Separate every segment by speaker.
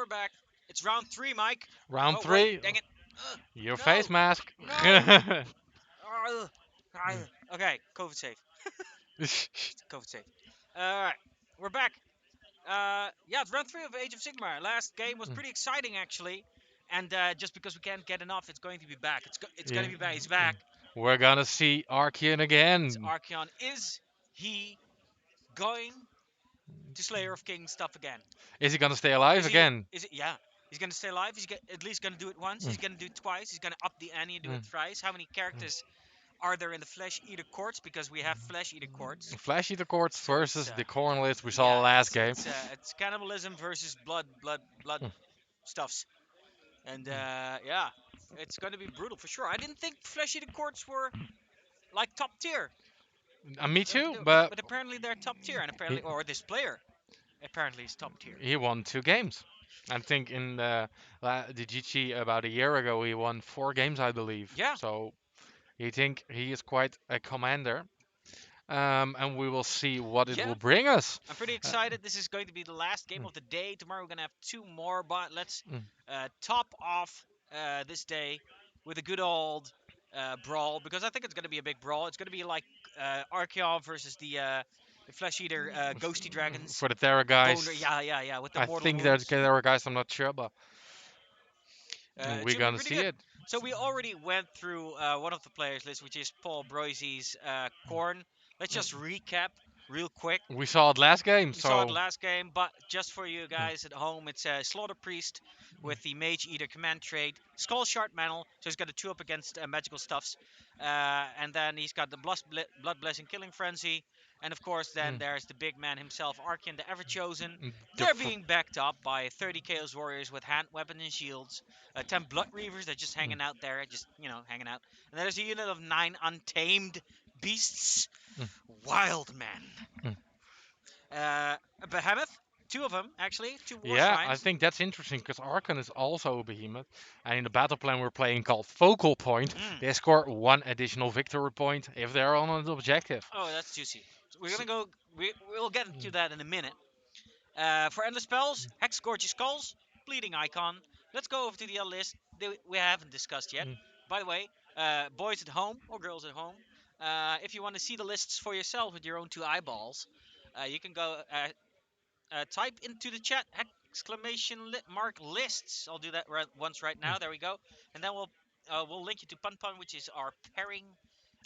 Speaker 1: we're back. It's round 3, Mike.
Speaker 2: Round
Speaker 1: Oh, wait,
Speaker 2: 3,
Speaker 1: dang it.
Speaker 2: your
Speaker 1: No,
Speaker 2: face mask.
Speaker 1: no. Ugh. Okay, COVID safe. COVID safe. Alright, we're back. Yeah, it's round 3 of Age of Sigmar. Last game was pretty exciting, actually. And just because we can't get enough, it's going to be back. It's
Speaker 2: Yeah.
Speaker 1: going to be back. He's back.
Speaker 2: We're gonna see Archean
Speaker 1: It's
Speaker 2: again.
Speaker 1: Archeon. Is he going to Slayer of Kings stuff again?
Speaker 2: Is he gonna stay alive
Speaker 1: Is he?
Speaker 2: again?
Speaker 1: Is it? Yeah. He's gonna stay alive. At least gonna do it once. He's
Speaker 2: Mm,
Speaker 1: gonna do it twice. He's gonna up the ante and do it
Speaker 2: mm,
Speaker 1: thrice. How many
Speaker 2: mm.
Speaker 1: characters are there in the Flesh Eater courts? Because we have Flesh Eater courts.
Speaker 2: Flash Eater Courts
Speaker 1: So it's
Speaker 2: versus the Khorne list we saw
Speaker 1: yeah,
Speaker 2: last game.
Speaker 1: it's cannibalism versus blood
Speaker 2: Mm,
Speaker 1: stuffs, and
Speaker 2: mm.
Speaker 1: yeah, it's gonna be brutal for sure. I didn't think Flesh Eater courts were like top tier,
Speaker 2: Me too,
Speaker 1: but apparently they're top tier, and
Speaker 2: he,
Speaker 1: apparently, or this player apparently is top tier.
Speaker 2: he won 2 games. I think in the GT about a year ago he won 4 games, I believe.
Speaker 1: Yeah,
Speaker 2: So he think he is quite a commander. And we will see what it
Speaker 1: yeah.
Speaker 2: will bring us.
Speaker 1: I'm pretty
Speaker 2: Uh,
Speaker 1: excited. This is going to be the last game
Speaker 2: mm,
Speaker 1: of the day. Tomorrow we're gonna have 2 more, but let's
Speaker 2: mm.
Speaker 1: top off this day with a good old brawl, because I think it's gonna be a big brawl. It's gonna be like Archeon versus the Flesh Eater Ghosty Dragons.
Speaker 2: For the Terra
Speaker 1: Boner,
Speaker 2: guys,
Speaker 1: yeah, with the
Speaker 2: I
Speaker 1: mortal
Speaker 2: think there's
Speaker 1: wounds.
Speaker 2: Terra guys. I'm not sure, but
Speaker 1: It
Speaker 2: we're
Speaker 1: should be
Speaker 2: gonna
Speaker 1: pretty
Speaker 2: see
Speaker 1: good.
Speaker 2: it.
Speaker 1: So we already went through one of the players list, which is Paul Broisy's Khorne. Let's just recap real quick.
Speaker 2: We saw it last game,
Speaker 1: We saw it
Speaker 2: so
Speaker 1: last game, but just for you guys at home, it's a Slaughter Priest with the Mage Eater command trait, Skull Shard Mantle, so he's got a 2-up against magical stuffs, and then he's got the Blood Blessing Killing Frenzy, and of course then
Speaker 2: mm,
Speaker 1: there's the big man himself, Archeon the Ever Chosen.
Speaker 2: the
Speaker 1: They're being backed up by 30 Chaos Warriors with hand, weapon, and shields, 10 Blood Reavers, they're just hanging out there, just, hanging out. And there's a unit of 9 Untamed Beasts,
Speaker 2: mm,
Speaker 1: Wild Men.
Speaker 2: mm.
Speaker 1: A behemoth, 2 of them actually, 2 war
Speaker 2: Yeah, I
Speaker 1: shrines.
Speaker 2: think that's interesting because Archon is also a behemoth, and in the battle plan we're playing called Focal Point,
Speaker 1: Mm.
Speaker 2: they score 1 additional victory point if they're on an objective.
Speaker 1: Oh, that's juicy. So we're
Speaker 2: S-
Speaker 1: gonna go. We'll get into that in a minute. For endless spells, Hex Gorgeous Skulls, Bleeding Icon. Let's go over to the other list we haven't discussed yet.
Speaker 2: mm,
Speaker 1: By the way, boys at home or girls at home, if you want to see the lists for yourself with your own 2 eyeballs, you can go type into the chat exclamation mark lists. I'll do that right
Speaker 2: mm,
Speaker 1: now. There we go. And then we'll link you to Pun, which is our pairing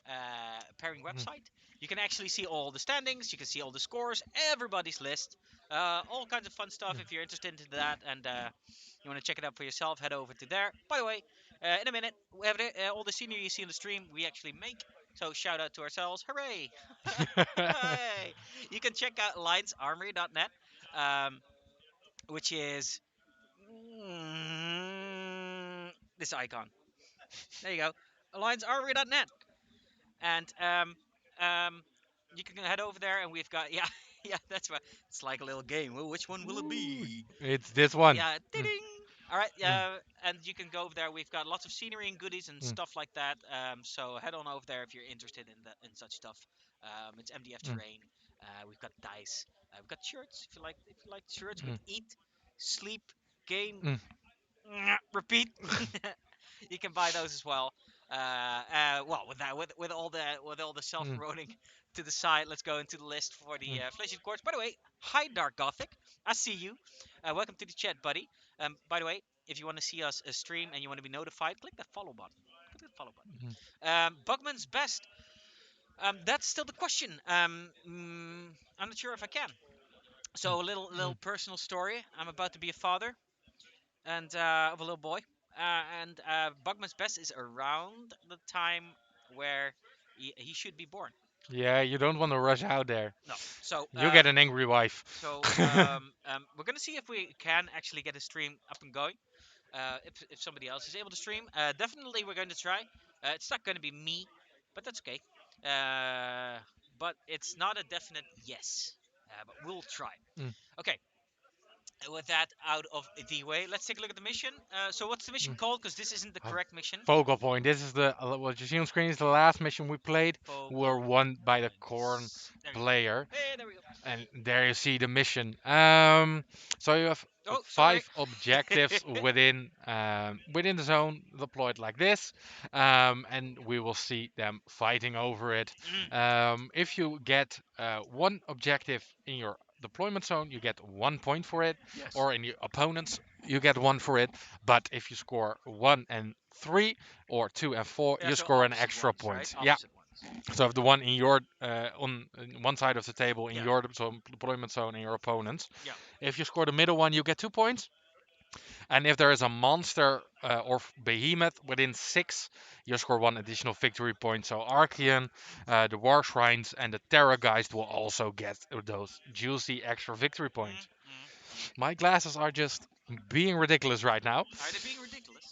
Speaker 2: mm,
Speaker 1: website. You can actually see all the standings. You can see all the scores, everybody's list, all kinds of fun stuff.
Speaker 2: mm.
Speaker 1: If you're interested in that and you want to check it out for yourself, head over to there. By the way, in a minute, we have all the scenery you see on the stream we actually make. So shout out to ourselves. Hooray! Hey! You can check out alliancearmory.net, um, which is this icon. There you go. Alliancearmory.net. And you can head over there, and we've got yeah, that's right. It's like a little game. Well, which one will it
Speaker 2: Ooh,
Speaker 1: be?
Speaker 2: it's this one.
Speaker 1: Yeah, ding.
Speaker 2: Mm,
Speaker 1: All right,
Speaker 2: mm,
Speaker 1: yeah, and you can go over there. We've got lots of scenery and goodies and
Speaker 2: mm,
Speaker 1: stuff like that. So head on over there if you're interested in such stuff. It's MDF
Speaker 2: mm,
Speaker 1: terrain. We've got dice. We've got shirts. If you like shirts with
Speaker 2: mm,
Speaker 1: eat, sleep, game,
Speaker 2: mm.
Speaker 1: repeat. You can buy those as well. Well, with all the
Speaker 2: Mm,
Speaker 1: self-promoting to the side, let's go into the list for the
Speaker 2: mm.
Speaker 1: Flesh Eater Courts. By the way, hi Dark Gothic, I see you. Welcome to the chat, buddy. By the way, if you want to see us stream and you want to be notified, click that follow button. Click that follow
Speaker 2: Mhm.
Speaker 1: button. Bugman's best. That's still the question. I'm not sure if I can. So a little
Speaker 2: Mm.
Speaker 1: personal story. I'm about to be a father and of a little boy. And Bugman's best is around the time where he should be born.
Speaker 2: Yeah, you don't want to rush out there.
Speaker 1: No, so
Speaker 2: You get an angry wife.
Speaker 1: we're gonna see if we can actually get a stream up and going. If somebody else is able to stream, definitely we're going to try. It's not going to be me, but that's okay. But it's not a definite yes. But we'll try.
Speaker 2: Mm,
Speaker 1: Okay, with that out of the way, let's take a look at the mission. So what's the mission
Speaker 2: mm.
Speaker 1: called? Because this isn't the
Speaker 2: Uh,
Speaker 1: correct mission.
Speaker 2: Focal point. This is the what you see on screen is the last mission we played. Were
Speaker 1: Focal
Speaker 2: won by the Khorne
Speaker 1: points. There we go.
Speaker 2: player,
Speaker 1: Hey, there we go.
Speaker 2: and there you see the mission. So you have
Speaker 1: Oh, sorry.
Speaker 2: 5 objectives within the zone deployed like this, and we will see them fighting over it.
Speaker 1: Mm,
Speaker 2: If you get one objective in your deployment zone, you get 1 point for it,
Speaker 1: yes.
Speaker 2: or in your opponents, you get one for it. But if you score 1 and 3 or 2 and 4,
Speaker 1: Yeah,
Speaker 2: you
Speaker 1: so
Speaker 2: score an
Speaker 1: opposite
Speaker 2: extra
Speaker 1: ones, right?
Speaker 2: point. Yeah.
Speaker 1: Opposite ones.
Speaker 2: So if the one in your on one side of the table in
Speaker 1: Yeah,
Speaker 2: your deployment zone and your opponents,
Speaker 1: yeah.
Speaker 2: if you score the middle one, you get 2 points. And if there is a monster or behemoth within 6, you score one additional victory point. So Archean, the War Shrines, and the Terrorgeist will also get those juicy extra victory
Speaker 1: Mm,
Speaker 2: points.
Speaker 1: mm, mm.
Speaker 2: My glasses are just being ridiculous right now.
Speaker 1: Are they being ridiculous?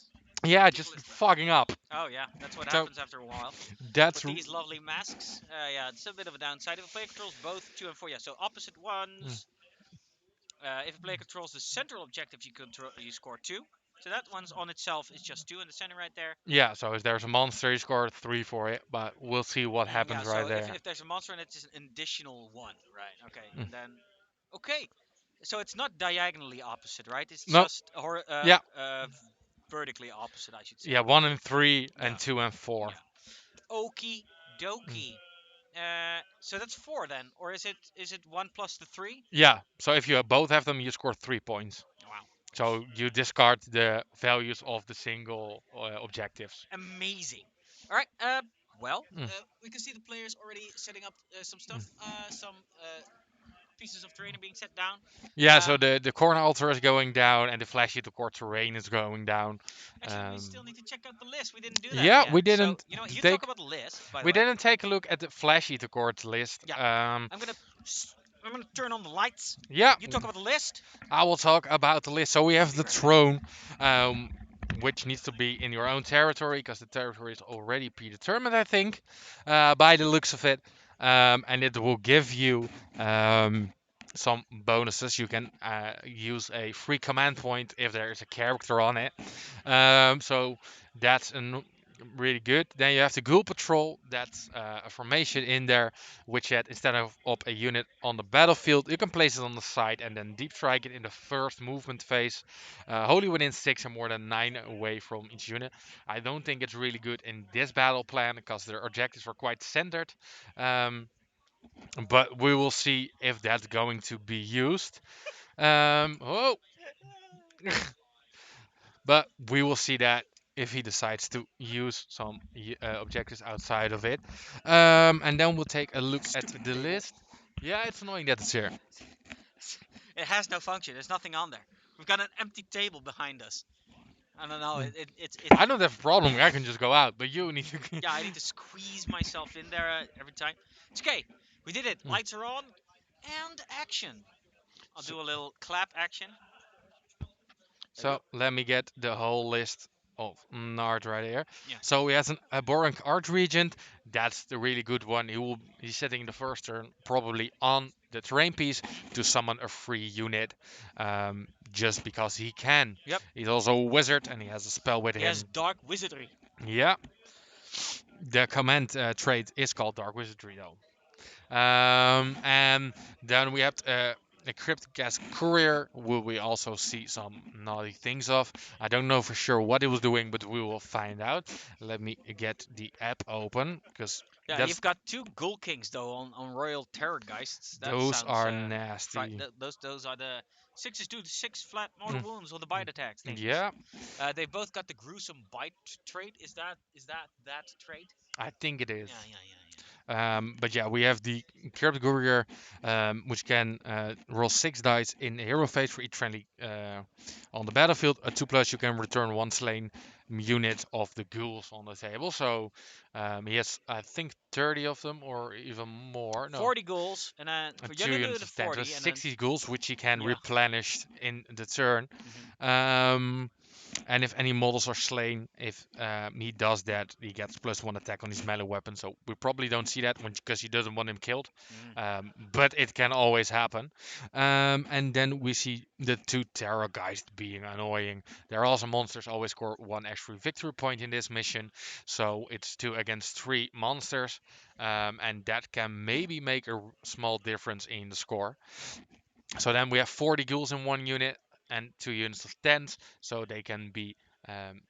Speaker 2: Yeah, just
Speaker 1: Ridiculously.
Speaker 2: fogging up.
Speaker 1: Oh yeah, that's what
Speaker 2: So
Speaker 1: happens after a while.
Speaker 2: that's
Speaker 1: With these lovely masks, yeah, it's a bit of a downside. If a player controls both 2 and 4, yeah, so opposite
Speaker 2: mm,
Speaker 1: ones. If a player controls the central objective, you control, you score 2. So that one's on itself is just 2 in the center right there.
Speaker 2: yeah. So if there's a monster, you score 3 for it. But we'll see what
Speaker 1: Yeah,
Speaker 2: happens right
Speaker 1: so
Speaker 2: there.
Speaker 1: if there's a monster and it's an additional 1, right? Okay,
Speaker 2: Mm.
Speaker 1: and then okay, so it's not diagonally opposite, right? It's
Speaker 2: No.
Speaker 1: just
Speaker 2: Yeah.
Speaker 1: vertically opposite, I should say.
Speaker 2: Yeah. 1 and 3
Speaker 1: Yeah,
Speaker 2: and 2 and 4.
Speaker 1: yeah. Okie
Speaker 2: Mm.
Speaker 1: dokie. So that's 4 then, or is it 1 plus the 3?
Speaker 2: Yeah. So if you both have them, you score 3 points.
Speaker 1: Wow,
Speaker 2: So you discard the values of the single objectives.
Speaker 1: amazing. All right. Well,
Speaker 2: Mm,
Speaker 1: we can see the players already setting up some stuff,
Speaker 2: mm.
Speaker 1: some pieces of terrain are being set down.
Speaker 2: Yeah, so
Speaker 1: Um,
Speaker 2: the corner altar is going down and the flashy to core terrain is going down.
Speaker 1: Actually, we still need to check out the list. We didn't do that
Speaker 2: Yeah,
Speaker 1: yet. So you know what? You talk
Speaker 2: take
Speaker 1: about the list, by the
Speaker 2: we
Speaker 1: way.
Speaker 2: didn't take a look at the flashy to core list.
Speaker 1: Yeah, I'm gonna I'm gonna turn on the lights.
Speaker 2: Yeah,
Speaker 1: You talk about the list.
Speaker 2: I will talk about the list. So we have the throne, um, which needs to be in your own territory because the territory is already predetermined, I think, by the looks of it. And it will give you some bonuses. You can use a free command point if there is a character on it. So that's really good. Then you have the Ghoul Patrol. That's a formation in there, which instead of up a unit on the battlefield, you can place it on the side and then deep strike it in the first movement phase, wholly within 6 and more than 9 away from each unit. I don't think it's really good in this battle plan because their objectives are quite centered. Um, but we will see if that's going to be used. Oh, but we will see that if he decides to use some objectives outside of it. And then we'll take a look at
Speaker 1: Stupid
Speaker 2: the
Speaker 1: table.
Speaker 2: list. Yeah, it's annoying that it's here.
Speaker 1: It has no function. There's nothing on there. We've got an empty table behind us. I don't know.
Speaker 2: Mm.
Speaker 1: It's
Speaker 2: I don't have a problem. I can just go out, but you need to.
Speaker 1: yeah. I need to squeeze myself in there every time. It's okay. We did it.
Speaker 2: Mm.
Speaker 1: Lights are on, and action. I'll
Speaker 2: So,
Speaker 1: do a little clap action. There we go.
Speaker 2: so let me get the whole list of Nard right here.
Speaker 1: Yeah.
Speaker 2: So he has a Boring Art Regent. That's the really good one. He's setting the first turn probably on the terrain piece to summon a free unit, just because he can.
Speaker 1: Yep.
Speaker 2: He's also a wizard and he has a spell with
Speaker 1: He has
Speaker 2: him.
Speaker 1: dark wizardry.
Speaker 2: Yeah, the command trait is called Dark Wizardry though. And then we have the Cryptic Gas Courier, will we also see some naughty things of. I don't know for sure what it was doing, but we will find out. Let me get the app open, because
Speaker 1: Yeah,
Speaker 2: that's
Speaker 1: you've got two Ghoul Kings though on Royal Terrorgeists. That
Speaker 2: those
Speaker 1: sounds
Speaker 2: are nasty.
Speaker 1: those are the 6 flat mortal
Speaker 2: Mm,
Speaker 1: wounds on the bite attacks thingies.
Speaker 2: yeah,
Speaker 1: They both got the gruesome bite trait. Is that trait?
Speaker 2: I think it is.
Speaker 1: Yeah, yeah, yeah, yeah.
Speaker 2: But yeah, we have the Cryptic Courier, which can roll 6 dice in hero phase for each friendly on the battlefield. A 2+, you can return one slain unit of the ghouls on the table. So he has, I think, 30 of them or even more. No,
Speaker 1: 40 ghouls, and then for
Speaker 2: two
Speaker 1: you're gonna do
Speaker 2: units
Speaker 1: the
Speaker 2: of 10. So
Speaker 1: 40, and then
Speaker 2: 60 ghouls, which he can
Speaker 1: yeah.
Speaker 2: replenish in the turn.
Speaker 1: Hmm.
Speaker 2: Um, and if any models are slain, if he does that, he gets +1 attack on his melee weapon. So we probably don't see that because he doesn't want him killed.
Speaker 1: Hmm.
Speaker 2: But it can always happen. And then we see the two Terrorgeist being annoying. There are also monsters always score 1 extra victory point in this mission. So it's 2 against 3 monsters. And that can maybe make a small difference in the score. So then we have 40 ghouls in one unit. and 2 units of 10s, so they can be um,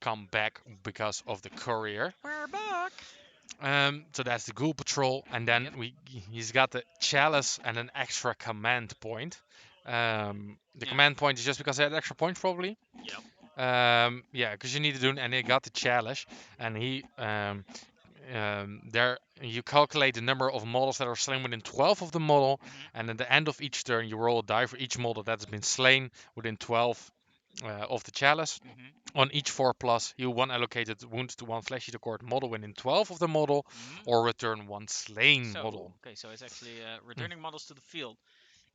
Speaker 2: come back because of the courier.
Speaker 1: We're back.
Speaker 2: So that's the Ghoul Patrol, and then
Speaker 1: Yep.
Speaker 2: he's got the Chalice and an extra command point. The
Speaker 1: Yeah.
Speaker 2: command point is just because I had extra points, probably.
Speaker 1: Yep.
Speaker 2: Yeah, because you need to do, and he got the Chalice, and there you calculate the number of models that are slain within 12 of the model,
Speaker 1: Mhm.
Speaker 2: and at the end of each turn, you roll a die for each model that has been slain within 12 of the Chalice.
Speaker 1: Mhm.
Speaker 2: On each 4 plus, you one allocated wounds to one flesh eater court model within 12 of the model,
Speaker 1: Mhm.
Speaker 2: or return one slain
Speaker 1: So,
Speaker 2: model.
Speaker 1: okay, so it's actually
Speaker 2: Mm.
Speaker 1: returning models to the field.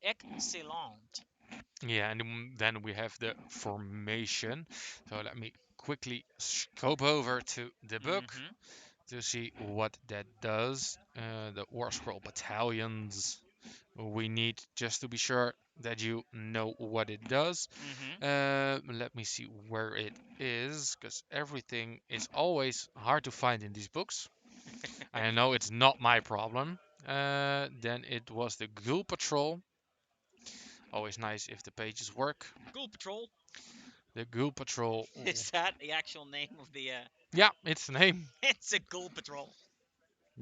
Speaker 1: Excellent.
Speaker 2: Yeah, and then we have the formation. So let me quickly scope over to the book
Speaker 1: Mhm.
Speaker 2: to see what that does. The War Scroll battalions. We need just to be sure that you know what it does.
Speaker 1: Mhm.
Speaker 2: Let me see where it is, because everything is always hard to find in these books. I know it's not my problem. Then it was the Ghoul Patrol. Always nice if the pages work.
Speaker 1: Ghoul Patrol.
Speaker 2: The Ghoul Patrol.
Speaker 1: Is that the actual name of the?
Speaker 2: Yeah, it's the name.
Speaker 1: It's a Ghoul Patrol.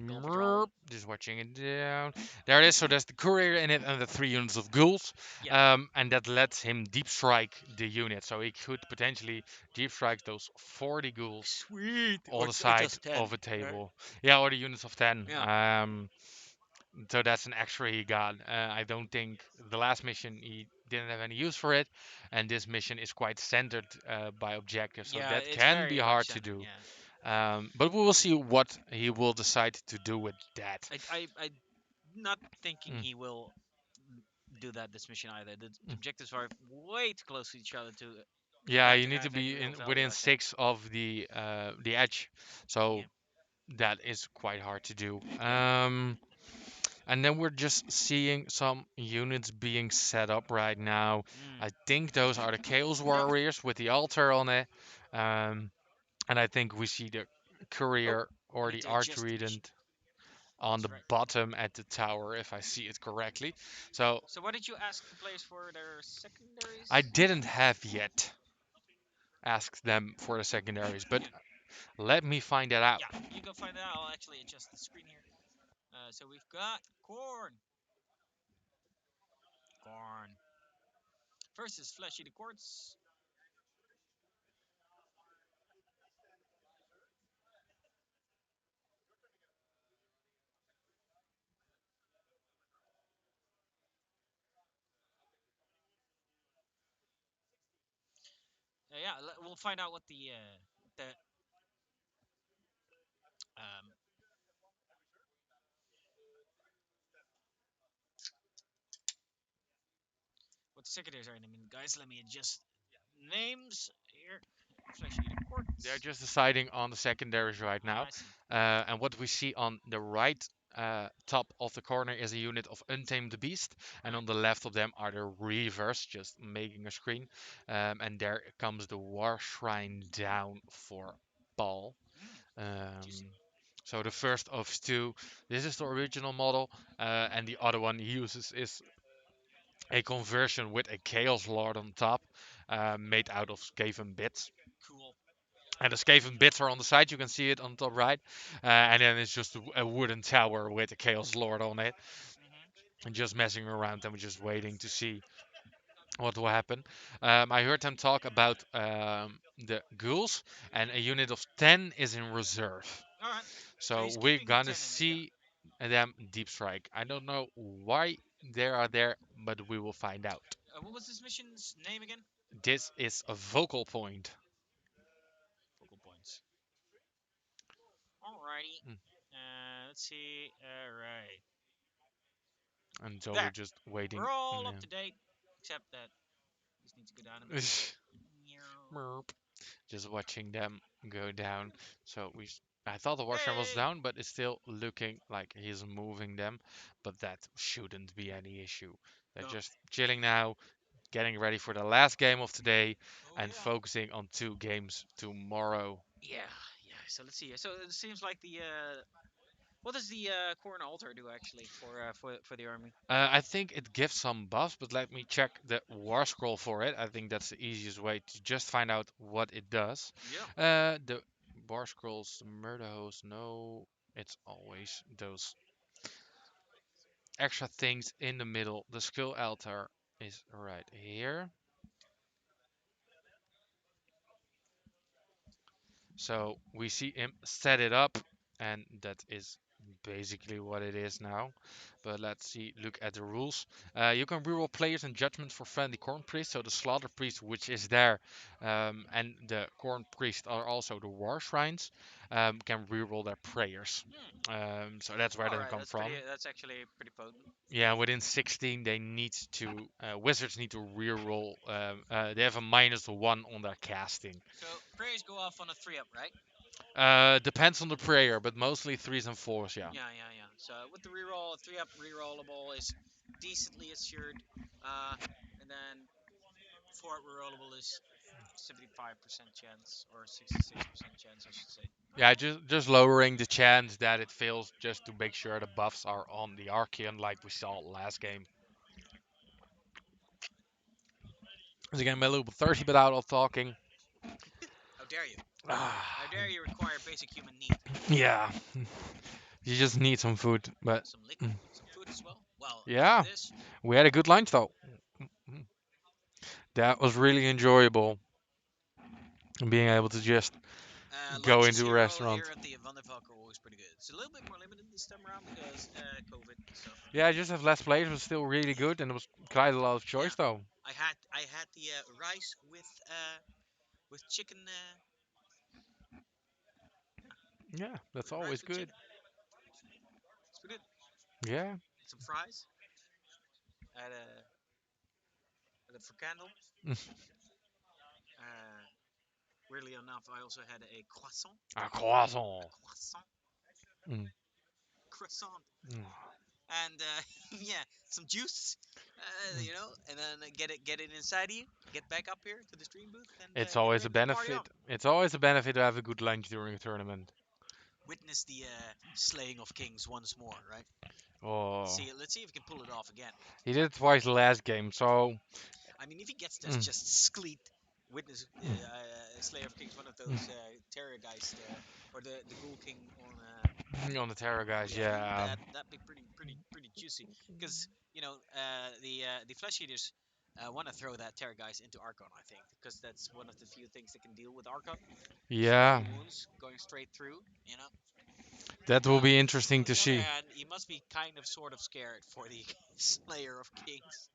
Speaker 1: Ghoul Patrol.
Speaker 2: Merp. Just watching it down. There it is. So there's the courier in it and the 3 units of ghouls.
Speaker 1: Yep.
Speaker 2: And that lets him deep strike the unit. So he could potentially deep strike those 40 ghouls
Speaker 1: Sweet.
Speaker 2: on
Speaker 1: Or,
Speaker 2: the
Speaker 1: or
Speaker 2: side
Speaker 1: just 10.
Speaker 2: of a
Speaker 1: Right?
Speaker 2: table. Yeah, or the units of 10.
Speaker 1: Yeah.
Speaker 2: So that's an extra he got. I don't think the last mission he didn't have any use for it, and this mission is quite centered by objectives, so
Speaker 1: Yeah,
Speaker 2: that
Speaker 1: it's
Speaker 2: can be
Speaker 1: very much
Speaker 2: hard to
Speaker 1: centered.
Speaker 2: do.
Speaker 1: Yeah.
Speaker 2: But we will see what he will decide to do with that.
Speaker 1: I not thinking
Speaker 2: Mm.
Speaker 1: he will do that this mission either. The
Speaker 2: Mm.
Speaker 1: objectives are way too close to each other to for
Speaker 2: Yeah,
Speaker 1: that
Speaker 2: you
Speaker 1: to
Speaker 2: need to
Speaker 1: have any
Speaker 2: be
Speaker 1: real
Speaker 2: in
Speaker 1: value,
Speaker 2: within
Speaker 1: I think.
Speaker 2: 6 of the edge,
Speaker 1: Yeah.
Speaker 2: so that is quite hard to do.
Speaker 1: Yep.
Speaker 2: And then we're just seeing some units being set up right now.
Speaker 1: Mm.
Speaker 2: I think those are the Chaos
Speaker 1: Yep.
Speaker 2: Warriors with the altar on it. Um, and I think we see the
Speaker 1: Oh,
Speaker 2: Courier
Speaker 1: I
Speaker 2: or
Speaker 1: need
Speaker 2: the
Speaker 1: to adjust the mission.
Speaker 2: Archregent on the
Speaker 1: That's right.
Speaker 2: bottom at the tower, if I see it correctly. So
Speaker 1: So why did you ask the players for their
Speaker 2: I
Speaker 1: secondaries?
Speaker 2: didn't have yet asked them for the secondaries, but
Speaker 1: Yeah.
Speaker 2: let me find that out.
Speaker 1: Yeah. You go find out. I'll actually adjust the screen here. So we've got Khorne. Khorne. First is Fleshy the Quartz. Yeah, we'll find out the um what the secondaries are in a minute, guys. Let me adjust names here. Fleshy the
Speaker 2: They're
Speaker 1: Quartz.
Speaker 2: just deciding on the secondaries right now.
Speaker 1: I see.
Speaker 2: And what we see on the right top of the corner is a unit of Untamed Beast, and
Speaker 1: Alright.
Speaker 2: on the left of them are the Reavers, just making a screen. And there comes the War Shrine down for Paul.
Speaker 1: Mm, juicy.
Speaker 2: Um, so the first of two, this is the original model, and the other one he uses is a conversion with a Chaos Lord on top, made out of Skaven bits.
Speaker 1: Cool.
Speaker 2: And the Skaven bits are on the side, you can see it on the top right. And then it's just a wooden tower with a Chaos Lord on it.
Speaker 1: Hmm.
Speaker 2: And just messing around and we're just waiting to see what will happen. I heard them talk about the ghouls, and a unit of 10 is in reserve.
Speaker 1: All right. So
Speaker 2: So
Speaker 1: he's
Speaker 2: we're
Speaker 1: keeping the
Speaker 2: gonna
Speaker 1: 10 in there. Yeah.
Speaker 2: see them deep strike. I don't know why they are there, but we will find out.
Speaker 1: What was this mission's name again?
Speaker 2: This is a vocal point.
Speaker 1: Focal points. Alrighty.
Speaker 2: Mm.
Speaker 1: Let's see. All right.
Speaker 2: And so we're
Speaker 1: There.
Speaker 2: just waiting.
Speaker 1: We're all up
Speaker 2: Yeah.
Speaker 1: to date, except that just need to go down a bit.
Speaker 2: Merp. Just watching them go down. So I thought the Warshrine was
Speaker 1: Hey.
Speaker 2: down, but it's still looking like he's moving them. But that shouldn't be any issue. They're
Speaker 1: No.
Speaker 2: just chilling now, getting ready for the last game of today,
Speaker 1: Oh
Speaker 2: and
Speaker 1: yeah.
Speaker 2: focusing on 2 games tomorrow.
Speaker 1: Yeah. Yeah. So let's see. So it seems like What does the Khorne altar do actually for the army?
Speaker 2: I think it gives some buffs, but let me check the war scroll for it. I think that's the easiest way to just find out what it does.
Speaker 1: Yeah.
Speaker 2: The war scrolls, the murder host, no, it's always those extra things in the middle. The skill altar is right here. So we see him set it up, and that is basically what it is now. But let's see, look at the rules. You can reroll players and judgments for friendly Corn Priest. So the Slaughter Priest, which is there, and the Corn Priest are also the War Shrines, can reroll their prayers.
Speaker 1: Hmm.
Speaker 2: So that's where
Speaker 1: All
Speaker 2: they
Speaker 1: right.
Speaker 2: come from.
Speaker 1: That's actually pretty potent.
Speaker 2: Yeah, within 16, they need to wizards need to reroll. They have a -1 on their casting.
Speaker 1: So prayers go off on a 3-up, right?
Speaker 2: Depends on the prayer, but mostly threes and fours. Yeah.
Speaker 1: Yeah, yeah, yeah. So with the reroll, 3-up rerollable is decently assured, uh, and then 4-up rerollable is 75% chance or 66% chance, I should say.
Speaker 2: Yeah, just lowering the chance that it fails, just to make sure the buffs are on the Archeon, like we saw last game. As again, I'm a little bit thirsty, but out of talking.
Speaker 1: How dare you? How
Speaker 2: Ah,
Speaker 1: dare you require basic human need?
Speaker 2: yeah, you just need some food, but
Speaker 1: Some
Speaker 2: mm,
Speaker 1: liquid, some food as well. Well, after
Speaker 2: yeah,
Speaker 1: this,
Speaker 2: we had a good lunch though. Mm, that was really enjoyable, being able to just go
Speaker 1: lunches
Speaker 2: into a
Speaker 1: here
Speaker 2: restaurant.
Speaker 1: at the Van der Valk are always pretty good. It's a little bit more limited this time around because COVID and stuff.
Speaker 2: Yeah, I just have less players, but still really good, and it was quite a lot of
Speaker 1: Yeah,
Speaker 2: choice though.
Speaker 1: I had the rice with chicken.
Speaker 2: Yeah, that's
Speaker 1: Rice
Speaker 2: always
Speaker 1: with
Speaker 2: good.
Speaker 1: chicken. It's pretty good.
Speaker 2: Yeah.
Speaker 1: Some fries at a fricandel. Uh, Weirdly enough, I also had a croissant.
Speaker 2: A croissant.
Speaker 1: A croissant.
Speaker 2: Mm.
Speaker 1: Croissant.
Speaker 2: Mm.
Speaker 1: And yeah, some juice. And then get it inside of you. Get back up here to the stream booth and
Speaker 2: It's
Speaker 1: get
Speaker 2: always
Speaker 1: ready
Speaker 2: a
Speaker 1: for the party on.
Speaker 2: benefit. It's always a benefit to have a good lunch during a tournament.
Speaker 1: Witness the slaying of kings once more, right?
Speaker 2: Oh,
Speaker 1: Let's see if we can pull it off again.
Speaker 2: he did it twice last game, so
Speaker 1: I mean, if he gets this
Speaker 2: mm,
Speaker 1: just skleet, witness
Speaker 2: mm,
Speaker 1: Slayer of Kings, one of
Speaker 2: mm.
Speaker 1: those Terrorgeist or the Ghoul King on
Speaker 2: On the Terror guys,
Speaker 1: yeah,
Speaker 2: yeah,
Speaker 1: that'd be pretty juicy because the Flesh Eaters want to throw that Terrorgeist into Archon, I think, because that's one of the few things that can deal with Archon.
Speaker 2: yeah.
Speaker 1: Mortal wounds going straight through, you know.
Speaker 2: That will be interesting
Speaker 1: On
Speaker 2: to
Speaker 1: the other
Speaker 2: see.
Speaker 1: hand, he must be kind of sort of scared for the Slayer of Kings.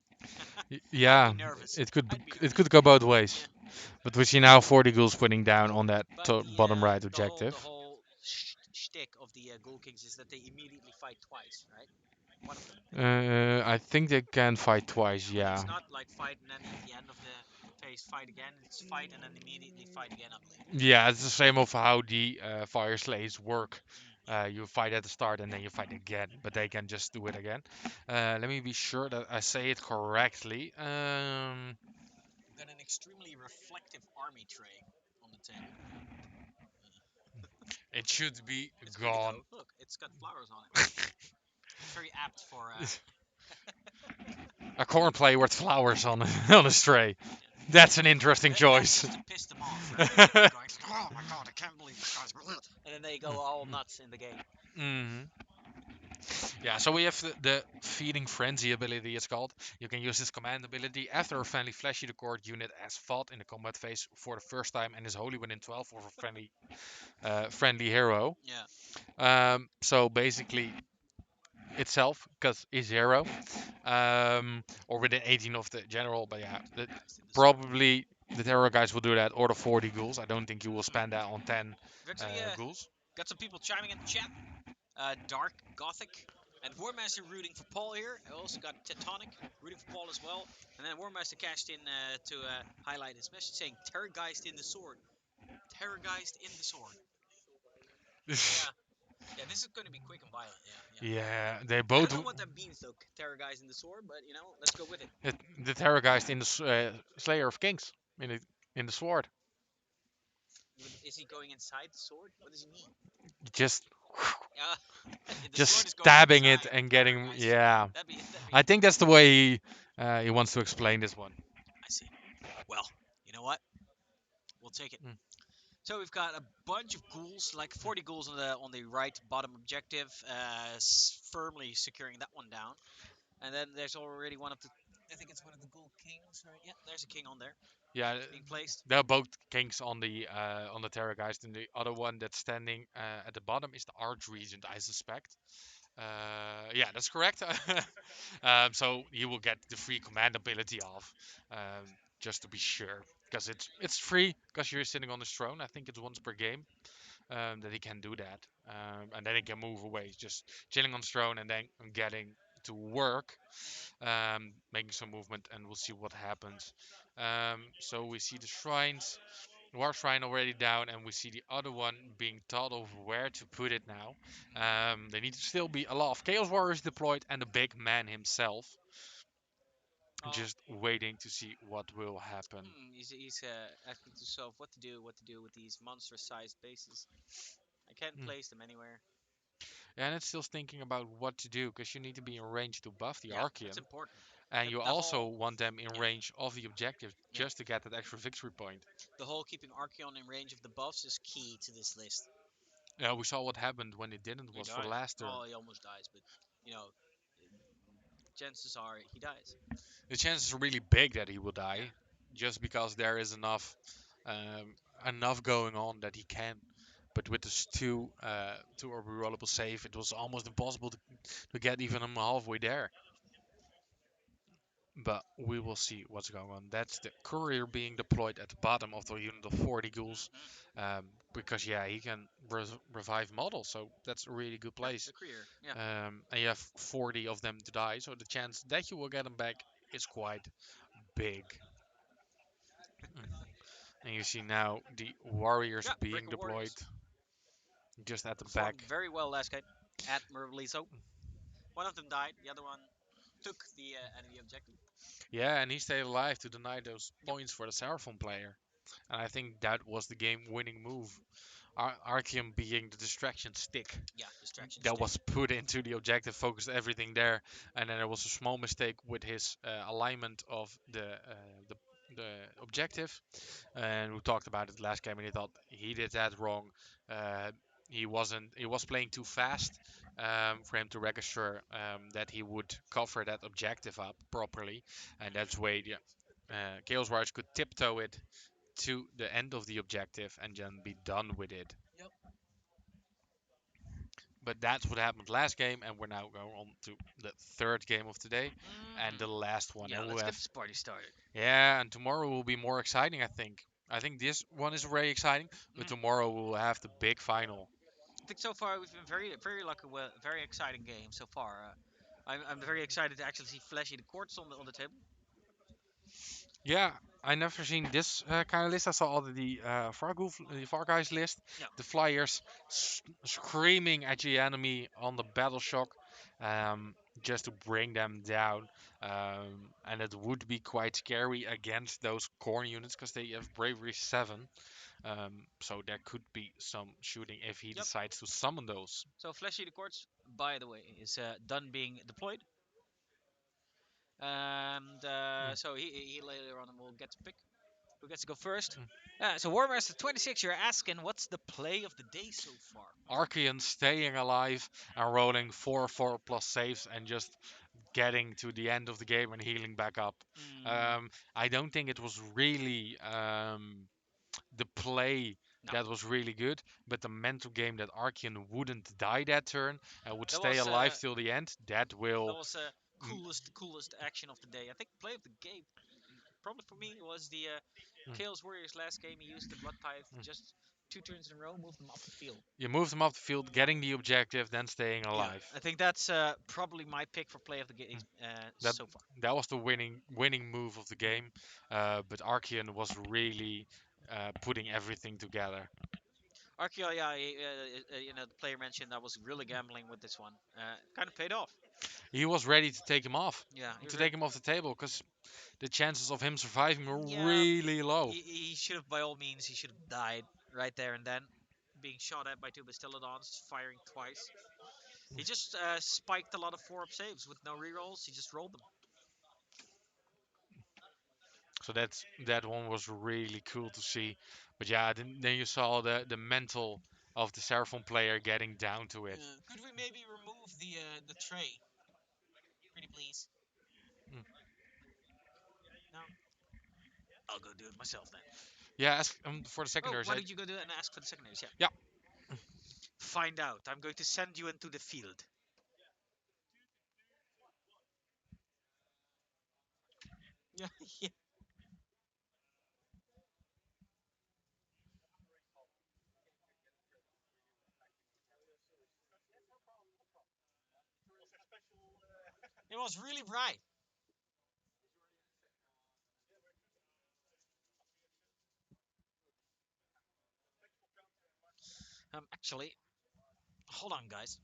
Speaker 1: I'd be
Speaker 2: Yeah,
Speaker 1: nervous. I'd be
Speaker 2: it
Speaker 1: nervous.
Speaker 2: could go both ways.
Speaker 1: Yeah.
Speaker 2: But we see now 40 ghouls putting down on that
Speaker 1: But
Speaker 2: bottom right
Speaker 1: the
Speaker 2: objective.
Speaker 1: whole shtick of the Ghoul Kings is that they immediately fight twice, right? One of them.
Speaker 2: I think they can fight twice.
Speaker 1: Yeah, but
Speaker 2: Yeah.
Speaker 1: it's not like fight and then at the end of the phase fight again. It's fight and then immediately fight again, I believe.
Speaker 2: Yeah, it's the same of how the fire slays work.
Speaker 1: Yeah.
Speaker 2: You fight at the start and then you fight again, but they can just do it again. Let me be sure that I say it correctly.
Speaker 1: We've got an extremely reflective army tray on the table.
Speaker 2: It should be
Speaker 1: It's pretty
Speaker 2: gone.
Speaker 1: though. Look, it's got flowers on it. It's very apt for.
Speaker 2: A corn play with flowers on on a tray.
Speaker 1: Yeah.
Speaker 2: That's an interesting
Speaker 1: That's
Speaker 2: choice.
Speaker 1: just to piss them off, right? Going, oh my god, I can't believe this guy's. And then they go all nuts in the game.
Speaker 2: Hmm. Yeah, so we have the Feeding Frenzy ability, it's called. You can use this command ability after a friendly Flesh Eater Court unit has fought in the combat phase for the first time and is wholly within 12 of a friendly hero.
Speaker 1: Yeah.
Speaker 2: So basically, itself, because it's hero, or within 18 of the general, but yeah,
Speaker 1: Terrorgeist in the sword.
Speaker 2: probably the terror guys will do that, or the 40 ghouls. I don't think you will
Speaker 1: Hmm.
Speaker 2: spend that on 10
Speaker 1: We've actually
Speaker 2: ghouls.
Speaker 1: got some people chiming in the chat. Dark, Gothic, and Warmaster rooting for Paul here. I also got Teutonic rooting for Paul as well. And then Warmaster cashed in to highlight his message saying Terrorgeist in the sword. Terrorgeist in the sword. Yeah. Yeah, this is going to be quick and violent. Yeah, yeah.
Speaker 2: Yeah, they
Speaker 1: I
Speaker 2: both.
Speaker 1: don't know what that means though, Terrorgeist in the sword, but let's go with it.
Speaker 2: The terror guys in the Slayer of Kings in the sword.
Speaker 1: Is he going inside the sword? What does he mean?
Speaker 2: Just
Speaker 1: Yeah, the
Speaker 2: just
Speaker 1: sword is going
Speaker 2: stabbing it
Speaker 1: inside
Speaker 2: and
Speaker 1: the armor,
Speaker 2: getting,
Speaker 1: guys.
Speaker 2: yeah.
Speaker 1: That'd be.
Speaker 2: I think that's the way he wants to explain this one.
Speaker 1: I see. Well, you know what? We'll take it.
Speaker 2: Mm.
Speaker 1: So we've got a bunch of ghouls, like 40 ghouls on the right bottom objective, firmly securing that one down. And then there's already one of the. I think it's one of the ghoul kings, right? Yeah, there's a king on there.
Speaker 2: Yeah,
Speaker 1: It's being placed.
Speaker 2: they're both kings on the Terrorgeist, and the other one that's standing at the bottom is the Archregent, I suspect. Yeah, that's correct. So you will get the free command ability off, just to be sure, because it's free because you're sitting on his throne. I think it's once per game that he can do that, and then he can move away, just chilling on his throne and then getting to work, making some movement, and we'll see what happens. So we see the shrines, War Shrine already down, and we see the other one being thought of where to put it now. There need to still be a lot of Chaos Warriors deployed and the big man himself,
Speaker 1: Oh,
Speaker 2: just waiting to see what will happen.
Speaker 1: he's asking to himself what to do with these monster-sized bases. I can't
Speaker 2: Mm.
Speaker 1: place them anywhere.
Speaker 2: And it's still thinking about what to do, because you need to be in range to buff the
Speaker 1: Yeah, that's
Speaker 2: Archean,
Speaker 1: important.
Speaker 2: and you
Speaker 1: The
Speaker 2: also
Speaker 1: whole,
Speaker 2: want them in
Speaker 1: yeah,
Speaker 2: range of the objective
Speaker 1: yeah,
Speaker 2: just to get that extra victory point.
Speaker 1: the whole keeping Archeon in range of the buffs is key to this list.
Speaker 2: We saw what happened when it didn't
Speaker 1: He
Speaker 2: was for the
Speaker 1: dies.
Speaker 2: last turn.
Speaker 1: Oh, he almost dies, but you know, chances are he dies.
Speaker 2: The chances are really big that he will
Speaker 1: Yeah.
Speaker 2: die, just because there is um, enough going on that he can. But with this two or rerollable save, it was almost impossible to get even him halfway there. But we will see what's going on. That's the courier being deployed at the bottom of the unit of 40 ghouls,
Speaker 1: Hmm.
Speaker 2: because yeah, he can revive models, so that's a really good
Speaker 1: Yeah,
Speaker 2: place.
Speaker 1: the career. Yeah.
Speaker 2: And you have 40 of them to die, so the chance that you will get them back is quite big. And you see now the warriors
Speaker 1: Yeah,
Speaker 2: being
Speaker 1: Breaker
Speaker 2: deployed
Speaker 1: Warriors
Speaker 2: just at the
Speaker 1: performed
Speaker 2: back.
Speaker 1: very well last game, admirably so. One of them died, the other one took the enemy objective.
Speaker 2: Yeah, and he stayed alive to deny those
Speaker 1: Yep.
Speaker 2: points for the Seraphon player. And I think that was the game-winning move. Archeum being the distraction stick
Speaker 1: Yeah, distraction
Speaker 2: that
Speaker 1: stick.
Speaker 2: was put into the objective, focused everything there, and then there was a small mistake with his alignment of the the objective, and we talked about it last game, and he thought he did that wrong. Uh, he was playing too fast for him to register that he would cover that objective up properly, and that's way the Chaos Warriors could tiptoe it to the end of the objective and then be done with it.
Speaker 1: Yep.
Speaker 2: But that's what happened last game, and we're now going on to the third game of today and the
Speaker 1: Hmm.
Speaker 2: last one.
Speaker 1: Yeah,
Speaker 2: And we'll
Speaker 1: let's get
Speaker 2: have,
Speaker 1: this party started.
Speaker 2: yeah, and tomorrow will be more exciting, I think. I think this one is very exciting, but
Speaker 1: Mm.
Speaker 2: tomorrow we'll have the big final.
Speaker 1: I think so far we've been very lucky with a very exciting game so far. I'm very excited to actually see Fleshy the Courts on the table.
Speaker 2: Yeah, I never seen this kind of list. I saw all the the Far Guys list,
Speaker 1: Yeah.
Speaker 2: the flyers screaming at the enemy on the battle shock, just to bring them down. And it would be quite scary against those Khorne units because they have bravery 7. So there could be some shooting if he
Speaker 1: Yep.
Speaker 2: decides to summon those.
Speaker 1: So Fleshy the Courts, by the way, is done being deployed. And
Speaker 2: Mm,
Speaker 1: so he later on will get to pick who gets to go first.
Speaker 2: mm.
Speaker 1: So Warmaster 26, you're asking what's the play of the day so far?
Speaker 2: Archean staying alive and rolling 4/4 plus saves and just getting to the end of the game and healing back up.
Speaker 1: Mm,
Speaker 2: I don't think it was really the play
Speaker 1: no,
Speaker 2: that was really good, but the mental game that Archean wouldn't die that turn and would
Speaker 1: that
Speaker 2: stay
Speaker 1: was
Speaker 2: alive till the end, that
Speaker 1: that
Speaker 2: will.
Speaker 1: was
Speaker 2: Mm,
Speaker 1: coolest action of the day. I think play of the game, probably for me, was the
Speaker 2: mm,
Speaker 1: Chaos Warriors last game. He used the Blood Tithe
Speaker 2: mm.
Speaker 1: just 2 turns in a row, moved them up the field.
Speaker 2: You move them off the field, getting the objective, then staying
Speaker 1: Yeah,
Speaker 2: alive.
Speaker 1: I think that's probably my pick for play of the game
Speaker 2: Mm. That
Speaker 1: so far.
Speaker 2: that was the winning move of the game, but Archean was really putting everything together.
Speaker 1: Archeo, yeah, the player mentioned I was really gambling with this one. Kind of paid off.
Speaker 2: He was ready to take him off,
Speaker 1: Yeah,
Speaker 2: to take him off the table, because the chances of him surviving were
Speaker 1: yeah,
Speaker 2: really low.
Speaker 1: he should have by all means he should have died right there and then. being shot at by two Bastillodons, firing twice. He just spiked a lot of 4-up saves with no rerolls. He just rolled them.
Speaker 2: So that one was really cool to see. But yeah, then you saw the mental of the Seraphon player getting down to it.
Speaker 1: Could we maybe remove the tray, pretty please?
Speaker 2: Mm.
Speaker 1: No, I'll go do it myself then.
Speaker 2: Yeah, as, for the
Speaker 1: Oh,
Speaker 2: secondaries,
Speaker 1: why don't you go do it and ask for the secondaries? Yeah.
Speaker 2: yeah.
Speaker 1: Find out. I'm going to send you into the field. Yeah, yeah. It was really bright. Actually, hold on, guys.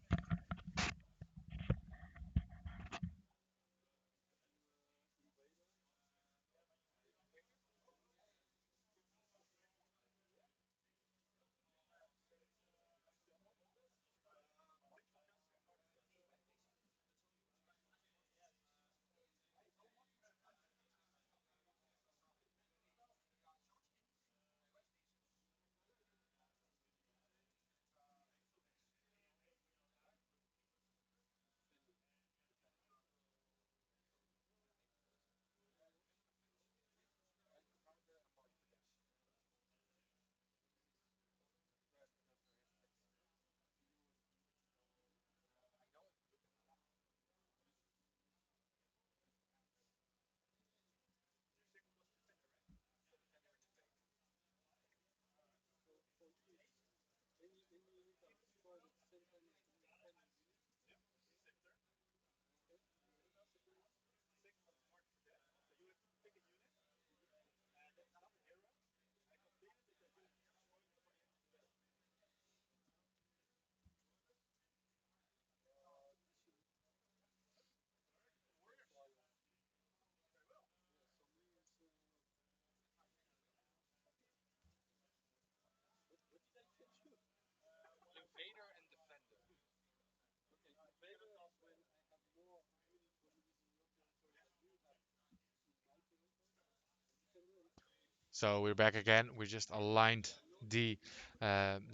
Speaker 2: So we're back again. We just aligned the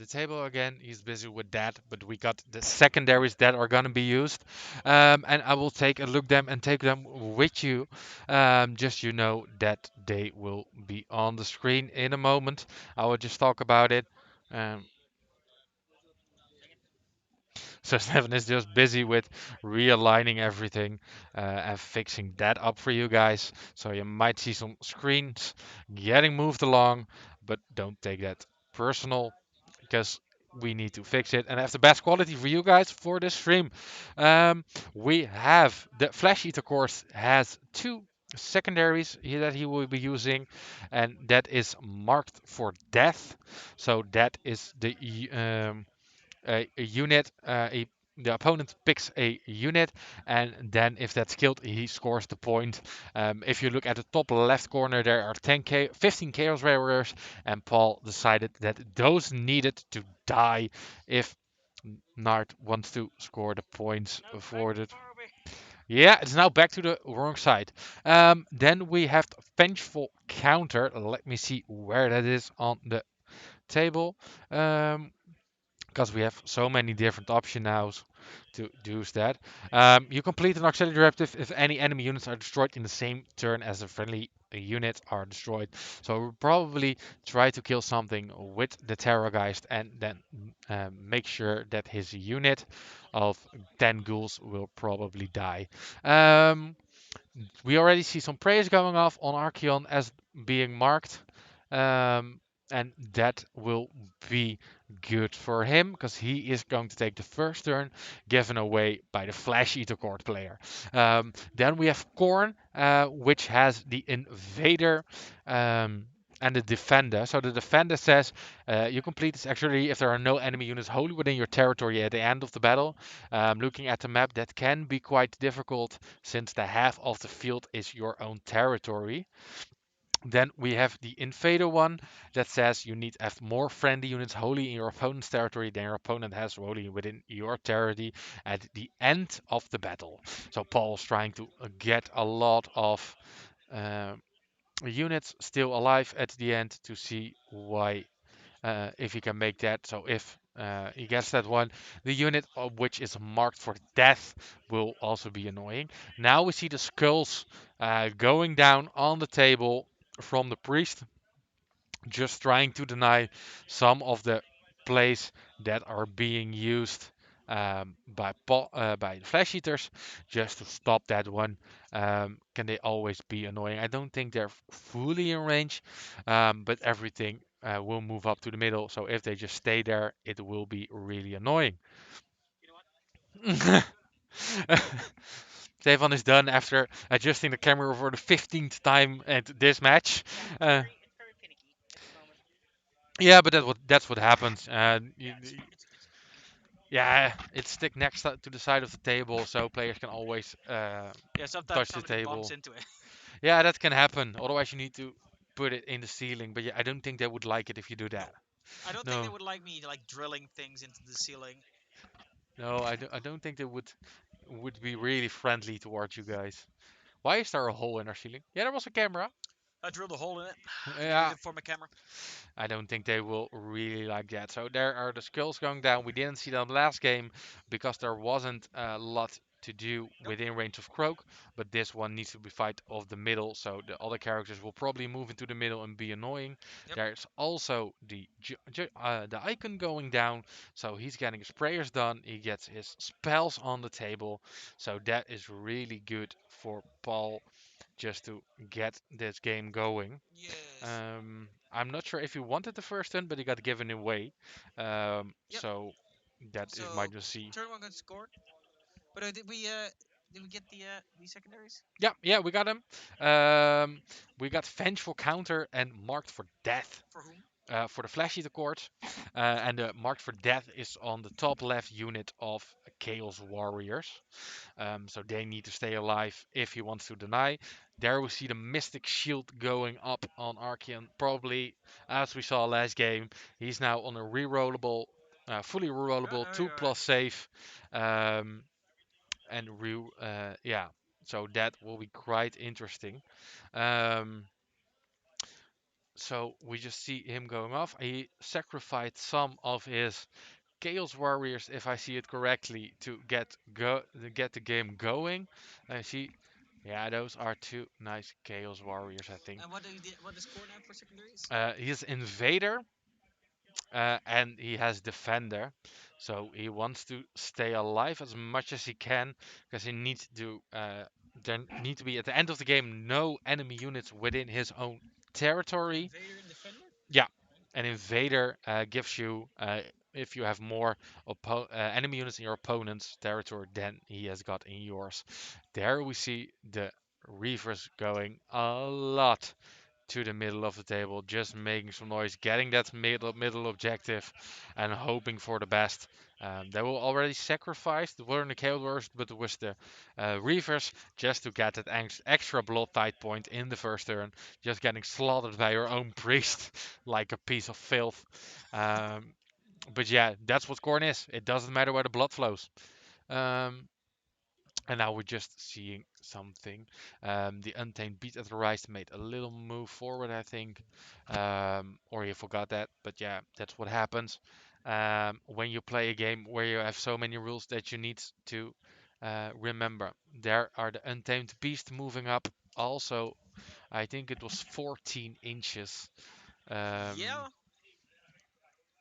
Speaker 2: table again. He's busy with that, but we got the secondaries that are gonna be used, and I will take a look them and take them with you. Just you know that they will be on the screen in a moment. I will just talk about it. Um, So Stefan is just busy with realigning everything and fixing that up for you guys. So you might see some screens getting moved along, but don't take that personal because we need to fix it and have the best quality for you guys for this stream. We have the Flash Eater course has two secondaries here that he will be using, and that is marked for death. So that is a unit. The opponent picks a unit, and then if that's killed, he scores the point. If you look at the top left corner, there are 15 Chaos Warriors, and Paul decided that those needed to die if Nart wants to score the points
Speaker 1: No, back
Speaker 2: for
Speaker 1: too
Speaker 2: it.
Speaker 1: far away.
Speaker 2: Yeah, it's now back to the wrong side. Then we have the Vengeful Counter. Let me see where that is on the table. Um, because we have so many different options now to use that. You complete an auxiliary directive if any enemy units are destroyed in the same turn as the friendly units are destroyed. So we'll probably try to kill something with the Terrorgeist and then make sure that his unit of 10 ghouls will probably die. Um, we already see some praise going off on Archeon as being marked. Um, and that will be good for him because he is going to take the first turn given away by the Flash Eater court player. Then we have Khorne, which has the Invader. And the defender. So the defender says you complete this actually if there are no enemy units wholly within your territory at the end of the battle. Looking at the map, that can be quite difficult since the half of the field is your own territory. Then we have the Invader one that says you need to have more friendly units wholly in your opponent's territory than your opponent has wholly within your territory at the end of the battle. So Paul's trying to get a lot of uh, units still alive at the end to see why if he can make that. So if he gets that one, the unit which is marked for death will also be annoying. Now we see the skulls going down on the table from the priest, just trying to deny some of the plays that are being used by the flesh eaters, just to stop that one. Can they always be annoying? I don't think they're fully in range, but everything will move up to the middle. So if they just stay there, it will be really annoying. Stefan is done after adjusting the camera for the 15th time at this match.
Speaker 1: Yeah,
Speaker 2: Uh,
Speaker 1: it's very finicky at the moment.
Speaker 2: yeah, but that's what happens.
Speaker 1: Yeah, it's usually.
Speaker 2: Yeah, it's stick next to the side of the table, so players can always
Speaker 1: Yeah, sometimes
Speaker 2: touch the
Speaker 1: somebody bumps
Speaker 2: table.
Speaker 1: into it.
Speaker 2: Yeah, that can happen. Otherwise, you need to put it in the ceiling. But yeah, I don't think they would like it if you do
Speaker 1: No,
Speaker 2: that.
Speaker 1: I don't think they
Speaker 2: No,
Speaker 1: would like me like drilling things into the ceiling.
Speaker 2: no, I don't think they would be really friendly towards you guys. Why is there a hole in our ceiling? Yeah, there was a camera.
Speaker 1: I drilled a hole in it. Needed
Speaker 2: Yeah,
Speaker 1: it for my camera.
Speaker 2: I don't think they will really like that. So there are the skulls going down. We didn't see that last game because there wasn't a lot to do
Speaker 1: Nope.
Speaker 2: within range of Croak, but this one needs to be fight of the middle, so the other characters will probably move into the middle and be annoying.
Speaker 1: Yep.
Speaker 2: There's also the icon going down, so he's getting his prayers done. He gets his spells on the table, so that is really good for Paul just to get this game going.
Speaker 1: Yes.
Speaker 2: I'm not sure if he wanted the first turn, but he got given away.
Speaker 1: Yep.
Speaker 2: So that is
Speaker 1: So
Speaker 2: might just see.
Speaker 1: turn one got scored. But did we get the secondaries
Speaker 2: Yeah, we got him. We got vengeful counter and marked for death.
Speaker 1: for whom?
Speaker 2: For the Flash Eater Court, and the marked for death is on the top left unit of Chaos Warriors. So they need to stay alive if he wants to deny. There we see the Mystic Shield going up on Archeon. Probably, as we saw last game, he's now on a rerollable, fully rerollable,
Speaker 1: Oh,
Speaker 2: 2
Speaker 1: you're right.
Speaker 2: plus save. Um, yeah, so that will be quite interesting. Um, so we just see him going off. He sacrificed some of his Chaos Warriors, if I see it correctly, to get the game going. I see. Yeah, those are two nice Chaos Warriors, I think.
Speaker 1: And what does Khorne have for secondaries?
Speaker 2: He is Invader and he has Defender, so he wants to stay alive as much as he can because he needs to. There need to be at the end of the game no enemy units within his own territory.
Speaker 1: Invader and Defender.
Speaker 2: Yeah, an invader gives you, if you have more enemy units in your opponent's territory than he has got in yours. There we see the Reavers going a lot to the middle of the table, just making some noise, getting that middle objective, and hoping for the best. They will already sacrifice the Warren the Chaos Warriors, but with the Reavers just to get that extra blood tide point in the first turn, just getting slaughtered by your own
Speaker 1: Yeah.
Speaker 2: priest like a piece of filth. Um, but yeah, that's what Khorne is. It doesn't matter where the blood flows. Um, and now we're just seeing something. The Untamed Beast at the Rise made a little move forward, I think. Or you forgot that. But yeah, that's what happens when you play a game where you have so many rules that you need to remember. There are the Untamed Beast moving up. Also, I think it was 14 inches. Um,
Speaker 1: Yeah.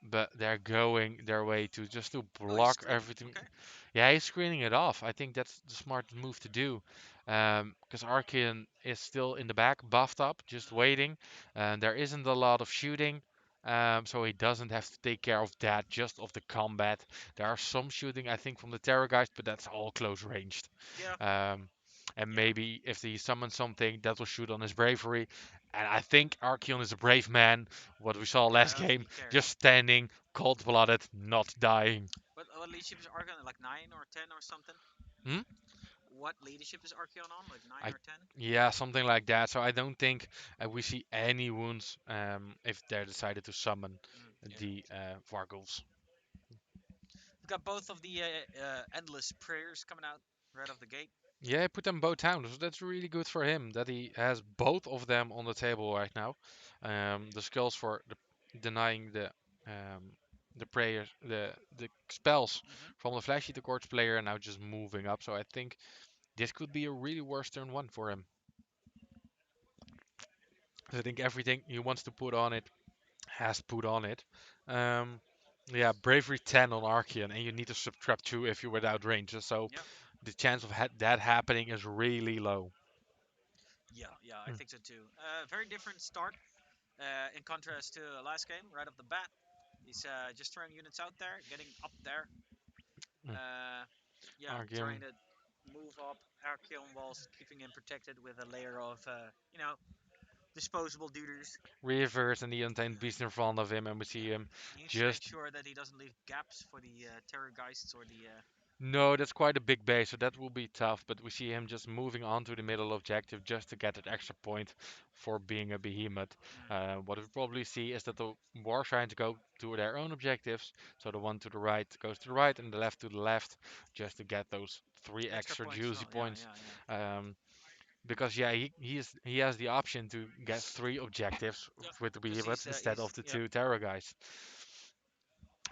Speaker 2: but they're going their way to just to
Speaker 1: Oh, he's
Speaker 2: block
Speaker 1: screening.
Speaker 2: everything.
Speaker 1: Okay.
Speaker 2: Yeah, he's screening it off. I think that's the smart move to do. Because Archeon is still in the back, buffed up, just waiting. And there isn't a lot of shooting. So he doesn't have to take care of that, just of the combat. There are some shooting, I think, from the Terrorgeist, but that's all close ranged.
Speaker 1: Yeah.
Speaker 2: Um, and
Speaker 1: Yeah.
Speaker 2: maybe if he summons something, that will shoot on his bravery. And I think Archeon is a brave man. What we saw
Speaker 1: Yeah. I
Speaker 2: last
Speaker 1: don't think
Speaker 2: game,
Speaker 1: he cares.
Speaker 2: just standing, cold-blooded, not dying.
Speaker 1: What leadership is Argon? Like 9 or 10 or something?
Speaker 2: Hmm?
Speaker 1: what leadership is Archeon on? Like 9
Speaker 2: I
Speaker 1: or 10?
Speaker 2: Yeah, something like that. So I don't think we see any wounds if they're decided to summon
Speaker 1: Yeah.
Speaker 2: the Vargul's.
Speaker 1: We've got both of the endless prayers coming out right off the gate.
Speaker 2: Yeah, put them both down. So that's really good for him that he has both of them on the table right now. The skills for denying the prayers, the spells
Speaker 1: Hmm.
Speaker 2: from the Flashy to Courts player are now just moving up. So I think this could be a really worse turn one for him. I think everything he wants to put on it has put on it. Um, yeah, bravery 10 on Archeon, and you need to subtract 2 if you're without range. So
Speaker 1: Yep.
Speaker 2: the chance of that happening is really low.
Speaker 1: Yeah, yeah, I
Speaker 2: Mm,
Speaker 1: think so too. Very different start in contrast to last game, right off the bat. He's just throwing units out there, getting up there.
Speaker 2: mm.
Speaker 1: Uh, yeah, trying
Speaker 2: Archeon
Speaker 1: to move up Archeon whilst keeping him protected with a layer of, disposable duders.
Speaker 2: reverse and the untamed beast in front of him, and we see
Speaker 1: Yeah.
Speaker 2: him
Speaker 1: He needs to make
Speaker 2: just.
Speaker 1: sure that he doesn't leave gaps for the terror geists or the.
Speaker 2: No, that's quite a big base, so that will be tough. But we see him just moving on to the middle objective just to get that extra point for being a behemoth. What we probably see is that the war trying to go to their own objectives. So the one to the right goes to the right and the left to the left, just to get those 3
Speaker 1: Extra
Speaker 2: extra
Speaker 1: points as
Speaker 2: juicy
Speaker 1: well. Yeah,
Speaker 2: points.
Speaker 1: yeah, yeah.
Speaker 2: Um, because yeah, he has the option to get 3 objectives
Speaker 1: Yeah,
Speaker 2: with the
Speaker 1: because
Speaker 2: behemoth instead
Speaker 1: he's
Speaker 2: of the
Speaker 1: yeah,
Speaker 2: 2 terror guys.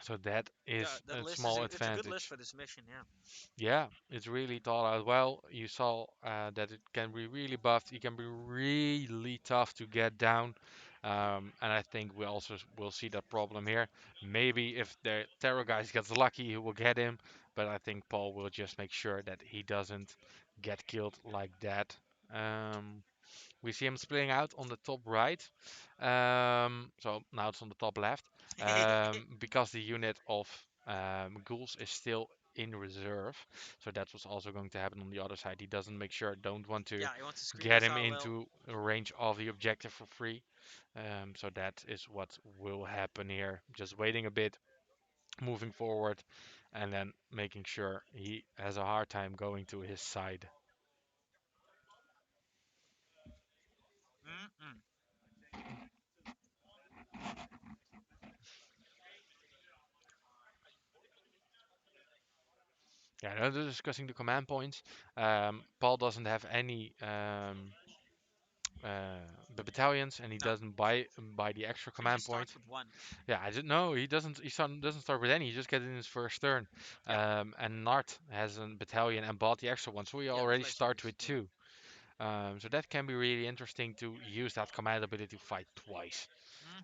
Speaker 2: So that
Speaker 1: yeah.
Speaker 2: is
Speaker 1: That
Speaker 2: a
Speaker 1: list is
Speaker 2: small
Speaker 1: it's a good list
Speaker 2: advantage.
Speaker 1: for this mission. Yeah.
Speaker 2: Yeah, it's really thought out well. You saw that it can be really buffed. It can be really tough to get down. And I think we also will see that problem here. Maybe if the Terror guys gets lucky, he will get him. But I think Paul will just make sure that he doesn't get killed like that. We see him splitting out on the top right. So now it's on the top left. Because the unit of ghouls is still in reserve. So that's what's also going to happen on the other side. He doesn't make sure, don't want to
Speaker 1: Yeah, he wants to screen
Speaker 2: get
Speaker 1: us
Speaker 2: him
Speaker 1: out a little.
Speaker 2: into a range of the objective for free. So that is what will happen here. Just waiting a bit, moving forward, and then making sure he has a hard time going to his side.
Speaker 1: Mm-mm.
Speaker 2: Yeah, now they're discussing the command points. Paul doesn't have any battalions, and he
Speaker 1: No,
Speaker 2: doesn't buy the extra
Speaker 1: he just
Speaker 2: command point.
Speaker 1: starts with one.
Speaker 2: Yeah, I didn't know he doesn't. Doesn't start with any. He just gets in his first turn.
Speaker 1: Yeah,
Speaker 2: And Nart has a battalion and bought the extra one, so he
Speaker 1: yeah, the
Speaker 2: already
Speaker 1: flesh
Speaker 2: starts
Speaker 1: eaters.
Speaker 2: with
Speaker 1: Yeah.
Speaker 2: 2. So that can be really interesting to use that command ability to fight twice.
Speaker 1: Hmm.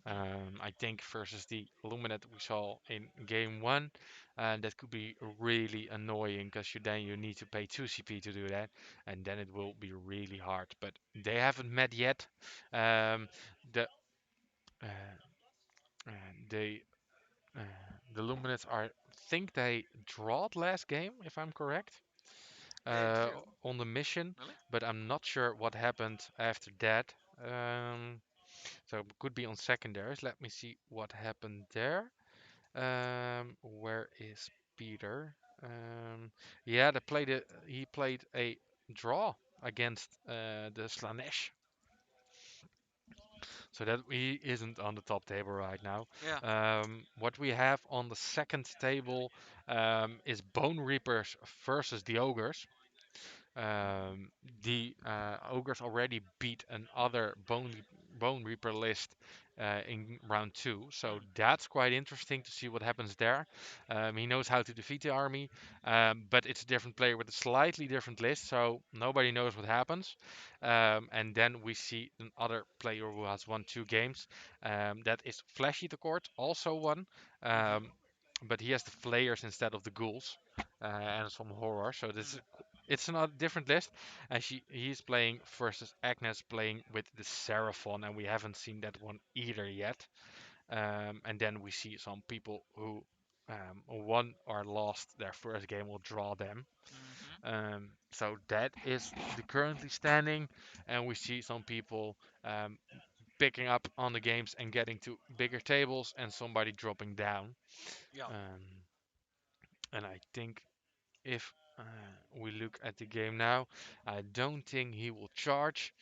Speaker 2: I think versus the Illuminate we saw in game 1, that could be really annoying because you need to pay 2 CP to do that, and then it will be really hard. But they haven't met yet. Um, the uh, uh, they uh, the Luminates are think they drawed last game if I'm correct
Speaker 1: They
Speaker 2: uh,
Speaker 1: drew.
Speaker 2: on the mission,
Speaker 1: Really?
Speaker 2: but I'm not sure what happened after that. So it could be on secondaries. Let me see what happened there. Where is Peter? Yeah, he played a draw against the Slanesh. So that he isn't on the top table right now.
Speaker 1: Yeah.
Speaker 2: What we have on the second table is Bone Reapers versus the Ogres. Um, the ogres already beat another bone reaper list in round 2, so
Speaker 1: Mm.
Speaker 2: that's quite interesting to see what happens there. He knows how to defeat the army, but it's a different player with a slightly different list, so nobody knows what happens. And then we see another player who has won 2 games. That is Flashy the Court, also won,
Speaker 1: Mm-hmm.
Speaker 2: um, but he has the flayers instead of the ghouls and some horror. So this is
Speaker 1: Mm.
Speaker 2: it's another different list, and he's playing versus Agnes playing with the Seraphon, and we haven't seen that one either yet. And then we see some people who won or lost their first game will draw them.
Speaker 1: Mm-hmm.
Speaker 2: So that is the currently standing, and we see some people picking up on the games and getting to bigger tables, and somebody dropping down.
Speaker 1: Yeah.
Speaker 2: Um, and I think if Uh, we look at the game now. I don't think he will charge,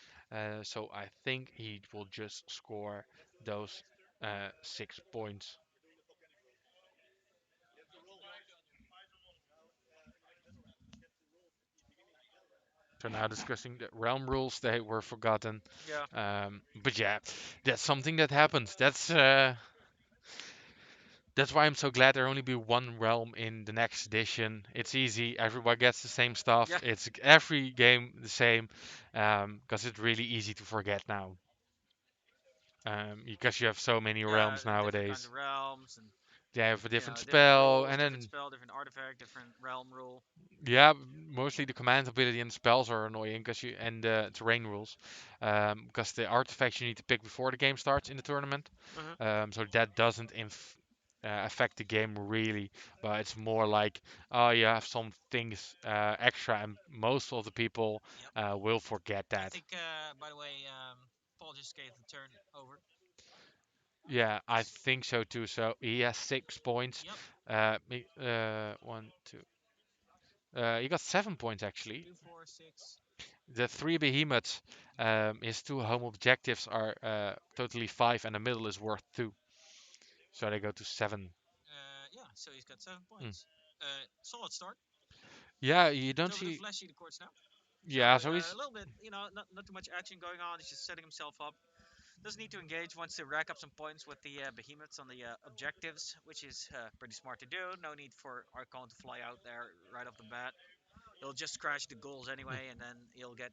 Speaker 2: so I think he will just score those 6 points. So now discussing the realm rules, they were forgotten.
Speaker 1: Yeah.
Speaker 2: But yeah, that's something that happens. That's why I'm so glad there only be one realm in the next edition. It's easy. Everybody gets the same stuff.
Speaker 1: Yeah.
Speaker 2: It's every game the same, because it's really easy to forget now. Because you have so many
Speaker 1: Yeah,
Speaker 2: realms
Speaker 1: different kinds
Speaker 2: nowadays.
Speaker 1: of realms and
Speaker 2: They have a different
Speaker 1: different
Speaker 2: spell,
Speaker 1: rules,
Speaker 2: and
Speaker 1: different
Speaker 2: then
Speaker 1: spell, different artifact, different realm rule.
Speaker 2: yeah, mostly the command ability and spells are annoying because you and the terrain rules, because the artifacts you need to pick before the game starts in the tournament,
Speaker 1: Uh-huh.
Speaker 2: so that doesn't affect the game really, but it's more like oh you have some things extra, and most of the people
Speaker 1: Yep.
Speaker 2: will forget
Speaker 1: I
Speaker 2: that.
Speaker 1: think, by the way, Paul just gave the turn over.
Speaker 2: Yeah, I think so too. So he has 6 points.
Speaker 1: Yep.
Speaker 2: One, two. He got 7 points actually.
Speaker 1: 2, 4, 6.
Speaker 2: The three behemoths, his two home objectives are totally 5, and the middle is worth 2. So they go to 7.
Speaker 1: Yeah, so he's got seven
Speaker 2: Mm.
Speaker 1: points. Solid start.
Speaker 2: Yeah, you
Speaker 1: It's
Speaker 2: don't
Speaker 1: over to
Speaker 2: see.
Speaker 1: Flashy the courts now. So
Speaker 2: Yeah, so
Speaker 1: a
Speaker 2: he's.
Speaker 1: little bit, not too much action going on. He's just setting himself up. Doesn't need to engage. Wants to rack up some points with the behemoths on the objectives, which is pretty smart to do. No need for Archon to fly out there right off the bat. He'll just crash the goals
Speaker 2: Mm.
Speaker 1: anyway, and then he'll get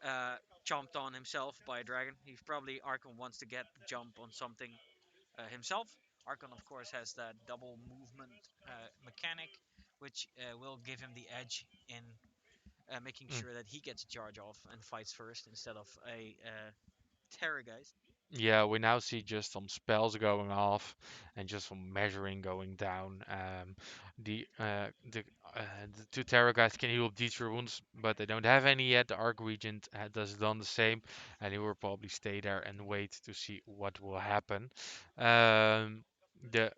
Speaker 1: uh, chomped on himself by a dragon. He probably Archon wants to get the jump on something himself. Archon, of course, has that double movement mechanic, which will give him the edge in making
Speaker 2: Mm.
Speaker 1: sure that he gets a charge off and fights first instead of a Terrorgeist.
Speaker 2: Yeah, we now see just some spells going off and just some measuring going down. The two tarot guys can heal Dietrich wounds, but they don't have any yet. The Arc Regent does done the same, and he will probably stay there and wait to see what will happen. The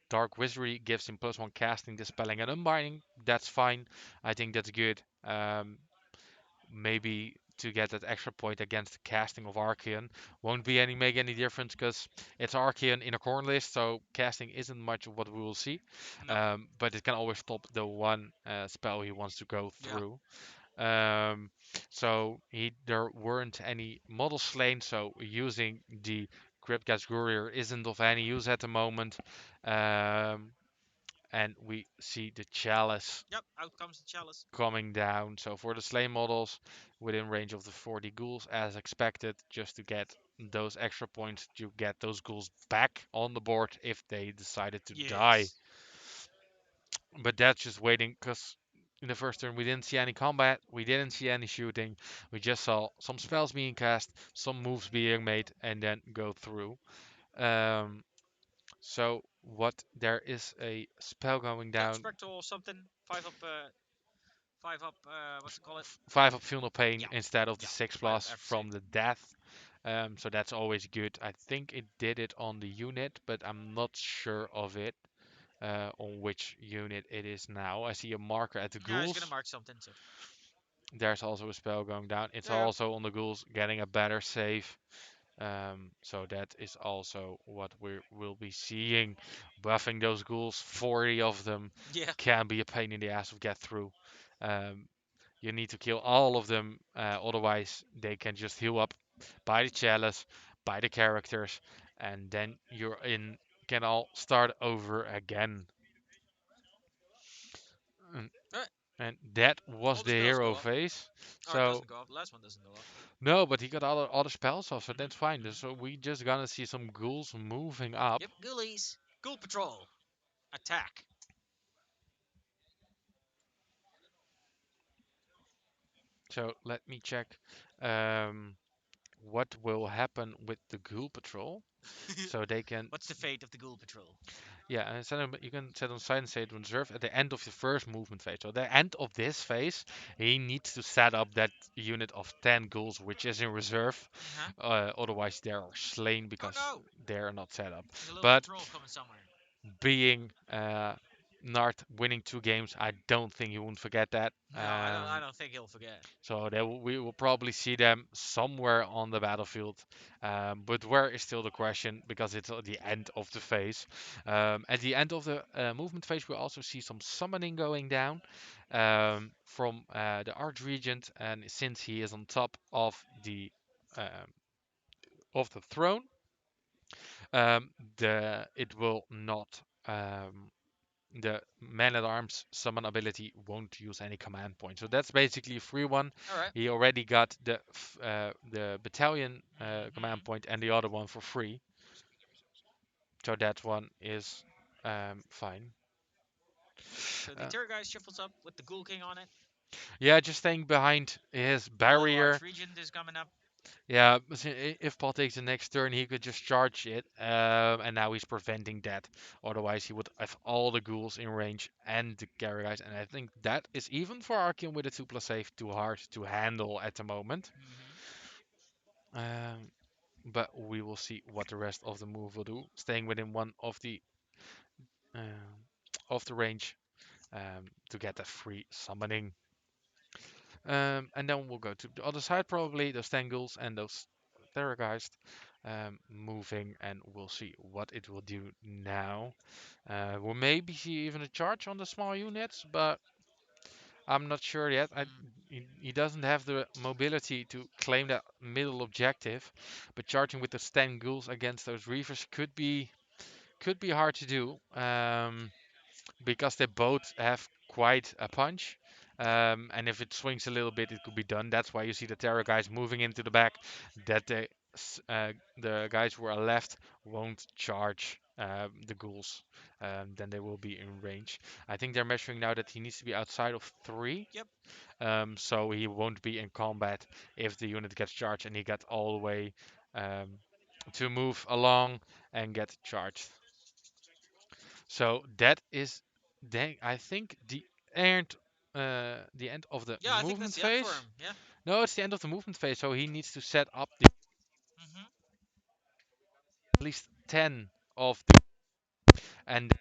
Speaker 2: Dark Wizardry gives him +1 casting, dispelling, and unbinding. That's fine. I think that's good. Maybe to get that extra point against the casting of Archeon won't be any make any difference because it's Archeon in a Khorne list, so casting isn't much of what we will see.
Speaker 1: No.
Speaker 2: But it can always stop the one spell he wants to go
Speaker 1: Yeah.
Speaker 2: through. Um, so there weren't any models slain, so using the Cryptgas Courier isn't of any use at the moment. Um, and we see the Chalice
Speaker 1: Yep. Out comes the chalice.
Speaker 2: coming down. So for the slay models, within range of the 40 ghouls as expected, just to get those extra points to get those ghouls back on the board if they decided to die.
Speaker 1: Yes.
Speaker 2: But that's just waiting because in the first turn we didn't see any combat, we didn't see any shooting, we just saw some spells being cast, some moves being made, and then go through. Um, so what there is a spell going
Speaker 1: Yeah.
Speaker 2: down.
Speaker 1: Spectral something. 5 up. 5 up. What's it call it?
Speaker 2: 5 of funeral pain
Speaker 1: Yeah.
Speaker 2: instead of the
Speaker 1: Yeah.
Speaker 2: 6
Speaker 1: 5 up
Speaker 2: plus
Speaker 1: after save.
Speaker 2: from the death. So that's always good. I think it did it on the unit, but I'm not sure of it on which unit it is now. I see a marker at the
Speaker 1: Yeah, he's gonna
Speaker 2: ghouls.
Speaker 1: mark something. So.
Speaker 2: There's also a spell going down. It's
Speaker 1: Yeah.
Speaker 2: also on the ghouls getting a better save. So that is also what we will be seeing. Buffing those ghouls, 40 of them
Speaker 1: Yeah.
Speaker 2: can be a pain in the ass to get through. Um, you need to kill all of them, otherwise they can just heal up by the chalice, by the characters, and then you're in. Can all start over again. And,
Speaker 1: Alright.
Speaker 2: and that was
Speaker 1: All the
Speaker 2: the
Speaker 1: spells
Speaker 2: hero
Speaker 1: go off.
Speaker 2: phase.
Speaker 1: Oh, it
Speaker 2: So
Speaker 1: doesn't go off. The last one doesn't go off.
Speaker 2: no, but he got other spells off, so
Speaker 1: Hmm.
Speaker 2: that's fine.
Speaker 1: Hmm.
Speaker 2: So we just gonna see some ghouls moving up.
Speaker 1: Yep. Ghoulies. Ghoul patrol. Attack.
Speaker 2: So let me check um, what will happen with the ghoul patrol. So they can.
Speaker 1: What's the fate of the ghoul patrol?
Speaker 2: Yeah, and you can set on silent state reserve at the end of the first movement phase. So the end of this phase, he needs to set up that unit of 10 ghouls, which is in reserve.
Speaker 1: Uh-huh.
Speaker 2: Otherwise, they are slain
Speaker 1: Oh
Speaker 2: because
Speaker 1: no!
Speaker 2: they are not set up.
Speaker 1: There's a little
Speaker 2: But
Speaker 1: patrol coming somewhere.
Speaker 2: being Nart winning 2 games, I don't think he won't forget that.
Speaker 1: No, I don't. I don't think he'll forget.
Speaker 2: So we will probably see them somewhere on the battlefield. But where is still the question because it's at the end of the phase. At the end of the movement phase, we also see some summoning going down from the Archregent, and since he is on top um, of the throne, the it will not. The man at arms summon ability won't use any command point. So that's basically a free one.
Speaker 1: All right.
Speaker 2: He already got the battalion
Speaker 1: Mm-hmm.
Speaker 2: command point and the other one for free. So that one is fine.
Speaker 1: So the
Speaker 2: Uh,
Speaker 1: tour guy shuffles up with the Ghoul King on it.
Speaker 2: yeah, just staying behind his
Speaker 1: The little
Speaker 2: barrier.
Speaker 1: Archregent is coming up.
Speaker 2: Yeah, if Paul takes the next turn, he could just charge it, and now he's preventing that. Otherwise, he would have all the ghouls in range and the carry guys, and I think that is even for Archeon with a 2+ save too hard to handle at the moment.
Speaker 1: Mm-hmm.
Speaker 2: Um, but we will see what the rest of the move will do. Staying within one um, of the range to get that free summoning. And then we'll go to the other side, probably those Tangles and those Therageist moving, and we'll see what it will do now. We'll maybe see even a charge on the small units, but I'm not sure yet. He doesn't have the mobility to claim that middle objective, but charging with those 10 ghouls against those Reavers could be hard to do. Because they both have quite a punch. And if it swings a little bit, it could be done. That's why you see the Terror guys moving into the back. That the guys who are left won't charge the ghouls. Then they will be in range. I think they're measuring now that he needs to be outside of 3.
Speaker 1: Yep.
Speaker 2: So he won't be in combat if the unit gets charged and he gets all the way um, to move along and get charged. So that is then I think the end of the
Speaker 1: Yeah, I think that's
Speaker 2: movement
Speaker 1: the end for
Speaker 2: phase.
Speaker 1: him. Yeah.
Speaker 2: No, it's the end of the movement phase, so he needs to set up
Speaker 1: Mm-hmm.
Speaker 2: at least 10 of the and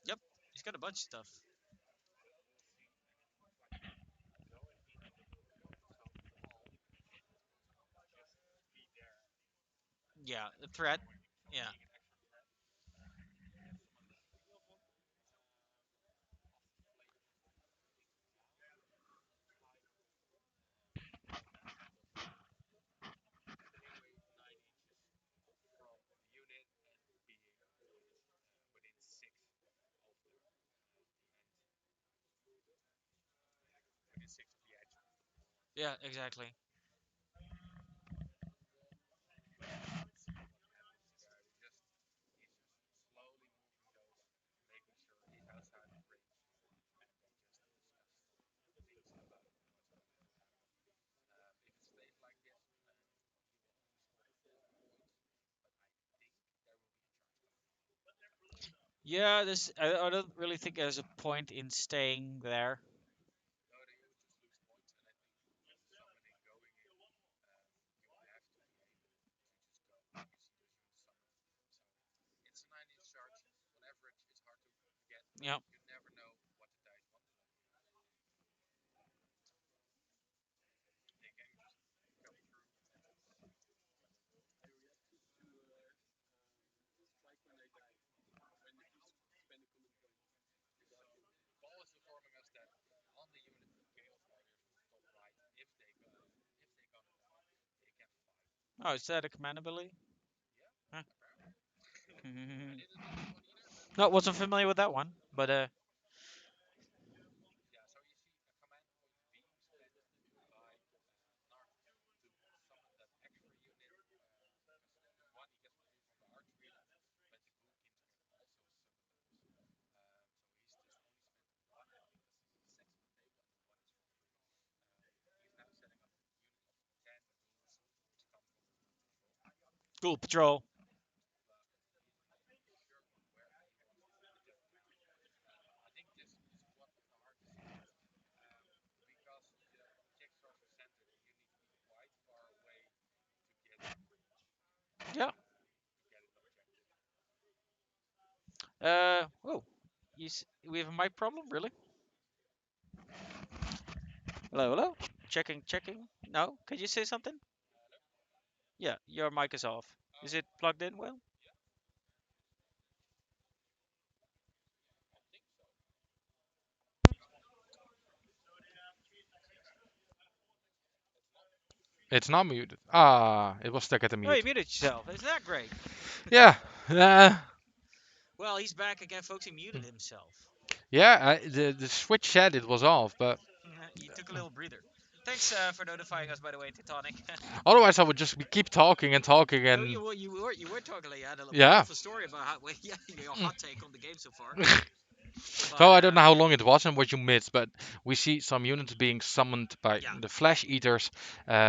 Speaker 1: Yep. He's got a bunch of stuff. Yeah. The threat. Yeah. Yeah. Exactly. Yeah. This. I don't really think there's a point in staying there. Yep. Oh, is that a command ability? Huh. No, wasn't familiar with that one, but cool patrol. Yeah. Oh, we have a mic problem, really? Hello, hello. Checking, checking. No, could you say something? Yeah, your mic is off. Is it plugged in well?
Speaker 2: It's not muted. Ah, it was stuck at the
Speaker 1: Oh, you
Speaker 2: mute.
Speaker 1: muted yourself. Isn't that great?
Speaker 2: Yeah. Uh,
Speaker 1: Well, he's back again, folks. He muted himself.
Speaker 2: yeah. The switch said it was off, but
Speaker 1: You took a little breather. Thanks for notifying us, by the way, Titanic.
Speaker 2: otherwise I would just keep talking and talking
Speaker 1: No,
Speaker 2: and
Speaker 1: you were talking like you had a
Speaker 2: yeah.
Speaker 1: wonderful story about how yeah, your
Speaker 2: Mm.
Speaker 1: hot take on the game so far.
Speaker 2: So
Speaker 1: But
Speaker 2: I don't know how long it was and what you missed, but we see some units being summoned by
Speaker 1: yeah,
Speaker 2: the flesh eaters.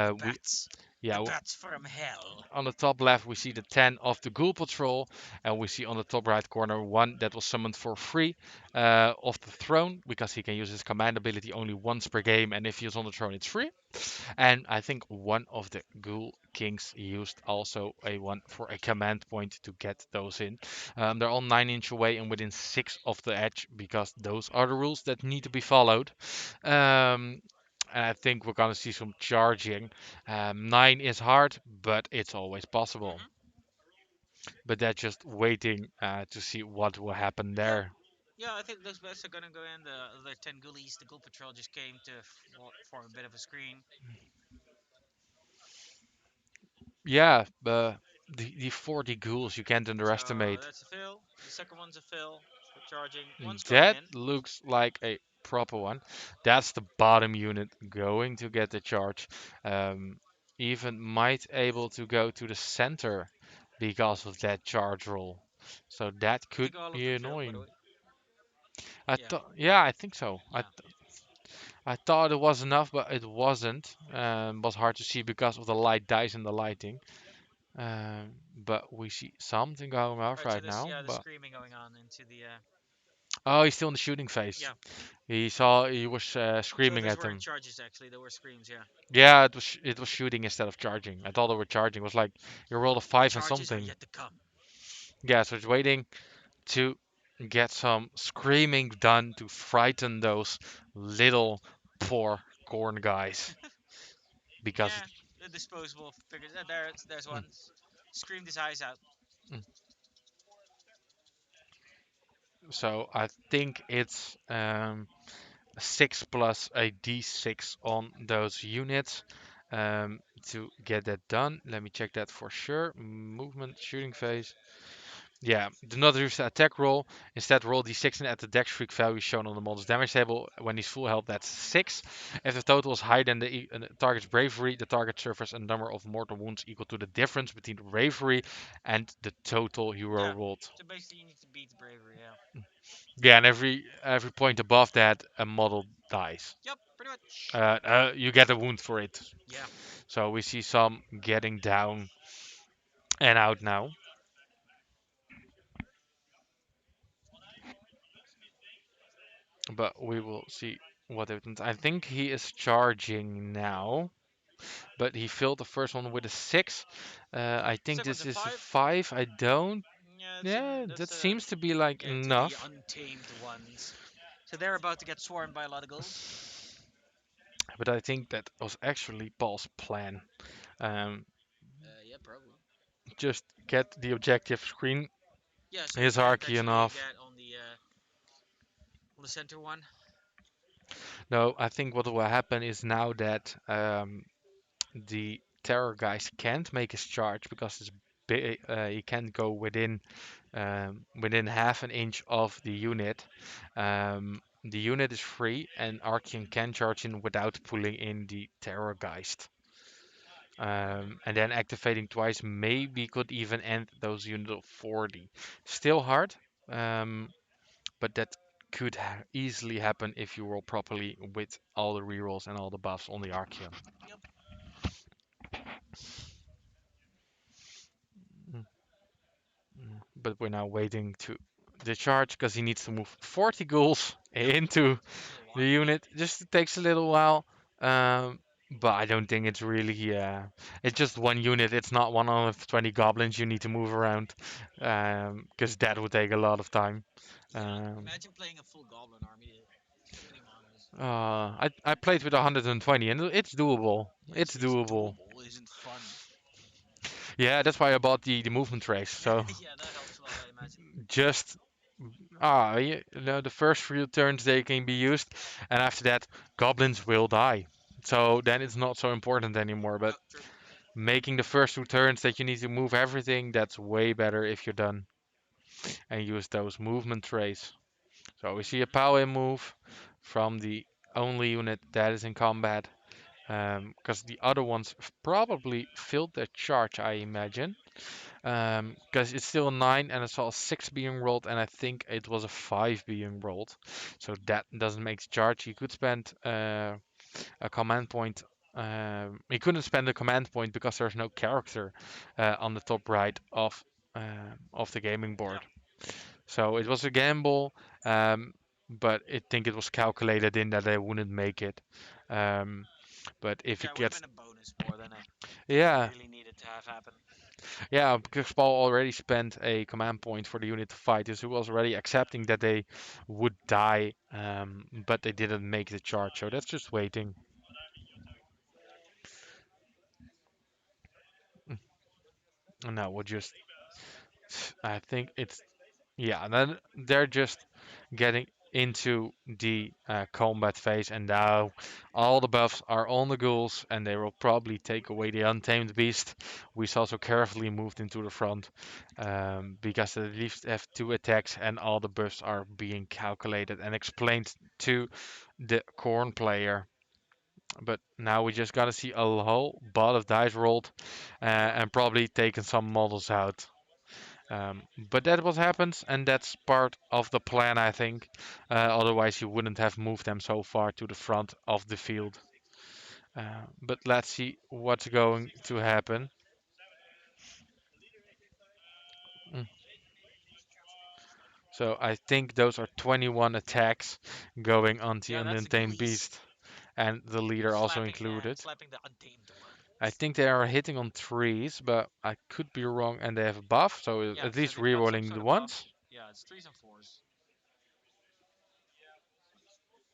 Speaker 1: the
Speaker 2: We
Speaker 1: bats,
Speaker 2: yeah.
Speaker 1: the bats from hell.
Speaker 2: On the top left, we see the 10 of the Ghoul Patrol, and we see on the top right corner one that was summoned for free off the throne because he can use his command ability only once per game, and if he is on the throne, it's free. And I think one of the Ghoul Kings used also a one for a command point to get those in. They're all 9-inch away and within 6 of the edge because those are the rules that need to be followed. Um, and I think we're gonna see some charging. 9 is hard, but it's always possible.
Speaker 1: Hmm.
Speaker 2: But that's just waiting to see what will happen
Speaker 1: Yeah,
Speaker 2: there.
Speaker 1: yeah. I think those bats are gonna go in. The other 10 ghoulies, the ghoul patrol just came to form a bit of a screen.
Speaker 2: Yeah, but the 40 ghouls you can't
Speaker 1: So
Speaker 2: underestimate.
Speaker 1: that's a fill. The second one's a fill for charging. One's going
Speaker 2: That
Speaker 1: in.
Speaker 2: looks like a proper one. That's the bottom unit going to get the charge. Um, Even might able to go to the center because of that charge roll. So that
Speaker 1: I
Speaker 2: could
Speaker 1: think all of
Speaker 2: be
Speaker 1: them fill, by the
Speaker 2: annoying.
Speaker 1: way.
Speaker 2: I
Speaker 1: Yeah,
Speaker 2: thought, yeah, I think so.
Speaker 1: yeah.
Speaker 2: I thought it was enough, but it wasn't. Was hard to see because of the light dice and the lighting. But we see something going off
Speaker 1: Right. So
Speaker 2: right
Speaker 1: there's
Speaker 2: now.
Speaker 1: yeah, the
Speaker 2: But
Speaker 1: screaming going on into the
Speaker 2: oh, he's still in the shooting phase.
Speaker 1: yeah.
Speaker 2: He was
Speaker 1: So
Speaker 2: screaming
Speaker 1: those
Speaker 2: at
Speaker 1: weren't
Speaker 2: them.
Speaker 1: charges actually. They were screams. Yeah.
Speaker 2: Yeah, it was shooting instead of charging. I thought they were charging. It was like you rolled a
Speaker 1: The
Speaker 2: five and
Speaker 1: charges are
Speaker 2: something.
Speaker 1: yet to come.
Speaker 2: Yeah, so it's waiting to get some screaming done to frighten those little poor corn guys because
Speaker 1: Yeah, the disposable figures. There's
Speaker 2: mm,
Speaker 1: one. Screamed his eyes out.
Speaker 2: mm. So I think it's 6 plus a d6 on those units to get that done. Let me check that for sure. Movement, shooting phase. Yeah, do not use the attack roll. Instead, roll d6 and add the dex freak value shown on the model's damage table. When he's full health, that's 6. If the total is higher than the target's bravery, the target suffers a number of mortal wounds equal to the difference between the bravery and the total hero
Speaker 1: Yeah.
Speaker 2: rolled.
Speaker 1: So basically, you need to beat the bravery. Yeah.
Speaker 2: Yeah, and every point above that, a model dies.
Speaker 1: Yep. Pretty much.
Speaker 2: You get a wound for it.
Speaker 1: Yeah.
Speaker 2: So we see some getting down and out now, but we will see what happens. I think he is charging now, but he filled the first one with a 6. I think
Speaker 1: Second one's
Speaker 2: this
Speaker 1: a
Speaker 2: is a
Speaker 1: five.
Speaker 2: 5. I don't.
Speaker 1: Yeah,
Speaker 2: Yeah,
Speaker 1: that's
Speaker 2: that seems to be like
Speaker 1: yeah, into the
Speaker 2: enough.
Speaker 1: untamed ones. So they're about to get swarmed by a lot of ghouls.
Speaker 2: But I think that was actually Paul's plan. Um,
Speaker 1: Yeah, probably.
Speaker 2: just get the objective screen,
Speaker 1: Yeah, so he
Speaker 2: his
Speaker 1: can't
Speaker 2: hierarchy
Speaker 1: actually
Speaker 2: enough.
Speaker 1: get on the center one.
Speaker 2: No, I think what will happen is now that the terror guys can't make his charge because he can't go within half an inch of the unit. The unit is free, and Archean can charge in without pulling in the Terrorgeist. And then activating twice maybe could even end those units of 40. Still hard, um, but that could easily happen if you roll properly with all the rerolls and all the buffs on the Archeon.
Speaker 1: Yep.
Speaker 2: Mm, But we're now waiting to the charge because he needs to move 40 ghouls
Speaker 1: Yep.
Speaker 2: into
Speaker 1: Takes a little
Speaker 2: the
Speaker 1: while.
Speaker 2: unit. Just takes a little while. Um, but I don't think it's really. It's just one unit. It's not one of 20 goblins you need to move around, because that would take a lot of time.
Speaker 1: Yeah,
Speaker 2: Um,
Speaker 1: imagine playing a full goblin army. Too many monos.
Speaker 2: I played with 120 and it's doable. It's
Speaker 1: It's
Speaker 2: doable.
Speaker 1: doable, isn't fun.
Speaker 2: Yeah, that's why I bought the movement trace. So
Speaker 1: Yeah, that helps a lot, I imagine.
Speaker 2: just the first few turns they can be used, and after that goblins will die. So then it's not so important anymore. But
Speaker 1: Yep, true.
Speaker 2: making the first two turns that you need to move everything, that's way better if you're done and use those movement trays. So we see a
Speaker 1: Hmm.
Speaker 2: power move from the only unit that is in combat, because the other ones probably filled their charge, I imagine. Because it's still a 9 and I saw a 6 being rolled, and I think it was a 5 being rolled. So that doesn't make the charge. You could spend a command point. You couldn't spend a command point because there's no character on the top right of the gaming
Speaker 1: Yeah.
Speaker 2: board. So it was a gamble, but I think it was calculated in that they wouldn't make it. Um, but if
Speaker 1: Yeah,
Speaker 2: it
Speaker 1: it would have
Speaker 2: gets,
Speaker 1: been a bonus more than a thing we
Speaker 2: yeah,
Speaker 1: really needed to have happen.
Speaker 2: yeah, because Paul already spent a command point for the unit to fight, so he was already accepting that they would die, but they didn't make the charge. So that's just waiting. And now we'll just, I think it's, yeah, and then they're just getting into the combat phase, and now all the buffs are on the ghouls, and they will probably take away the untamed beast. We also carefully moved into the front, because they at least have two attacks, and all the buffs are being calculated and explained to the Khorne player. But now we just gotta see a whole lot of dice rolled, and probably taken some models out. But that what happens, and that's part of the plan, I think. Otherwise, you wouldn't have moved them so far to the front of the field. But let's see what's going to happen. Mm. So I think those are 21 attacks going on the
Speaker 1: Yeah, that's a good
Speaker 2: untamed
Speaker 1: piece.
Speaker 2: beast, and the leader also included.
Speaker 1: Slapping the untamed
Speaker 2: I
Speaker 1: ones.
Speaker 2: think they are hitting on threes, but I could be wrong, and they have a buff, so
Speaker 1: Yeah,
Speaker 2: at
Speaker 1: so
Speaker 2: least
Speaker 1: they've got some
Speaker 2: rerolling
Speaker 1: sort
Speaker 2: the
Speaker 1: of buff.
Speaker 2: ones.
Speaker 1: Yeah, it's threes and fours,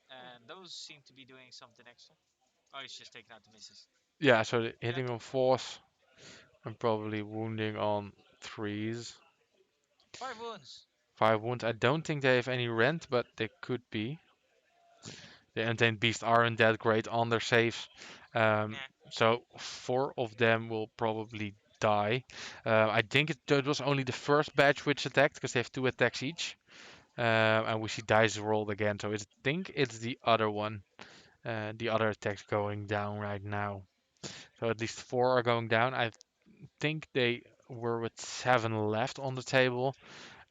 Speaker 1: and those seem to be doing something extra. Oh, he's just taking out the misses.
Speaker 2: Yeah, so the
Speaker 1: Yeah,
Speaker 2: hitting on fours and probably wounding on threes.
Speaker 1: 5 wounds.
Speaker 2: 5 wounds. I don't think they have any rent, but they could be. The Untamed Beasts aren't that great on their saves.
Speaker 1: Nah.
Speaker 2: So 4 of them will probably die. I think it was only the first batch which attacked, because they have 2 attacks each. And we see dice rolled again, so I think it's the other one. The other attacks going down right now. So at least 4 are going down. I think they were with 7 left on the table.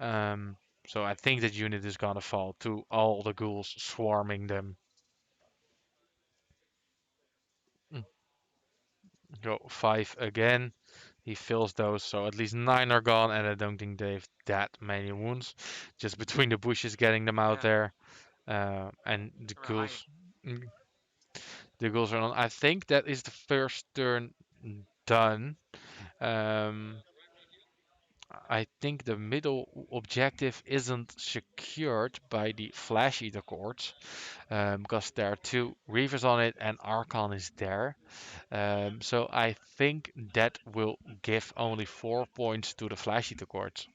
Speaker 2: Um, so I think that unit is gonna fall to all the ghouls swarming them. Mm, Go 5 again. He fills those, so at least 9 are gone, and I don't think they have that many wounds. Just between the bushes getting them out
Speaker 1: Yeah,
Speaker 2: there. And
Speaker 1: we're hiding.
Speaker 2: mm, the ghouls are on. I think that is the first turn done. Um, I think the middle objective isn't secured by the Flash Eater cords, because there are 2 Reavers on it and Archon is there. So I think that will give only 4 points to the Flash Eater cords.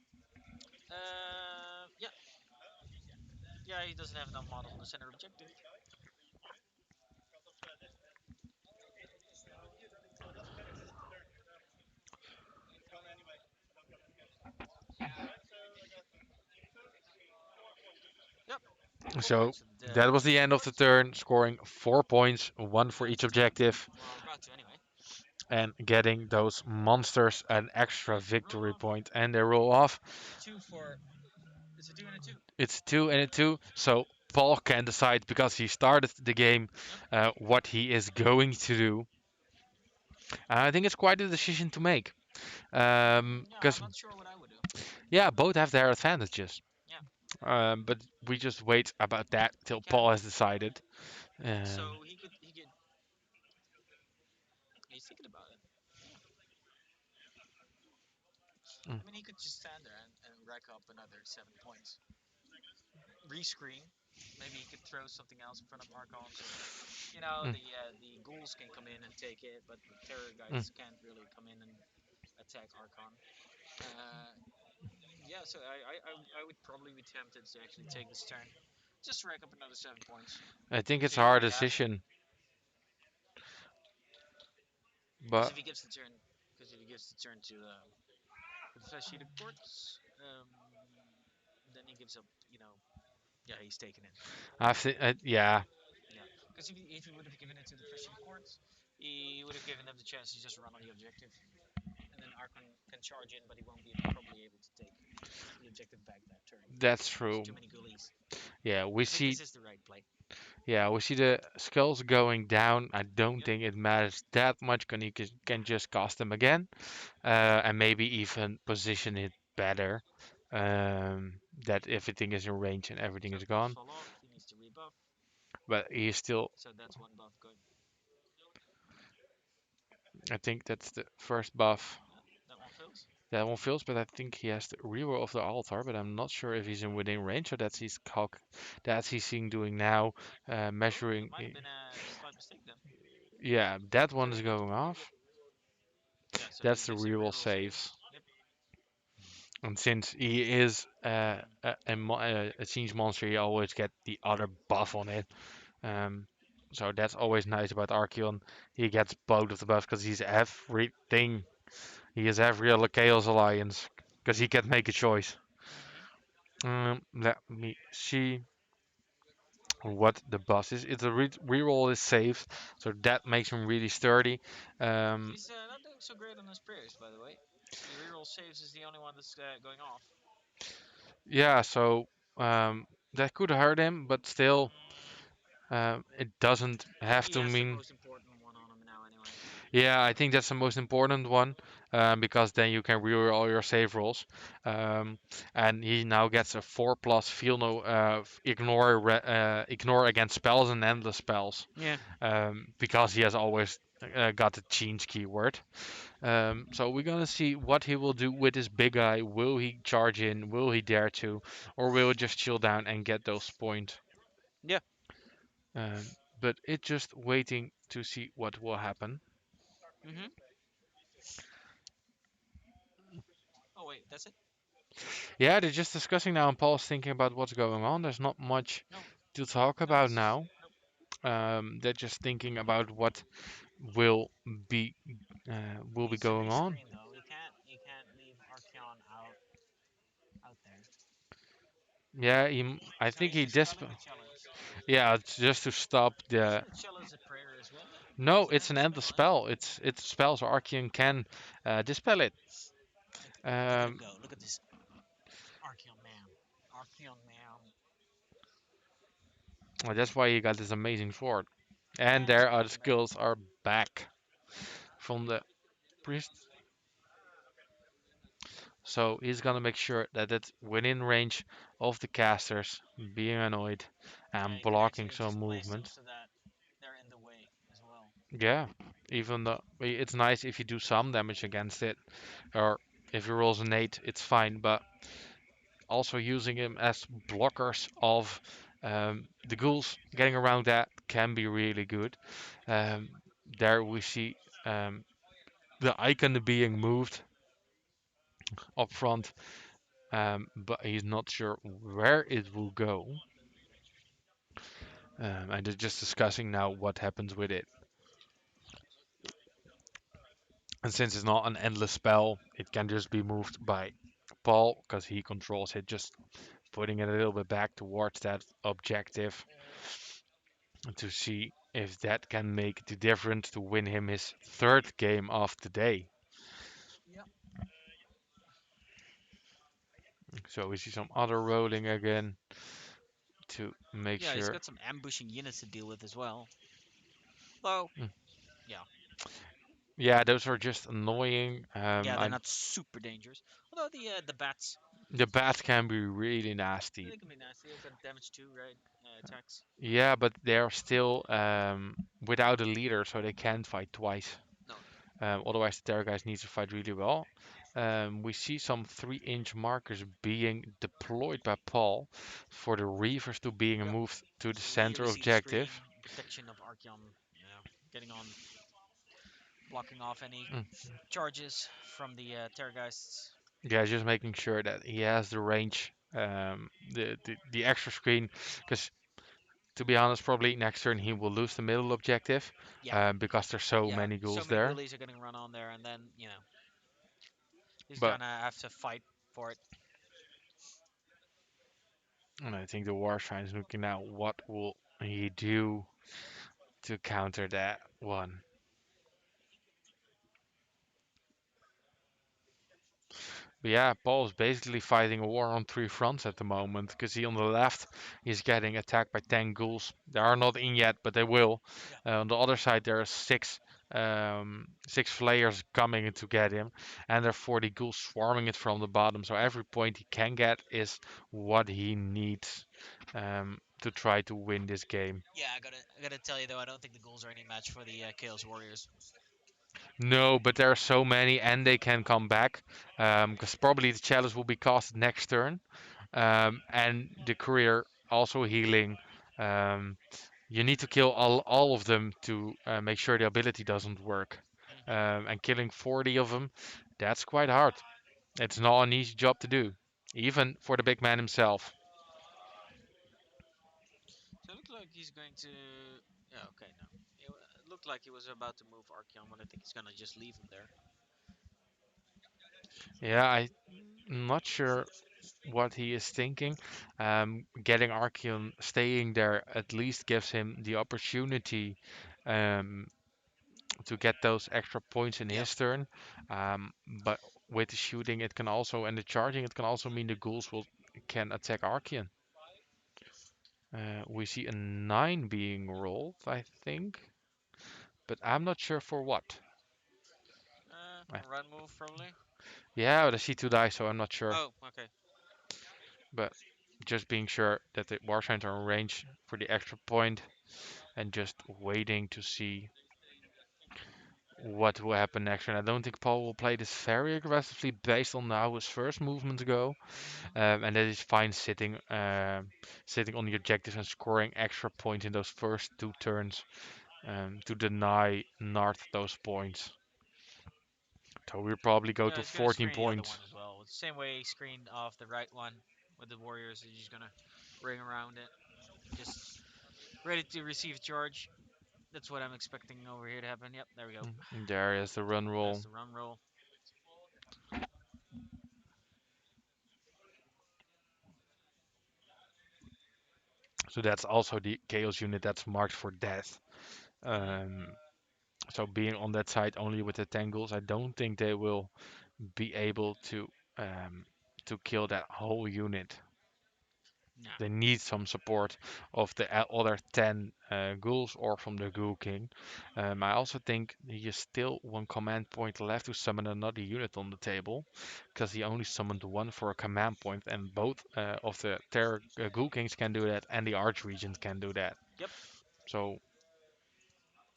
Speaker 1: Yeah, yeah. He doesn't have enough models on the center objective. Yep, 4 points
Speaker 2: So
Speaker 1: to
Speaker 2: that
Speaker 1: the
Speaker 2: was the
Speaker 1: Flash
Speaker 2: end of the
Speaker 1: cords.
Speaker 2: turn, scoring 4 points, one for each
Speaker 1: That's two.
Speaker 2: objective,
Speaker 1: Well, we're about to anyway.
Speaker 2: and getting those monsters an extra
Speaker 1: Wait, roll
Speaker 2: victory
Speaker 1: off.
Speaker 2: point, and they roll off.
Speaker 1: Two for. It's a two and a two.
Speaker 2: It's 2 and a 2, so Paul can decide, because he started the game,
Speaker 1: Yep.
Speaker 2: what he is going to do. I think it's quite a decision to make,
Speaker 1: Yeah, I'm
Speaker 2: because
Speaker 1: not sure what I would do.
Speaker 2: yeah, both have their advantages.
Speaker 1: Yeah.
Speaker 2: But we just wait about that till
Speaker 1: Can
Speaker 2: Paul has decided.
Speaker 1: so
Speaker 2: Um,
Speaker 1: he could just stand there and rack up another 7 points. Rescreen. Maybe he could throw something else in front of Archon so that
Speaker 2: Mm,
Speaker 1: the ghouls can come in and take it, but the terror
Speaker 2: mm.
Speaker 1: guys can't really come in and attack Archon. Uh, yeah, so I would probably be tempted to actually take this turn, just to rack up another 7 points.
Speaker 2: I think it's
Speaker 1: See
Speaker 2: a
Speaker 1: what
Speaker 2: hard
Speaker 1: we have.
Speaker 2: decision,
Speaker 1: Because
Speaker 2: but
Speaker 1: if he gives the turn, because if he gives the turn to the flesh eater courts, then he gives up. Yeah, he's taken it.
Speaker 2: yeah,
Speaker 1: Yeah, because if he would have given it to the flesh eater courts, he would have given them the chance to just run on the objective, and then Archon can charge in, but he won't be probably able to take the objective back that turn.
Speaker 2: that's
Speaker 1: There's
Speaker 2: true.
Speaker 1: too many ghoulies.
Speaker 2: Yeah,
Speaker 1: I think this is the right play.
Speaker 2: we see the skulls going down. I don't
Speaker 1: Yep.
Speaker 2: think it matters that much. Can just cast them again, and maybe even position it better. That everything is in range and everything
Speaker 1: So
Speaker 2: is
Speaker 1: buffs
Speaker 2: gone.
Speaker 1: fall off. He needs to rebuff.
Speaker 2: But he is still.
Speaker 1: So that's one buff good.
Speaker 2: I think that's the first buff.
Speaker 1: Yeah, that one fails.
Speaker 2: That one fails, but I think he has the reroll of the altar. But I'm not sure if he's in within range. So that's he's seeing doing now,
Speaker 1: Oh, that
Speaker 2: measuring.
Speaker 1: might have been a slight mistake then.
Speaker 2: Yeah, that
Speaker 1: So
Speaker 2: one is
Speaker 1: he got the
Speaker 2: going
Speaker 1: pre. Yep.
Speaker 2: off.
Speaker 1: Yeah. So he
Speaker 2: That's the
Speaker 1: gives a
Speaker 2: reroll
Speaker 1: reroll save.
Speaker 2: saves.
Speaker 1: Yep.
Speaker 2: And since he is
Speaker 1: Mm.
Speaker 2: a siege monster, he always get the other buff on it. Um, so that's always nice about Archeon. He gets both of the buffs because he's everything. He is every other Chaos Alliance because he can make a choice.
Speaker 1: Mhm.
Speaker 2: Let me see what the buff is. It's a reroll is saved, so that makes him really sturdy. Um,
Speaker 1: He's not doing so great on his prayers, by the way. The reroll saves is the only one that's going off.
Speaker 2: yeah, so that could hurt him, but still,
Speaker 1: Mm,
Speaker 2: it doesn't have
Speaker 1: he
Speaker 2: to
Speaker 1: has the
Speaker 2: mean.
Speaker 1: most important one on him now, anyway.
Speaker 2: Yeah, I think that's the most important one because then you can reroll all your save rolls. Um, and he now gets a 4+ feel no ignore against spells and endless spells
Speaker 1: Yeah.
Speaker 2: because he has always got the change keyword. So we're gonna see what he will do with his big eye. Will he charge in? Will he dare to? Or will he just chill down and get those points?
Speaker 1: Yeah.
Speaker 2: Um, but it's just waiting to see what will happen.
Speaker 1: Mhm. Oh wait, that's it.
Speaker 2: Yeah, they're just discussing now, and Paul's thinking about what's going on. There's not much
Speaker 1: No,
Speaker 2: to talk
Speaker 1: no,
Speaker 2: about
Speaker 1: it's
Speaker 2: now.
Speaker 1: nope.
Speaker 2: They're just thinking about what will be
Speaker 1: He
Speaker 2: will be
Speaker 1: needs to
Speaker 2: going on.
Speaker 1: rescreen though. He can't leave Archeon out there.
Speaker 2: Yeah, I
Speaker 1: So
Speaker 2: think
Speaker 1: he's
Speaker 2: he
Speaker 1: dispelling
Speaker 2: dispel.
Speaker 1: the chalice.
Speaker 2: Yeah, it's just to stop the.
Speaker 1: Isn't the chalice a prayer as well?
Speaker 2: No,
Speaker 1: It's an
Speaker 2: it's
Speaker 1: endless
Speaker 2: an endless
Speaker 1: spell, eh?
Speaker 2: spell. It's spells Archean can dispel it.
Speaker 1: Look at him
Speaker 2: Um,
Speaker 1: go. Look at this Archeon man. Archeon man.
Speaker 2: well, that's why he got this amazing sword. And
Speaker 1: And his
Speaker 2: their other
Speaker 1: powerful bag.
Speaker 2: skills are back from the priest. So he's gonna make sure that it's within range of the casters being annoyed
Speaker 1: Yeah,
Speaker 2: and
Speaker 1: you can
Speaker 2: blocking
Speaker 1: actually
Speaker 2: some
Speaker 1: just place them
Speaker 2: movement.
Speaker 1: so that they're in the way as well.
Speaker 2: Yeah, even though it's nice if you do some damage against it, or if he rolls an 8, it's fine. But also using him as blockers of the ghouls, getting around that can be really good. Um, there we see the icon being moved up front, but he's not sure where it will go. And they're just discussing now what happens with it. And since it's not an endless spell, it can just be moved by Paul because he controls it, just putting it a little bit back towards that objective to see if that can make the difference to win him his third game of the day.
Speaker 1: Yeah.
Speaker 2: So we see some other rolling again to make
Speaker 1: Yeah, he's
Speaker 2: sure.
Speaker 1: got some ambushing units to deal with as well. Though,
Speaker 2: Mm.
Speaker 1: yeah.
Speaker 2: Yeah, those are just annoying.
Speaker 1: Yeah, they're not super dangerous. Although the bats,
Speaker 2: The bats can be really nasty.
Speaker 1: they can be nasty. They've got damage too, right? Attacks.
Speaker 2: Yeah, but they're still without a leader, so they can't fight twice.
Speaker 1: No.
Speaker 2: Otherwise, the Terror guys need to fight really well. We see some 3-inch markers being deployed by Paul for the Reavers to being
Speaker 1: Yep.
Speaker 2: moved to the
Speaker 1: So we
Speaker 2: center
Speaker 1: see the screen
Speaker 2: objective.
Speaker 1: protection of Archeon, getting on, blocking off any
Speaker 2: Mm.
Speaker 1: charges from the Terrorgeists.
Speaker 2: Yeah, just making sure that he has the range, the extra screen, because to be honest, probably next turn he will lose the middle objective,
Speaker 1: Yeah,
Speaker 2: because there's so
Speaker 1: yeah.
Speaker 2: many
Speaker 1: So
Speaker 2: ghouls
Speaker 1: many
Speaker 2: there.
Speaker 1: ghoulies are getting run on there, and then he's
Speaker 2: But
Speaker 1: gonna have to fight for it.
Speaker 2: I think the Warshine is looking at what will he do to counter that one. But yeah, Paul's basically fighting a war on 3 fronts at the moment, because he on the left he's getting attacked by 10 ghouls. They are not in yet, but they will.
Speaker 1: Yeah.
Speaker 2: On the other side there are six flayers coming in to get him, and there are 40 ghouls swarming it from the bottom. So every point he can get is what he needs to try to win this game.
Speaker 1: Yeah, I gotta tell you though, I don't think the ghouls are any match for the Chaos Warriors.
Speaker 2: No, but there are so many, and they can come back, because probably the chalice will be cast next turn. And the courier also healing. Um, you need to kill all of them to make sure the ability doesn't work.
Speaker 1: Hmm.
Speaker 2: And killing 40 of them, that's quite hard. It's not an easy job to do, even for the big man himself.
Speaker 1: So it looked like he's going to. Yeah, okay, no. It looked like he was about to move Archeon, but I think he's gonna just leave him there.
Speaker 2: Yeah, I'm not sure what he is thinking. Getting Archeon staying there at least gives him the opportunity um, to get those extra points in
Speaker 1: Yep.
Speaker 2: his turn. But with the shooting, it can also and the charging, it can also mean the ghouls will can attack Archeon. We see a 9 being rolled, I think, but I'm not sure for what. Uh,
Speaker 1: A run move probably.
Speaker 2: yeah, but I see 2 dice, so I'm not sure.
Speaker 1: Oh, okay.
Speaker 2: But just being sure that the Warsigns are in range for the extra point, and just waiting to see what will happen next. And I don't think Paul will play this very aggressively based on how his first movements go.
Speaker 1: Hmm.
Speaker 2: And that is fine sitting on the objective and scoring extra points in those first 2 turns to deny North those points. So we'll probably go
Speaker 1: Yeah,
Speaker 2: to
Speaker 1: he's gonna
Speaker 2: 14
Speaker 1: screen the other one
Speaker 2: points.
Speaker 1: as well. It's the same way he screened off the right one with the Warriors. He's just gonna ring around it, just ready to receive charge. That's what I'm expecting over here to happen. Yep, there we go.
Speaker 2: There is the run
Speaker 1: That's
Speaker 2: roll.
Speaker 1: the run roll.
Speaker 2: So that's also the Chaos unit that's marked for death.
Speaker 1: Hmm.
Speaker 2: Um, so being on that side only with the Tangles, I don't think they will be able um, to kill that whole unit.
Speaker 1: Nah.
Speaker 2: They need some support of the other 10 ghouls or from the Ghoul King. I also think he is still 1 command point left to summon another unit on the table, because he only summoned one for a command point, and both of the Terror Ghoul Kings can do that, and the Archregent can do that.
Speaker 1: Yep.
Speaker 2: So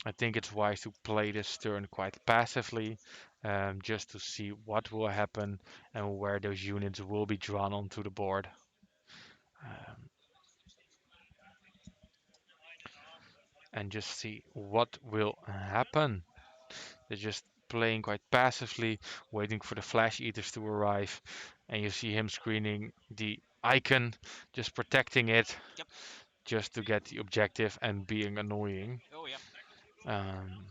Speaker 2: I think it's wise to play this turn quite passively, just to see what will happen and where those units will be drawn onto the board. Um, and just see what will happen. They're just playing quite passively, waiting for the Flash Eaters to arrive, and you see him screening the icon, just protecting it,
Speaker 1: Yep.
Speaker 2: just to get the objective and being annoying.
Speaker 1: Oh yeah.
Speaker 2: Um,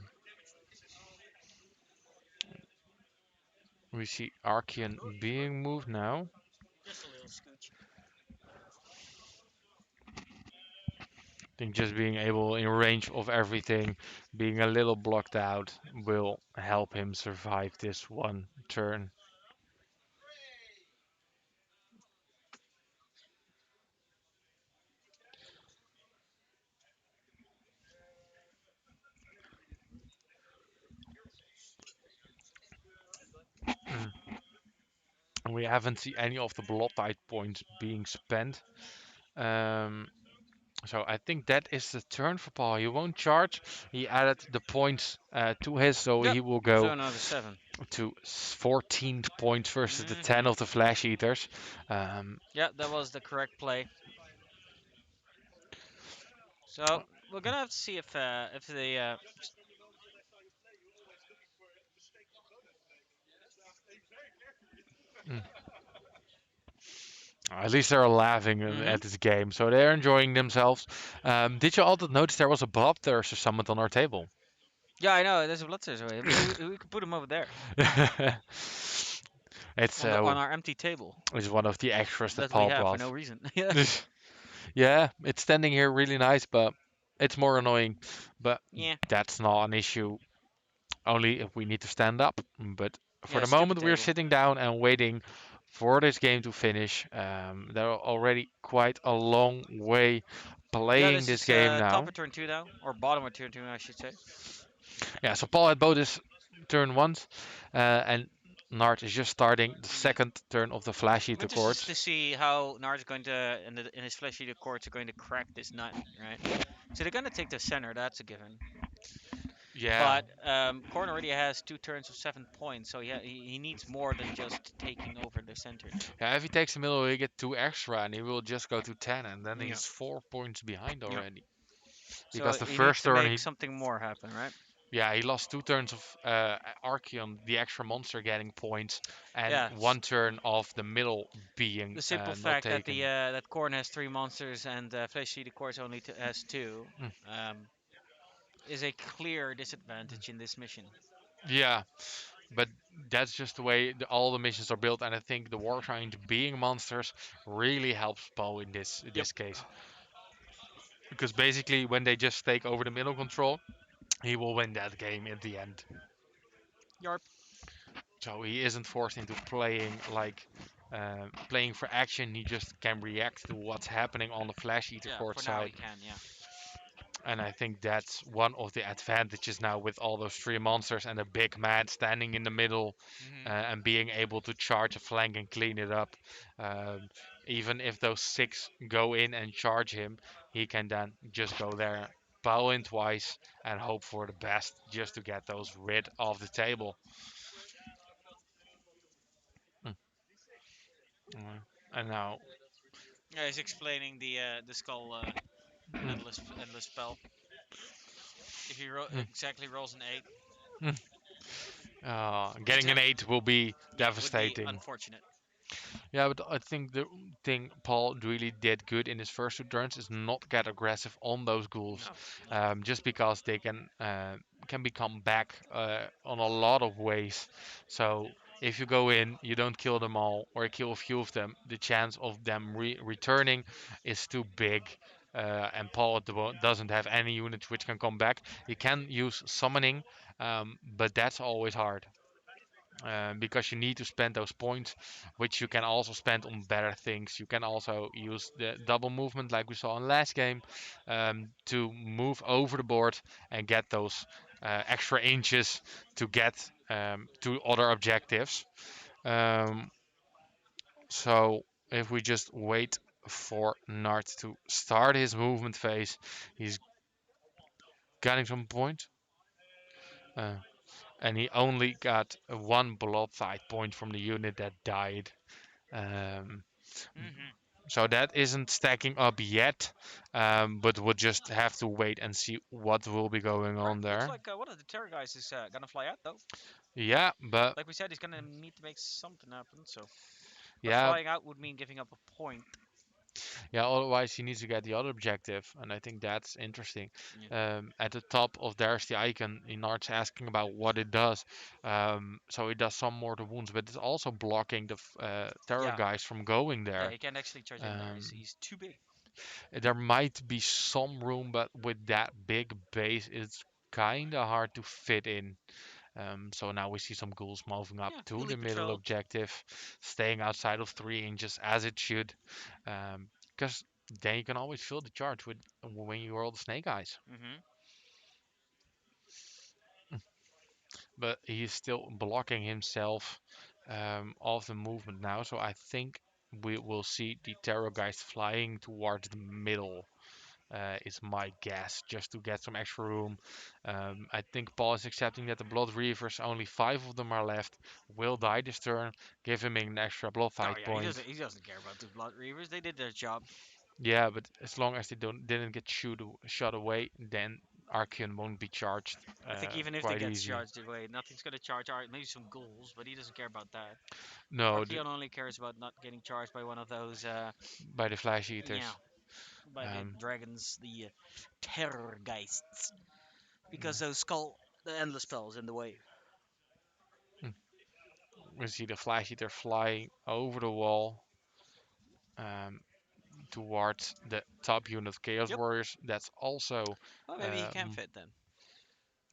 Speaker 2: we see Archeon being moved now.
Speaker 1: Just a little scooch.
Speaker 2: I think just being able in range of everything, being a little blocked out, will help him survive this one turn. And we haven't seen any of the blood tide points being spent. Um, So I think that is the turn for Paul. He won't charge. He added the points to his, so
Speaker 1: Yep.
Speaker 2: he will
Speaker 1: So
Speaker 2: go
Speaker 1: another 7.
Speaker 2: to 14 points versus the 10
Speaker 1: Hmm.
Speaker 2: of the Flash Eaters. Um,
Speaker 1: Yeah, that was the correct play. So we're gonna have to see if they
Speaker 2: mm. At least they're laughing
Speaker 1: hmm.
Speaker 2: at this game, so they're enjoying themselves. Did you also notice there was a bloodthirster summoned on our table?
Speaker 1: Yeah, I know. There's a bloodthirster away. We could put him over there
Speaker 2: it's
Speaker 1: on our empty table
Speaker 2: it's one of the extras that
Speaker 1: that we
Speaker 2: Paul
Speaker 1: have for
Speaker 2: brought.
Speaker 1: no reason. Yeah.
Speaker 2: Yeah, it's standing here really nice, but it's more annoying. But
Speaker 1: Yeah.
Speaker 2: that's not an issue. Only if we need to stand up. But for
Speaker 1: Yeah.
Speaker 2: the
Speaker 1: Stupid
Speaker 2: moment, we're
Speaker 1: table.
Speaker 2: sitting down and waiting for this game to finish. They're already quite a long way
Speaker 1: Yeah,
Speaker 2: playing
Speaker 1: this
Speaker 2: this
Speaker 1: is
Speaker 2: game
Speaker 1: top
Speaker 2: now.
Speaker 1: of turn 2 now, or bottom of turn 2, I should say.
Speaker 2: Yeah, so Paul had both his turn once, and Nart is just starting the
Speaker 1: Yeah.
Speaker 2: second turn of the Flash
Speaker 1: I'm
Speaker 2: Eater
Speaker 1: interested
Speaker 2: course.
Speaker 1: to see how Nard's going to, in his flesh eater courts, are going to crack this nut, right? So they're going to take the center, that's a given.
Speaker 2: Yeah,
Speaker 1: But Khorne already has 2 turns of 7 points, so yeah, he needs more than just taking over the center.
Speaker 2: yeah. If he takes the middle, he get 2 extra, and he will just go to 10, and then
Speaker 1: Yeah.
Speaker 2: he's 4 points behind
Speaker 1: Yeah.
Speaker 2: already.
Speaker 1: So
Speaker 2: Because the
Speaker 1: he needs
Speaker 2: first
Speaker 1: to
Speaker 2: turn
Speaker 1: make
Speaker 2: he
Speaker 1: something more happen, right?
Speaker 2: Yeah, he lost 2 turns of Archeon, the extra monster getting points, and
Speaker 1: Yeah.
Speaker 2: 1 turn of the middle being
Speaker 1: The simple
Speaker 2: not
Speaker 1: fact that
Speaker 2: taken.
Speaker 1: that Khorne has 3 monsters and Flesh Eater Course only has two
Speaker 2: Mm.
Speaker 1: um, is a clear disadvantage in this mission.
Speaker 2: Yeah, but that's just the way all the missions are built, and I think the War Giant being monsters really helps Poe in
Speaker 1: Yep.
Speaker 2: this case. Because basically, when they just take over the middle control, he will win that game at the end.
Speaker 1: Yarp.
Speaker 2: So he isn't forced into playing for action. He just can react to what's happening on the Flash Eater
Speaker 1: Yeah,
Speaker 2: court
Speaker 1: for now
Speaker 2: side.
Speaker 1: he can, yeah.
Speaker 2: And I think that's one of the advantages now with all those three monsters and a big man standing in the middle
Speaker 1: Hmm.
Speaker 2: and being able to charge a flank and clean it up. Um, Even if those six go in and charge him, he can then just go there, bow in twice, and hope for the best just to get those rid of the table. Mm, And now,
Speaker 1: Yeah, he's explaining the skull
Speaker 2: mm,
Speaker 1: endless spell. If he
Speaker 2: mm,
Speaker 1: exactly rolls an 8,
Speaker 2: mm,
Speaker 1: which
Speaker 2: getting an 8 will be
Speaker 1: yeah would be
Speaker 2: devastating.
Speaker 1: unfortunate.
Speaker 2: Yeah, but I think the thing Paul really did good in his first 2 turns is not get aggressive on those ghouls,
Speaker 1: No, no.
Speaker 2: just because they can become back on a lot of ways. So if you go in, you don't kill them all or kill a few of them, the chance of them returning is too big. And Paul doesn't have any units which can come back. He can use summoning, but that's always hard because you need to spend those points, which you can also spend on better things. You can also use the double movement, like we saw in last game, to move over the board and get those extra inches to get to other objectives. Um, so if we just wait for Nart to start his movement phase, he's getting some point. Uh, and he only got one blood fight point from the unit that died. Um,
Speaker 1: Hmm.
Speaker 2: so that isn't stacking up yet, but we'll just have to wait and see what will be going
Speaker 1: Right,
Speaker 2: on
Speaker 1: looks
Speaker 2: there.
Speaker 1: like one of the terror guys is gonna fly out though.
Speaker 2: Yeah, but
Speaker 1: Like we said, he's gonna need to make something happen. So, but
Speaker 2: yeah,
Speaker 1: flying out would mean giving up a point.
Speaker 2: yeah. Otherwise, he needs to get the other objective, and I think that's interesting.
Speaker 1: Yeah.
Speaker 2: At the top of there's the icon. Inart's asking about what it does. So it does some mortal wounds, but it's also blocking the terror
Speaker 1: Yeah.
Speaker 2: guys from going
Speaker 1: Yeah,
Speaker 2: there.
Speaker 1: he can't actually charge in there.
Speaker 2: Um,
Speaker 1: He's too big.
Speaker 2: There might be some room, but with that big base, it's kind of hard to fit in. So now we see some ghouls moving up
Speaker 1: Yeah,
Speaker 2: to the
Speaker 1: elite
Speaker 2: middle
Speaker 1: patrol.
Speaker 2: objective, staying outside of 3 inches as it should, because then you can always fill the charge with when you roll the snake eyes.
Speaker 1: Hmm.
Speaker 2: But he's still blocking himself off the movement now, so I think we will see the terror guys flying towards the middle. is my guess, just to get some extra room. I think Paul is accepting that the Blood Reavers, only 5 of them are left, will die this turn, give him an extra blood
Speaker 1: Oh
Speaker 2: fight
Speaker 1: yeah, he
Speaker 2: point.
Speaker 1: doesn't. He doesn't care about the Blood Reavers. They did their job.
Speaker 2: Yeah, but as long as they didn't get shot away, then Archeon won't be charged
Speaker 1: I think even if they
Speaker 2: quite
Speaker 1: get
Speaker 2: easy.
Speaker 1: charged away, nothing's gonna charge. All right, maybe some ghouls, but he doesn't care about that.
Speaker 2: No,
Speaker 1: Archeon only cares about not getting charged by one of those.
Speaker 2: by the Flash
Speaker 1: Yeah,
Speaker 2: Eaters.
Speaker 1: by the
Speaker 2: Um,
Speaker 1: dragons, the terror geists,
Speaker 2: yeah.
Speaker 1: because those skull, the endless spells in the way.
Speaker 2: Mm. We see the Flash Eater flying over the wall um, towards the top unit of Chaos
Speaker 1: Yep.
Speaker 2: Warriors. That's also,
Speaker 1: Well, maybe he can
Speaker 2: um,
Speaker 1: fit then,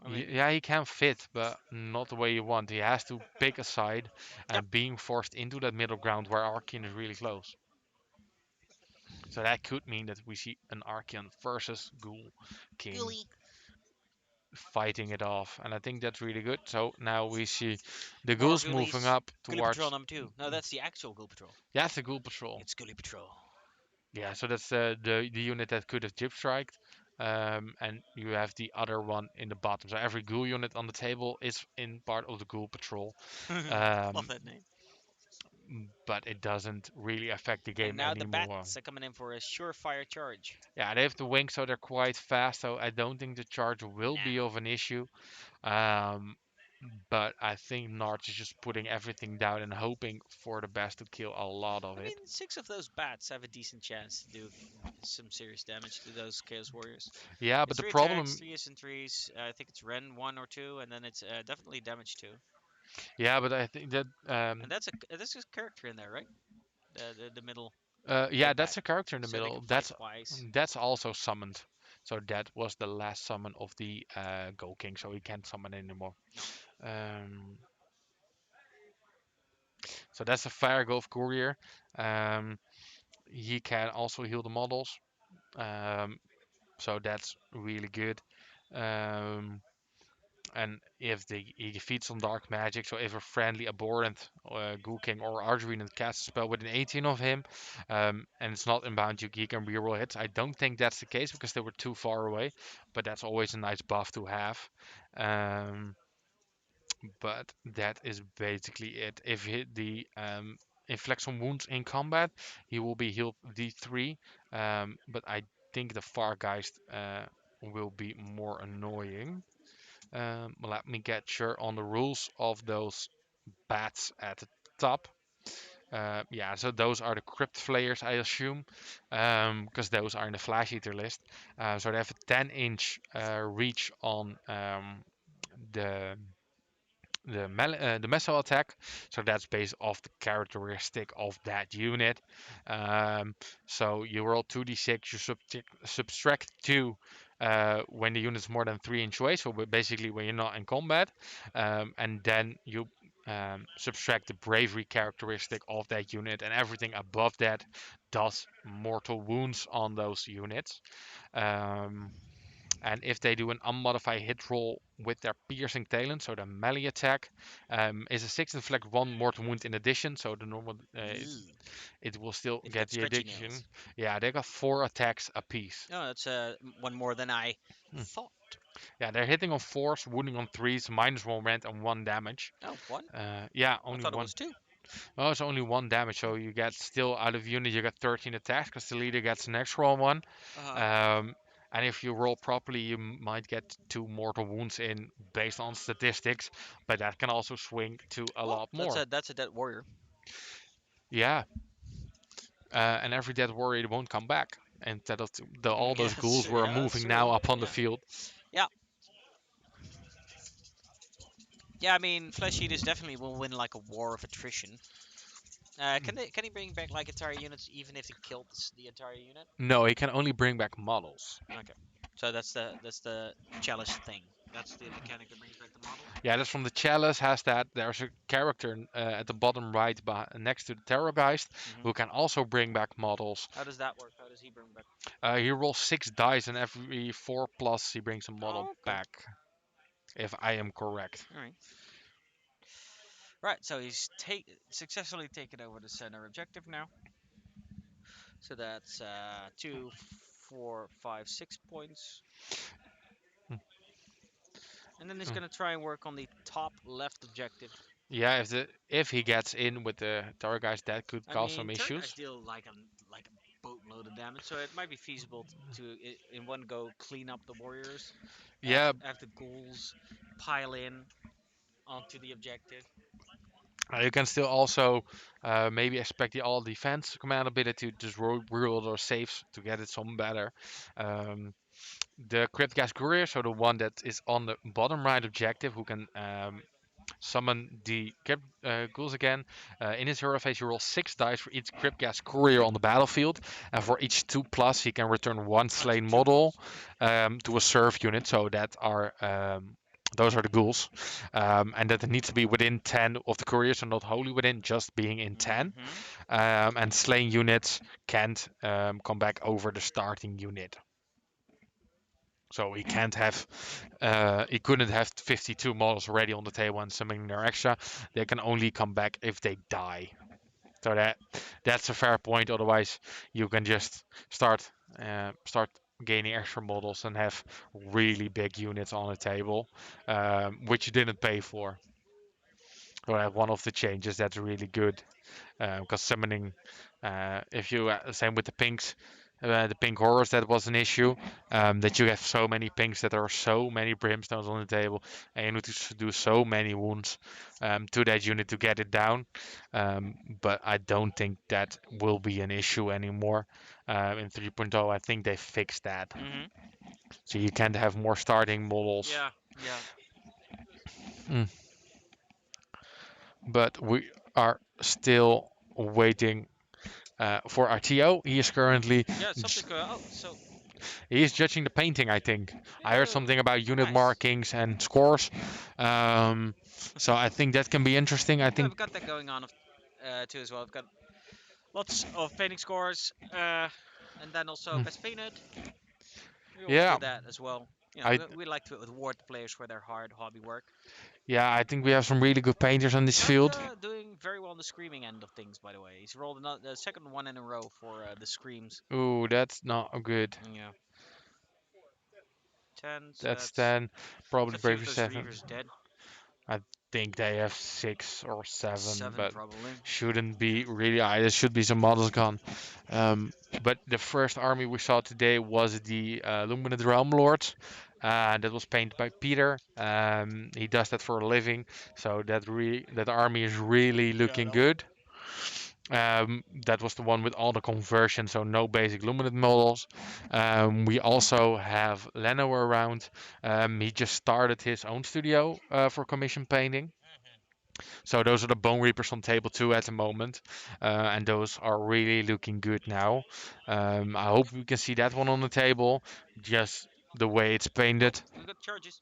Speaker 1: or maybe
Speaker 2: yeah,
Speaker 1: not.
Speaker 2: he can fit, but not the way you want. He has to pick a side,
Speaker 1: Yep.
Speaker 2: and being forced into that middle ground where Archeon is really close. So that could mean that we see an Archeon versus Ghoul King
Speaker 1: Ghoulie.
Speaker 2: fighting it off, and I think that's really good. So now we see the
Speaker 1: More
Speaker 2: ghouls moving
Speaker 1: ghoulies.
Speaker 2: up
Speaker 1: Ghoulie Patrol
Speaker 2: towards.
Speaker 1: number 2. No, that's the actual Ghoul Patrol.
Speaker 2: Yeah, it's the ghoul patrol.
Speaker 1: It's Ghoulie Patrol.
Speaker 2: Yeah, so that's the unit that could have gyp striked, and you have the other one in the bottom. So every ghoul unit on the table is in part of the ghoul patrol,
Speaker 1: Love
Speaker 2: um,
Speaker 1: that name.
Speaker 2: but it doesn't really affect the
Speaker 1: And
Speaker 2: game
Speaker 1: now the
Speaker 2: anymore.
Speaker 1: bats are coming in for a surefire charge.
Speaker 2: Yeah, they have the wings, so they're quite fast. So I don't think the charge will
Speaker 1: Nah.
Speaker 2: be of an issue. Um, but I think Narch is just putting everything down and hoping for the best to kill a lot of
Speaker 1: I
Speaker 2: it.
Speaker 1: mean, 6 of those bats have a decent chance to do some serious damage to those Chaos Warriors.
Speaker 2: Yeah, but
Speaker 1: It's
Speaker 2: the
Speaker 1: 3 attacks,
Speaker 2: problem,
Speaker 1: 3 infanteries. I think it's Ren 1 or 2, and then it's definitely damage 2.
Speaker 2: yeah, but I think that,
Speaker 1: And that's a character in there, right? The middle
Speaker 2: yeah,
Speaker 1: big bat,
Speaker 2: that's a character in the
Speaker 1: so they
Speaker 2: middle.
Speaker 1: can fight twice.
Speaker 2: That's also summoned. So that was the last summon of the Go King, so he can't summon anymore.
Speaker 1: No.
Speaker 2: Um, so that's a Fire Golf Courier. Um, he can also heal the models. Um, so that's really good. Um, and if he defeats some dark magic, so if a friendly abhorrent Ghoul King or Arduino casts a spell within 18 of him, and it's not inbound, he can reroll hits. I don't think that's the case because they were too far away, but that's always a nice buff to have. Um, but that is basically it. If the inflicts some wounds in combat, he will be healed D3. But I think the Fargeist will be more annoying. Let me get sure on the rules of those bats at the top. Yeah, so those are the crypt flayers, I assume, because those are in the flash eater list. So they have a 10-inch reach on the the missile attack, so that's based off the characteristic of that unit. So you roll 2d6, you subtract 2 when the unit's more than 3 inch away, so basically when you're not in combat, and then you subtract the bravery characteristic of that unit, and everything above that does mortal wounds on those units. Um, and if they do an unmodified hit roll with their piercing talent, so the melee attack, is a 6 inflict 1 mortal wound in addition. So the normal,
Speaker 1: Ew.
Speaker 2: it will still
Speaker 1: They've
Speaker 2: get
Speaker 1: got
Speaker 2: the
Speaker 1: stretchy
Speaker 2: addition.
Speaker 1: nails.
Speaker 2: Yeah, they got 4 attacks apiece.
Speaker 1: No, that's one more than I
Speaker 2: Hmm.
Speaker 1: thought.
Speaker 2: Yeah, they're hitting on 4s, wounding on 3s, -1 rend and 1 damage.
Speaker 1: Oh, one?
Speaker 2: Yeah,
Speaker 1: I
Speaker 2: only
Speaker 1: thought it
Speaker 2: one.
Speaker 1: was two.
Speaker 2: Oh, it's only 1 damage, so you get still out of unit, you get 13 attacks because the leader gets an extra one.
Speaker 1: Uh huh.
Speaker 2: Um, and if you roll properly, you might get 2 mortal wounds in based on statistics, but that can also swing to a
Speaker 1: Well,
Speaker 2: lot more.
Speaker 1: that's a dead warrior.
Speaker 2: Yeah, and every dead warrior won't come back. Instead of all those
Speaker 1: Yes,
Speaker 2: ghouls were
Speaker 1: yeah, that's
Speaker 2: moving
Speaker 1: true.
Speaker 2: now up on the
Speaker 1: Yeah,
Speaker 2: field.
Speaker 1: yeah, yeah. I mean, Flesh Eaters definitely will win like a war of attrition. Can he bring back like entire units even if he killed the entire unit?
Speaker 2: No, he can only bring back models.
Speaker 1: Okay, so that's the chalice thing. That's the mechanic that brings back the models.
Speaker 2: Yeah, that's from the chalice. Has that there's a character at the bottom right next to the Terrorgeist
Speaker 1: Hmm.
Speaker 2: who can also bring back models.
Speaker 1: How does that work? How does he bring back?
Speaker 2: He rolls 6 dice, and every 4+ he brings a model
Speaker 1: Oh, okay.
Speaker 2: back. If I am correct.
Speaker 1: All right. Right. So he's successfully taken over the center objective now. So that's 2, 4, 5, 6 points.
Speaker 2: Mm,
Speaker 1: And then he's
Speaker 2: mm.
Speaker 1: gonna try and work on the top left objective.
Speaker 2: Yeah, if he gets in with the tower guys, that could
Speaker 1: I
Speaker 2: cause some
Speaker 1: mean, Turgais
Speaker 2: issues.
Speaker 1: deal like a boatload of damage, so it might be feasible in one go clean up the warriors,
Speaker 2: Yeah,
Speaker 1: have the ghouls pile in onto the objective.
Speaker 2: you can still also maybe expect the all defense command ability to just reroll those saves to get it some better. Um, the crypt gas courier, so the one that is on the bottom right objective, who can summon the crypt ghouls again. In his hero phase, he rolls 6 dice for each crypt gas courier on the battlefield, and for each 2+, he can return one
Speaker 1: Onto
Speaker 2: slain
Speaker 1: two
Speaker 2: model
Speaker 1: models.
Speaker 2: to a serve unit. So that are those are the ghouls, and that it needs to be within 10 of the couriers, and not wholly within, just being in 10.
Speaker 1: Mm-hmm.
Speaker 2: And slain units can't come back over the starting unit. So he can't have, he couldn't have 52 models already on the table and summoning their extra. They can only come back if they die. So that's a fair point. Otherwise, you can just start gaining extra models and have really big units on the table, which you didn't pay for. So that's one of the changes that's really good. Because summoning, if you same with the pinks, the pink horrors, that was an issue. That you have so many pinks, that there are so many brimstones on the table, and you need to do so many wounds to that unit to get it down. But I don't think that will be an issue anymore. In 3.0, I think they fixed that,
Speaker 1: Mm-hmm.
Speaker 2: so you can't have more starting models.
Speaker 1: Yeah, yeah.
Speaker 2: Mm. But we are still waiting for our TO. He is currently
Speaker 1: Yeah, something's going. Oh, so
Speaker 2: he is judging the painting, I think. I heard
Speaker 1: ew,
Speaker 2: something about unit
Speaker 1: nice.
Speaker 2: markings and scores. Um, so I think that can be interesting. I
Speaker 1: Yeah,
Speaker 2: think,
Speaker 1: we've got that going on too as well. We've got lots of painting scores, and then also
Speaker 2: mm,
Speaker 1: best painted. We always
Speaker 2: yeah,
Speaker 1: do that as well. You know,
Speaker 2: I
Speaker 1: we like to reward the players for their hard hobby work.
Speaker 2: yeah, I think we have some really good painters on this field.
Speaker 1: Not doing very well on the screaming end of things, by the way. He's rolled the second one in a row for the screams.
Speaker 2: Ooh, that's not good.
Speaker 1: Yeah, 10. So
Speaker 2: That's
Speaker 1: that's
Speaker 2: 10. Probably
Speaker 1: a few of
Speaker 2: Bravery
Speaker 1: those
Speaker 2: 7.
Speaker 1: reavers dead.
Speaker 2: I think they have 6 or 7,
Speaker 1: 7
Speaker 2: but
Speaker 1: probably.
Speaker 2: shouldn't be really high. There should be some models gone. But the first army we saw today was the Luminous Realm Lords. That was painted by Peter. He does that for a living, so that army is really
Speaker 1: Yeah,
Speaker 2: looking
Speaker 1: that one.
Speaker 2: good. That was the one with all the conversions, so no basic Luminous models. We also have Leno around. He just started his own studio for commission painting. So those are the Bone Reapers on table 2 at the moment, and those are really looking good now. I hope we can see that one on the table, just the way it's
Speaker 1: Oh,
Speaker 2: painted.
Speaker 1: we got charges.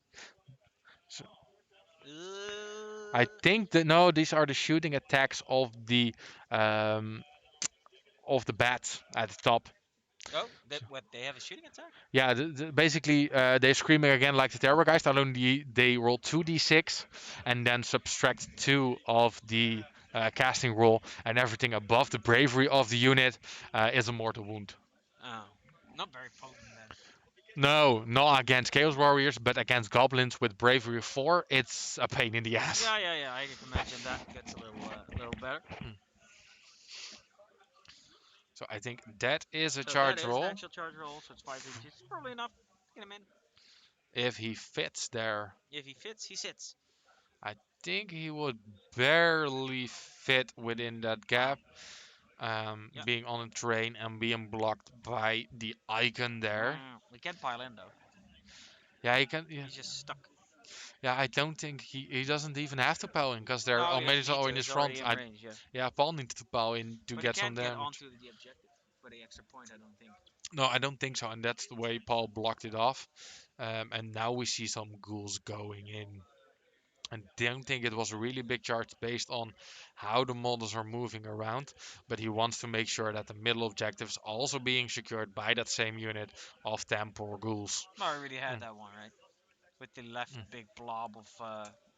Speaker 2: So I
Speaker 1: Uh,
Speaker 2: think that no, these are the shooting attacks um, of the bats at the top.
Speaker 1: oh, what? They have a shooting attack?
Speaker 2: Yeah, basically they're screaming again like the terror guys. Not only they roll 2d6 and then subtract 2 of the casting roll, and everything above the bravery of the unit is a mortal wound.
Speaker 1: Oh, not very potent then.
Speaker 2: No, not against Chaos Warriors, but against Goblins with bravery 4, it's a pain in the ass.
Speaker 1: Yeah, yeah, yeah. I can imagine that gets a little better.
Speaker 2: So I think that is a
Speaker 1: So that
Speaker 2: charge
Speaker 1: is an
Speaker 2: roll.
Speaker 1: actual charge roll. So it's 5 inches. It's probably enough. Get him in.
Speaker 2: If he fits there,
Speaker 1: If he fits, he sits.
Speaker 2: I think he would barely fit within that
Speaker 1: Wow.
Speaker 2: gap.
Speaker 1: Yeah.
Speaker 2: Being on a train and being blocked by the icon there.
Speaker 1: We can pile in though.
Speaker 2: Yeah, he can. Yeah,
Speaker 1: He's just stuck.
Speaker 2: yeah. I don't think he doesn't even have to power in because they're
Speaker 1: No, he
Speaker 2: already
Speaker 1: doesn't need
Speaker 2: so
Speaker 1: to.
Speaker 2: in his
Speaker 1: He's
Speaker 2: front.
Speaker 1: already in range. Yeah.
Speaker 2: Yeah, Paul needs to power in to
Speaker 1: But he
Speaker 2: get some
Speaker 1: can't get
Speaker 2: damage.
Speaker 1: onto the objective for the extra point. I don't think.
Speaker 2: No, I don't think so, and that's the way Paul blocked it off. And now we see some ghouls going in. I don't think it was a really big charge based on how the models are moving around, but he wants to make sure that the middle objective is also being secured by that same unit of Temple ghouls.
Speaker 1: No, I already had
Speaker 2: Mm,
Speaker 1: that one right with the left
Speaker 2: mm,
Speaker 1: big blob of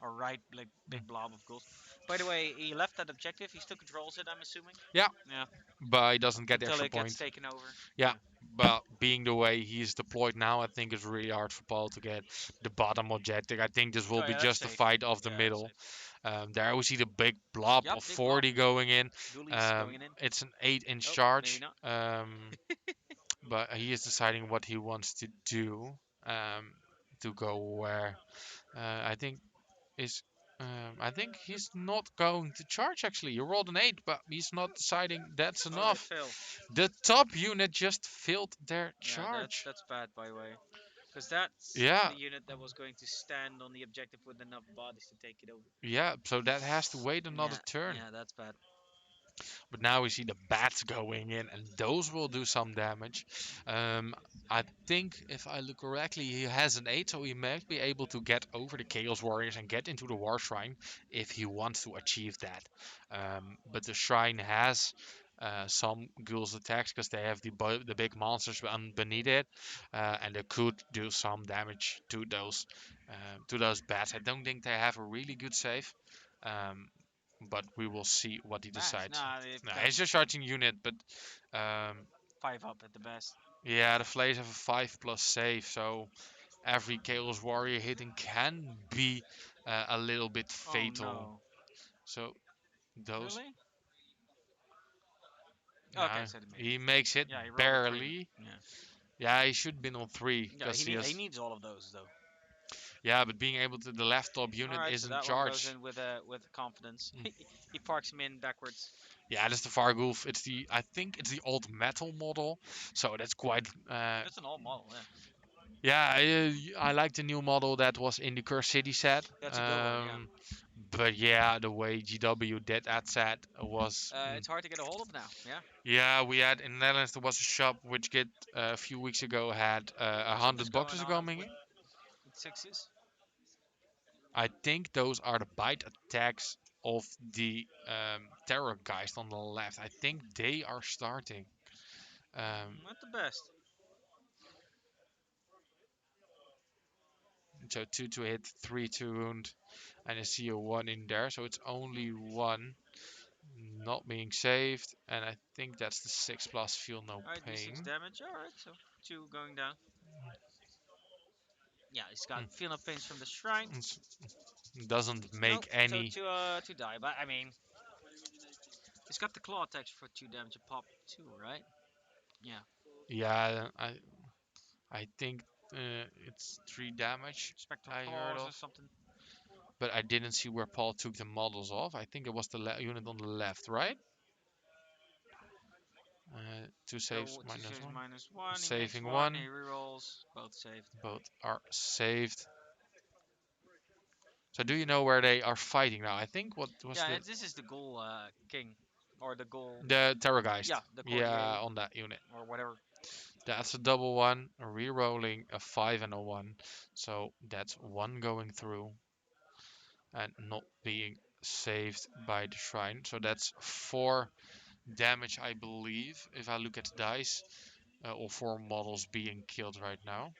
Speaker 1: or right
Speaker 2: mm.
Speaker 1: big blob of ghouls. By the way, he left that objective. He still controls it. I'm assuming.
Speaker 2: Yeah,
Speaker 1: Yeah.
Speaker 2: but he doesn't get the
Speaker 1: Until
Speaker 2: extra
Speaker 1: it gets
Speaker 2: point.
Speaker 1: taken over.
Speaker 2: Yeah,
Speaker 1: Yeah.
Speaker 2: But being the way he's deployed now, I think it's really hard for Paul to get the bottom objective. I think this will
Speaker 1: Oh
Speaker 2: be
Speaker 1: yeah, that's
Speaker 2: just a
Speaker 1: safe.
Speaker 2: fight of the
Speaker 1: Yeah, that's
Speaker 2: middle.
Speaker 1: safe.
Speaker 2: There we see the big blob
Speaker 1: Yep,
Speaker 2: of
Speaker 1: big blob.
Speaker 2: 40 going in.
Speaker 1: Ghoulies going in.
Speaker 2: It's an 8-inch
Speaker 1: Oh, maybe
Speaker 2: charge,
Speaker 1: not.
Speaker 2: but he is deciding what he wants to do to go where. I think is I think he's not going to charge actually. He rolled an 8, but he's not deciding that's
Speaker 1: Oh, they
Speaker 2: enough.
Speaker 1: fail.
Speaker 2: The top unit just failed their
Speaker 1: Yeah,
Speaker 2: charge.
Speaker 1: that's bad by the way. Because that's
Speaker 2: Yeah,
Speaker 1: the unit that was going to stand on the objective with enough bodies to take it over.
Speaker 2: yeah, so that has to wait another
Speaker 1: Yeah,
Speaker 2: turn.
Speaker 1: yeah, that's bad.
Speaker 2: But now we see the bats going in, and those will do some damage. Um, I think if I look correctly, he has an 8, so he might be able to get over the Chaos Warriors and get into the War Shrine if he wants to achieve that. But the Shrine has some ghouls attacks because they have the big monsters beneath it, and they could do some damage to those bats. I don't think they have a really good save. Um, but we will see what he
Speaker 1: Bats,
Speaker 2: decides.
Speaker 1: nah, they've
Speaker 2: Nah,
Speaker 1: got
Speaker 2: he's just charging unit, but um,
Speaker 1: 5 up at the best.
Speaker 2: yeah, the Flays have a 5 plus save, so every Chaos Warrior hitting can be a little bit
Speaker 1: Oh
Speaker 2: fatal.
Speaker 1: no.
Speaker 2: So those,
Speaker 1: Really? Okay,
Speaker 2: nah,
Speaker 1: so they made it.
Speaker 2: he makes it
Speaker 1: Yeah, he rolled a 3.
Speaker 2: barely.
Speaker 1: Yeah.
Speaker 2: Yeah, he should have been on 3
Speaker 1: Yeah,
Speaker 2: because he
Speaker 1: he
Speaker 2: has.
Speaker 1: needs all of those though.
Speaker 2: Yeah, but being able to the left top unit
Speaker 1: Alright, so
Speaker 2: isn't
Speaker 1: that one goes
Speaker 2: charged.
Speaker 1: in with confidence.
Speaker 2: Mm.
Speaker 1: He parks him in backwards.
Speaker 2: Yeah, that's the Fargulf. I think it's the old metal model, so that's quite
Speaker 1: That's an old model, yeah.
Speaker 2: yeah, I like the new model that was in the Curse City set.
Speaker 1: That's a good one, yeah.
Speaker 2: But yeah, the way GW did that set was.
Speaker 1: It's hard to get a hold of now, yeah.
Speaker 2: Yeah, we had in the Netherlands there was a shop which get a few weeks ago had a
Speaker 1: Something's
Speaker 2: hundred
Speaker 1: going
Speaker 2: boxes
Speaker 1: on
Speaker 2: coming in.
Speaker 1: with sixes.
Speaker 2: I think those are the bite attacks of the terror guys on the left. I think they are starting. Um,
Speaker 1: Not the best.
Speaker 2: so 2 to hit, 3 to wound, and I see a 1 in there, so it's only 1. Not being saved, and I think that's the 6 plus feel no
Speaker 1: Alright, d6
Speaker 2: pain.
Speaker 1: damage. Alright, so 2 going down. Yeah, he's got
Speaker 2: Mm,
Speaker 1: feel no pains from the shrine.
Speaker 2: doesn't
Speaker 1: Nope,
Speaker 2: make
Speaker 1: so
Speaker 2: any.
Speaker 1: to die. But I mean, he's got the claw attacks for 2 damage a pop too, right? Yeah.
Speaker 2: Yeah, I think it's 3 damage
Speaker 1: Spectral
Speaker 2: I heard
Speaker 1: claws or
Speaker 2: of,
Speaker 1: something.
Speaker 2: but I didn't see where Paul took the models off. I think it was the unit on the left, right? 2 saves
Speaker 1: So 2
Speaker 2: minus
Speaker 1: saves
Speaker 2: 1,
Speaker 1: -1. He makes
Speaker 2: saving
Speaker 1: 1.
Speaker 2: 1.
Speaker 1: He rerolls. Both saved.
Speaker 2: Both are saved. So do you know where they are fighting now? I think what was
Speaker 1: Yeah, this is the ghoul king, or the ghoul.
Speaker 2: the Terrorgeist.
Speaker 1: Yeah, the
Speaker 2: Yeah,
Speaker 1: courtier
Speaker 2: on that unit.
Speaker 1: or whatever.
Speaker 2: That's a double 1, re-rolling a 5 and a 1. So that's 1 going through and not being saved by the shrine. So that's 4 damage, I believe, if I look at the dice. Or 4 models being killed right now.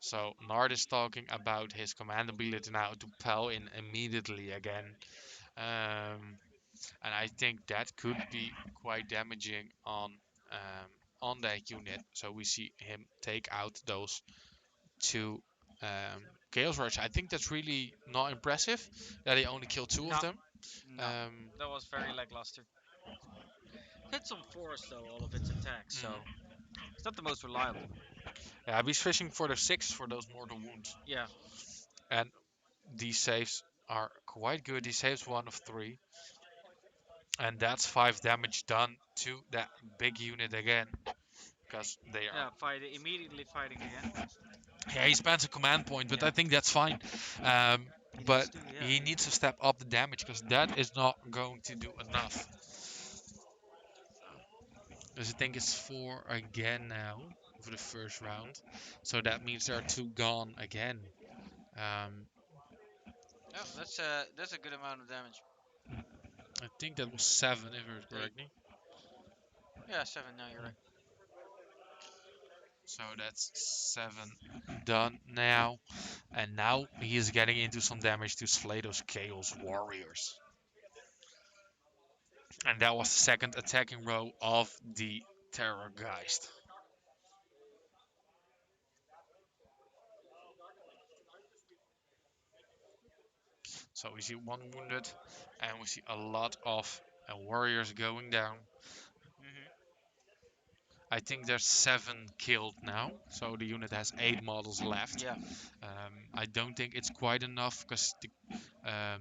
Speaker 2: So Nard is talking about his command ability now to pal in immediately again. Um, and I think that could be quite damaging on that unit. So we see him take out those 2 Chaos Rush. I think that's really not impressive that he only killed 2 of
Speaker 1: No,
Speaker 2: them.
Speaker 1: no,
Speaker 2: Um,
Speaker 1: that was very lackluster. Hit some force though, all of its attacks, so
Speaker 2: mm,
Speaker 1: it's not the most reliable.
Speaker 2: yeah, he's fishing for the 6 for those mortal wounds.
Speaker 1: Yeah,
Speaker 2: And these saves are quite good. He saves 1 of 3. And that's 5 damage done to that big unit again. Because they are.
Speaker 1: yeah, immediately fighting again.
Speaker 2: Yeah, he spends a command point, but
Speaker 1: Yeah,
Speaker 2: I think that's fine. Um,
Speaker 1: he
Speaker 2: but
Speaker 1: needs to. Yeah,
Speaker 2: he needs to step up the damage because that is not going to do enough. Because I think it's 4 again now for the first round. So that means there are 2 gone again. Um,
Speaker 1: yeah, that's a good amount of damage.
Speaker 2: I think that was 7, if I heard
Speaker 1: 8.
Speaker 2: correctly.
Speaker 1: Yeah, 7. No, you're right.
Speaker 2: So that's 7 done now. And now he is getting into some damage to slay those Chaos Warriors. And that was the second attacking row of the Terrorgeist. So we see one wounded, and we see a lot of warriors going down.
Speaker 1: Hmm.
Speaker 2: I think there's 7 killed now, so the unit has 8 models left.
Speaker 1: Yeah.
Speaker 2: I don't think it's quite enough because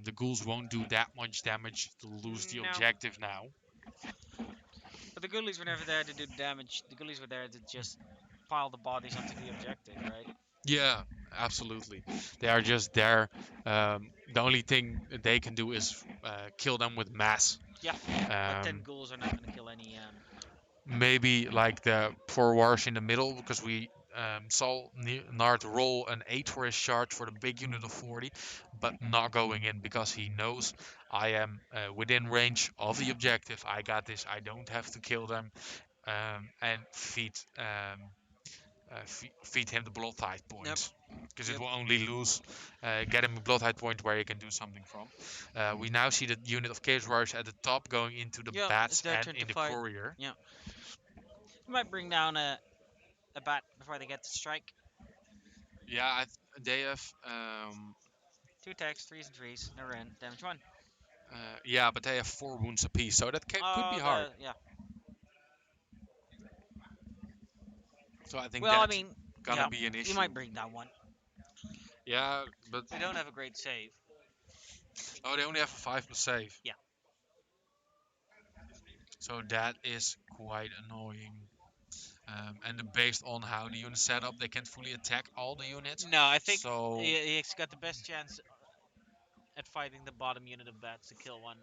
Speaker 2: the ghouls won't do that much damage to lose the
Speaker 1: No.
Speaker 2: objective now.
Speaker 1: But the ghoulies were never there to do damage. The ghoulies were there to just pile the bodies onto the objective, right?
Speaker 2: Yeah, absolutely. They are just there. The only thing they can do is kill them with mass.
Speaker 1: Yeah. But 10
Speaker 2: Um,
Speaker 1: ghouls are not going to kill any.
Speaker 2: maybe like the 4 wars in the middle because we saw Nard roll an 8 for his charge for the big unit of 40, but not going in because he knows I am within range of the objective. I got this. I don't have to kill them and feed him the blood tide
Speaker 1: Yep.
Speaker 2: point because it
Speaker 1: Yep.
Speaker 2: will only lose get him a blood tide point where he can do something from. We now see the unit of Chaos Warriors at the top going into the
Speaker 1: Yeah. It's
Speaker 2: bats
Speaker 1: their
Speaker 2: and
Speaker 1: turn to
Speaker 2: in the
Speaker 1: fight.
Speaker 2: courier.
Speaker 1: Yeah. You might bring down a bat before they get to strike.
Speaker 2: Yeah, they have.
Speaker 1: 2 attacks, threes and threes. Never end. Damage 1.
Speaker 2: Yeah, but they have 4 wounds apiece, so that could be hard.
Speaker 1: Yeah.
Speaker 2: So I think
Speaker 1: Well, I
Speaker 2: that's
Speaker 1: mean,
Speaker 2: gonna
Speaker 1: yeah.
Speaker 2: be an
Speaker 1: You
Speaker 2: issue.
Speaker 1: might bring down one.
Speaker 2: Yeah, but
Speaker 1: They don't have a great save.
Speaker 2: oh, they only have a 5 plus save,
Speaker 1: Yeah.
Speaker 2: so that is quite annoying. And based on how the unit set up, they can't fully attack all the units.
Speaker 1: No, I think
Speaker 2: So
Speaker 1: he's got the best chance at fighting the bottom unit of bats to kill one.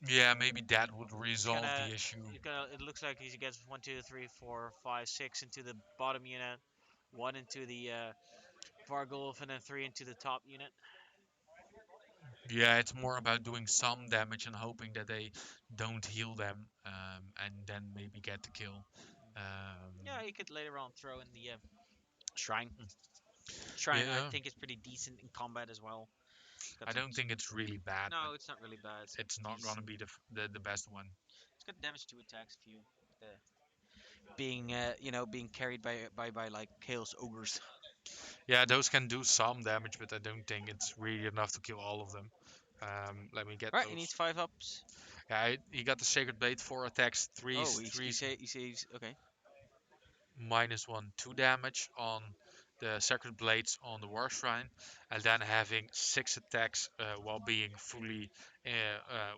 Speaker 2: yeah, maybe that would
Speaker 1: He's
Speaker 2: resolve
Speaker 1: gonna,
Speaker 2: the issue.
Speaker 1: he's gonna. It looks like he gets 1, 2, 3, 4, 5, 6 into the bottom unit, one into the Vargulf, and then 3 into the top unit.
Speaker 2: Yeah, it's more about doing some damage and hoping that they don't heal them, and then maybe get the kill.
Speaker 1: Yeah,
Speaker 2: Um,
Speaker 1: you could later on throw in the shrine. Shrine, I
Speaker 2: yeah,
Speaker 1: think, is pretty decent in combat as well. Got
Speaker 2: I
Speaker 1: some.
Speaker 2: don't think it's really bad, but
Speaker 1: No, it's not really bad. It's
Speaker 2: it's not gonna
Speaker 1: decent.
Speaker 2: be the best one.
Speaker 1: It's got damage 2 attacks if you being being carried by like chaos ogres.
Speaker 2: Yeah, those can do some damage, but I don't think it's really enough to kill all of them. Let me get
Speaker 1: Right, he
Speaker 2: those.
Speaker 1: needs 5 ups.
Speaker 2: Yeah, he got the Sacred Blade, 4 attacks,
Speaker 1: Oh,
Speaker 2: threes, threes,
Speaker 1: he saves. Okay.
Speaker 2: -1, 2 damage on the Sacred Blades on the War Shrine, and then having 6 attacks while being fully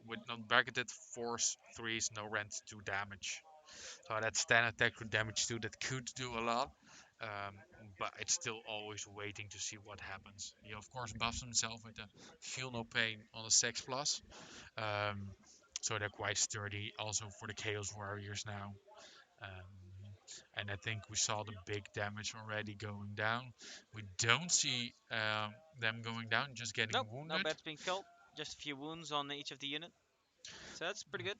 Speaker 2: with not bracketed, force, threes, no rent, 2 damage. So that's 10 attack with damage 2 that could do a lot. Um, but it's still always waiting to see what happens. He of course buffs himself with a Feel No Pain on a 6 plus. Um, so they're quite sturdy also for the Chaos Warriors now. And I think we saw the big damage already going down. We don't see them going down, just getting
Speaker 1: Nope, no
Speaker 2: wounded.
Speaker 1: bats being killed. Just a few wounds on each of the unit. So that's pretty good.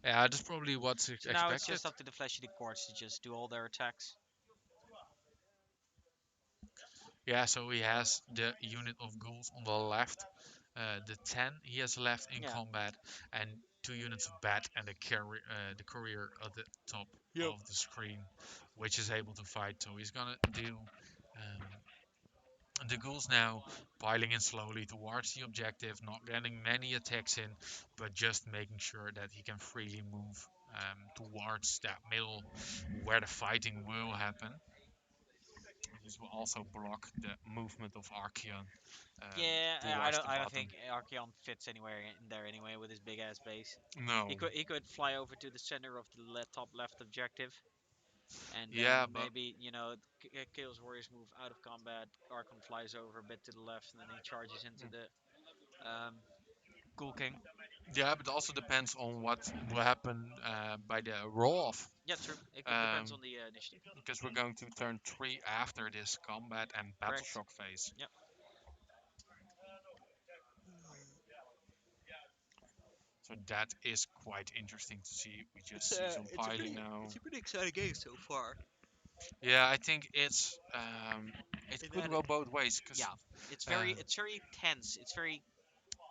Speaker 2: Yeah, that's probably what's
Speaker 1: So now it's
Speaker 2: expected.
Speaker 1: just up to the fleshy courts to just do all their attacks.
Speaker 2: Yeah, so he has the unit of ghouls on the left, the 10 he has left in
Speaker 1: Yeah.
Speaker 2: combat, and 2 units of bat and the courier at the top
Speaker 1: Yep.
Speaker 2: of the screen, which is able to fight. So he's gonna do the ghouls now, piling in slowly towards the objective, not getting many attacks in, but just making sure that he can freely move towards that middle where the fighting will happen. This will also block the movement of Archeon
Speaker 1: Yeah,
Speaker 2: towards the
Speaker 1: I don't
Speaker 2: bottom.
Speaker 1: think Archeon fits anywhere in there anyway with his big ass base.
Speaker 2: No.
Speaker 1: He could fly over to the center of the top left objective, and then
Speaker 2: Yeah, but
Speaker 1: maybe Chaos Warriors move out of combat. Archon flies over a bit to the left, and then he charges into the Ghoul King.
Speaker 2: yeah, but also depends on what will happen by the roll off.
Speaker 1: Yeah, true. It depends
Speaker 2: Um,
Speaker 1: on the initiative.
Speaker 2: because we're going to turn 3 after this combat and battle
Speaker 1: Correct.
Speaker 2: shock phase.
Speaker 1: Yep.
Speaker 2: So that is quite interesting to see. We just see some piling now.
Speaker 1: It's a pretty exciting game so far.
Speaker 2: Yeah, I think it
Speaker 1: It
Speaker 2: could
Speaker 1: had,
Speaker 2: go both ways because
Speaker 1: yeah, it's very tense. It's very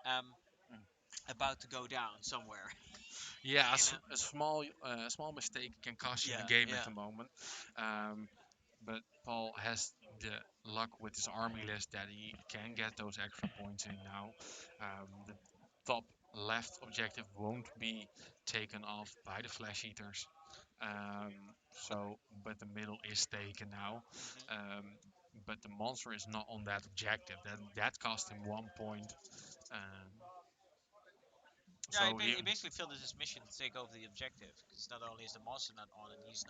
Speaker 1: um about to go down somewhere.
Speaker 2: Yeah,
Speaker 1: you know.
Speaker 2: a small mistake can cost you the
Speaker 1: Yeah,
Speaker 2: game at
Speaker 1: yeah.
Speaker 2: the moment. Um, but Paul has the luck with his army list that he can get those extra points in now. The top left objective won't be taken off by the flesh eaters. But the middle is taken now.
Speaker 1: Hmm.
Speaker 2: Um, but the monster is not on that objective. That cost him 1 point. Um,
Speaker 1: Yeah,
Speaker 2: so he
Speaker 1: he basically filled his mission to take over the objective because not only is the monster not on it,
Speaker 2: he's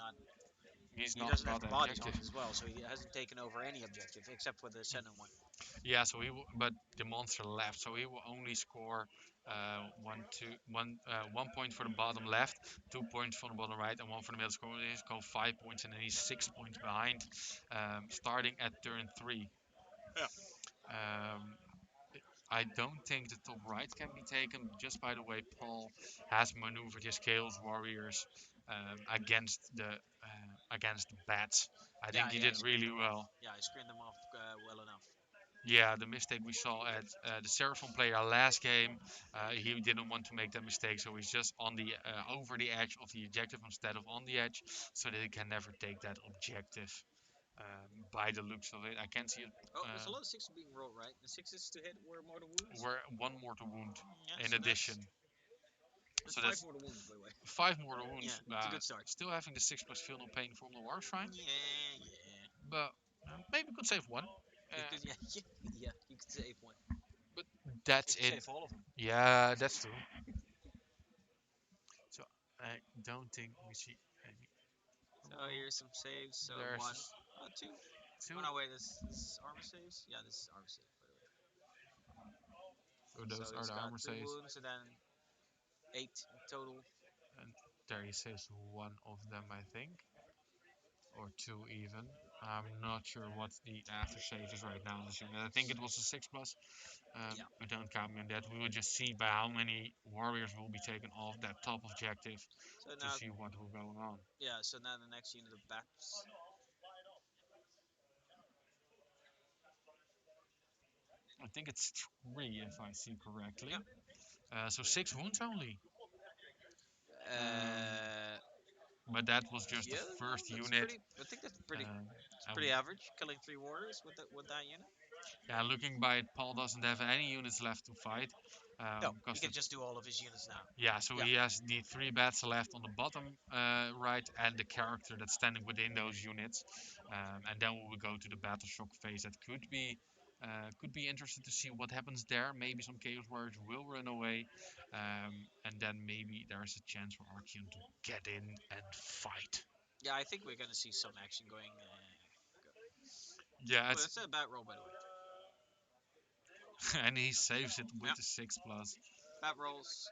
Speaker 1: he
Speaker 2: not
Speaker 1: doesn't have
Speaker 2: got
Speaker 1: the
Speaker 2: the
Speaker 1: bodies on
Speaker 2: objective.
Speaker 1: it as well, so he hasn't taken over any objective except for the center one.
Speaker 2: Yeah, but the monster left, so he will only score one, two, 1 point for the bottom left, 2 points for the bottom right, and one for the middle score. He's got 5 points, and then he's 6 points behind, starting at turn three.
Speaker 1: Yeah.
Speaker 2: Um, I don't think the top right can be taken. Just by the way, Paul has maneuvered his Chaos Warriors against the bats. I
Speaker 1: Yeah,
Speaker 2: think he
Speaker 1: yeah, he
Speaker 2: did
Speaker 1: screened
Speaker 2: really
Speaker 1: them off.
Speaker 2: well.
Speaker 1: Yeah, he screened them off well enough.
Speaker 2: Yeah, the mistake we saw at the Seraphon player last game, he didn't want to make that mistake, so he's just on the over the edge of the objective instead of on the edge, so that he can never take that objective. By the looks of it, I can see it.
Speaker 1: Oh, there's a lot of sixes being rolled, right? The sixes to hit were mortal wounds.
Speaker 2: We're one mortal wound
Speaker 1: Yeah,
Speaker 2: in
Speaker 1: so
Speaker 2: addition,
Speaker 1: that's
Speaker 2: so
Speaker 1: five
Speaker 2: that's
Speaker 1: mortal wounds, by the way.
Speaker 2: five mortal
Speaker 1: Yeah,
Speaker 2: wounds.
Speaker 1: it's a good start.
Speaker 2: Still having the 6+ feel no pain from the war shrine,
Speaker 1: Yeah, yeah.
Speaker 2: but maybe could save one.
Speaker 1: You
Speaker 2: Uh,
Speaker 1: could, yeah, yeah, yeah. You could save one.
Speaker 2: but
Speaker 1: You
Speaker 2: that's
Speaker 1: could
Speaker 2: it.
Speaker 1: save all of them.
Speaker 2: Yeah, that's true. So I don't think we see any.
Speaker 1: So here's some saves. So
Speaker 2: There's
Speaker 1: one, two.
Speaker 2: two.
Speaker 1: Oh no, wait. This is armor saves. Yeah, this is armor save, by the way.
Speaker 2: So
Speaker 1: So
Speaker 2: those are
Speaker 1: he's
Speaker 2: the
Speaker 1: got
Speaker 2: armor
Speaker 1: three
Speaker 2: saves,
Speaker 1: wounds and then eight in total.
Speaker 2: and there he saves one of them, I think, or two even. I'm not sure what the after save is right now. I think it was a 6+.
Speaker 1: Yeah.
Speaker 2: I don't count me on that. We will just see by how many warriors will be taken off that top objective
Speaker 1: So
Speaker 2: to
Speaker 1: now,
Speaker 2: see what will go on.
Speaker 1: yeah. So now the next unit of bats.
Speaker 2: I think it's three, if I see
Speaker 1: Yeah.
Speaker 2: correctly. So 6 wounds only. Um,
Speaker 1: Uh,
Speaker 2: but that was just the
Speaker 1: yeah. No,
Speaker 2: first
Speaker 1: that's
Speaker 2: unit.
Speaker 1: pretty. I think that's pretty.
Speaker 2: Um,
Speaker 1: It's
Speaker 2: and
Speaker 1: pretty average. Killing three warriors with that unit.
Speaker 2: yeah, looking by it, Paul doesn't have any units left to fight.
Speaker 1: No, he
Speaker 2: Because
Speaker 1: can just do all of his units now.
Speaker 2: yeah, so
Speaker 1: Yeah.
Speaker 2: he has the three bats left on the bottom right and the character that's standing within those units. And then we will go to the battle shock phase. That could be interesting to see what happens there. Maybe some Chaos Warriors will run away. And then maybe there's a chance for Archeon to get in and fight.
Speaker 1: Yeah, I think we're gonna see some action going.
Speaker 2: Yeah,
Speaker 1: Oh,
Speaker 2: it's
Speaker 1: that's a bad roll, by the way.
Speaker 2: and he saves it
Speaker 1: Yeah.
Speaker 2: with the 6+.
Speaker 1: Bad rolls.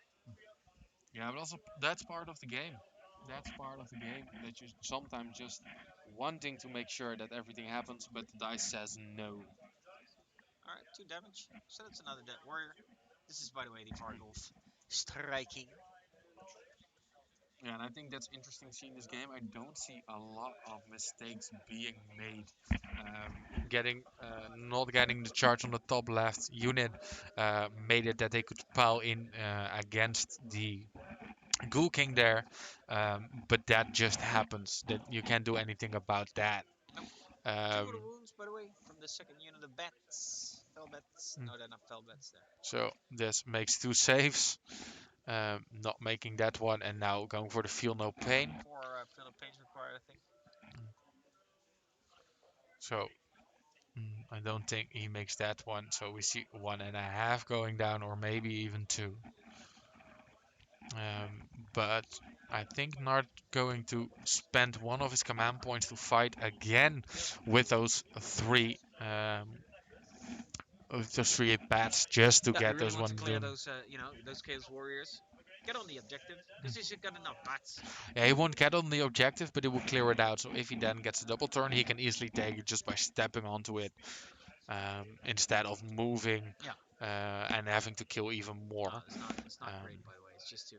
Speaker 2: Yeah, but also that's part of the game. That's part of the game that you sometimes just wanting to make sure that everything happens, but the dice says no.
Speaker 1: All right, two damage. So that's another dead warrior. This is, by the way, the Vargolf striking.
Speaker 2: Yeah, and I think that's interesting seeing this game. I don't see a lot of mistakes being made. Not getting the charge on the top left unit made it that they could pile in against the Ghoul King there, but that just happens. That you can't do anything about that.
Speaker 1: Nope. Two
Speaker 2: Um,
Speaker 1: mortal wounds, by the way, from the second unit of bats. Fell bats.
Speaker 2: mm,
Speaker 1: No, they're not fell bats there.
Speaker 2: so this makes two saves, not making that one, and now going for the feel no pain.
Speaker 1: Four Philip pains required, I think.
Speaker 2: So I don't think he makes that one. So we see 1.5 going down, or maybe even two. But I think not going to spend one of his command points to fight again with those three bats just to
Speaker 1: Yeah, he
Speaker 2: get
Speaker 1: really
Speaker 2: those
Speaker 1: wants to
Speaker 2: one
Speaker 1: clear
Speaker 2: done.
Speaker 1: those, those chaos warriors. Get on the objective, because he's got enough bats.
Speaker 2: Yeah, he won't get on the objective, but it will clear it out. So if he then gets a double turn, he can easily take it just by stepping onto it instead of moving
Speaker 1: Yeah.
Speaker 2: and having to kill even
Speaker 1: No,
Speaker 2: more.
Speaker 1: it's not
Speaker 2: Um,
Speaker 1: great, by the way. It's just two.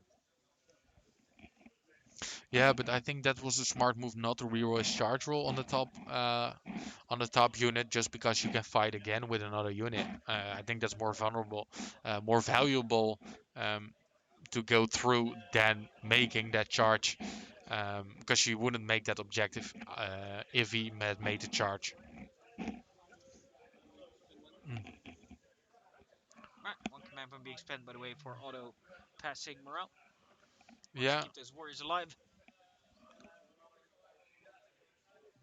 Speaker 2: yeah, but I think that was a smart move not to reroll his charge roll on the top unit just because you can fight again with another unit. I think that's more vulnerable, more valuable um, to go through than making that charge, because she wouldn't make that objective if he had made the charge. Mm.
Speaker 1: Right, one command point being spent, by the way, for auto passing morale. Wants to
Speaker 2: Yeah,
Speaker 1: keep those warriors alive.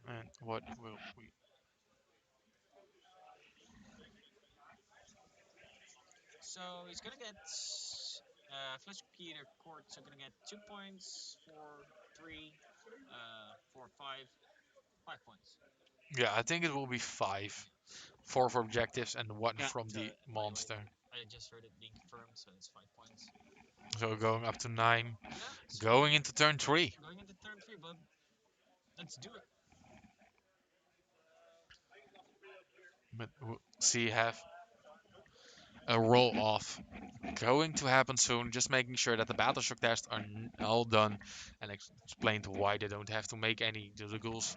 Speaker 2: and what will we?
Speaker 1: So he's gonna get Flesh Peter Courts are gonna get 2 points, 4, 3, 4, 5, 5 points.
Speaker 2: Yeah, I think it will be 5. 4 for objectives and 1
Speaker 1: Yeah.
Speaker 2: from the
Speaker 1: By the way,
Speaker 2: monster.
Speaker 1: I just heard it being confirmed, so it's 5 points.
Speaker 2: So going up to 9.
Speaker 1: Yeah. Sweet.
Speaker 2: Going into turn 3.
Speaker 1: Going into turn 3, but let's do it.
Speaker 2: But we'll see, have a roll off going to happen soon. Just making sure that the Battleshock tests are all done, and explained why they don't have to make any. The ghouls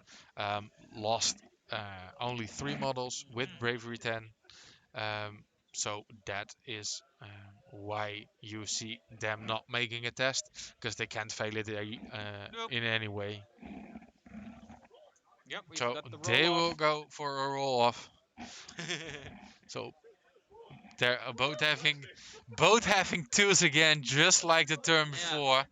Speaker 2: lost only 3 models with Bravery 10. Um, so that is why you see them not making a test, because they can't fail it
Speaker 1: Nope.
Speaker 2: in any way.
Speaker 1: Yep, we've
Speaker 2: So
Speaker 1: got the roll
Speaker 2: they
Speaker 1: off.
Speaker 2: will go for a roll off. So they're both having twos again, just like the turn before.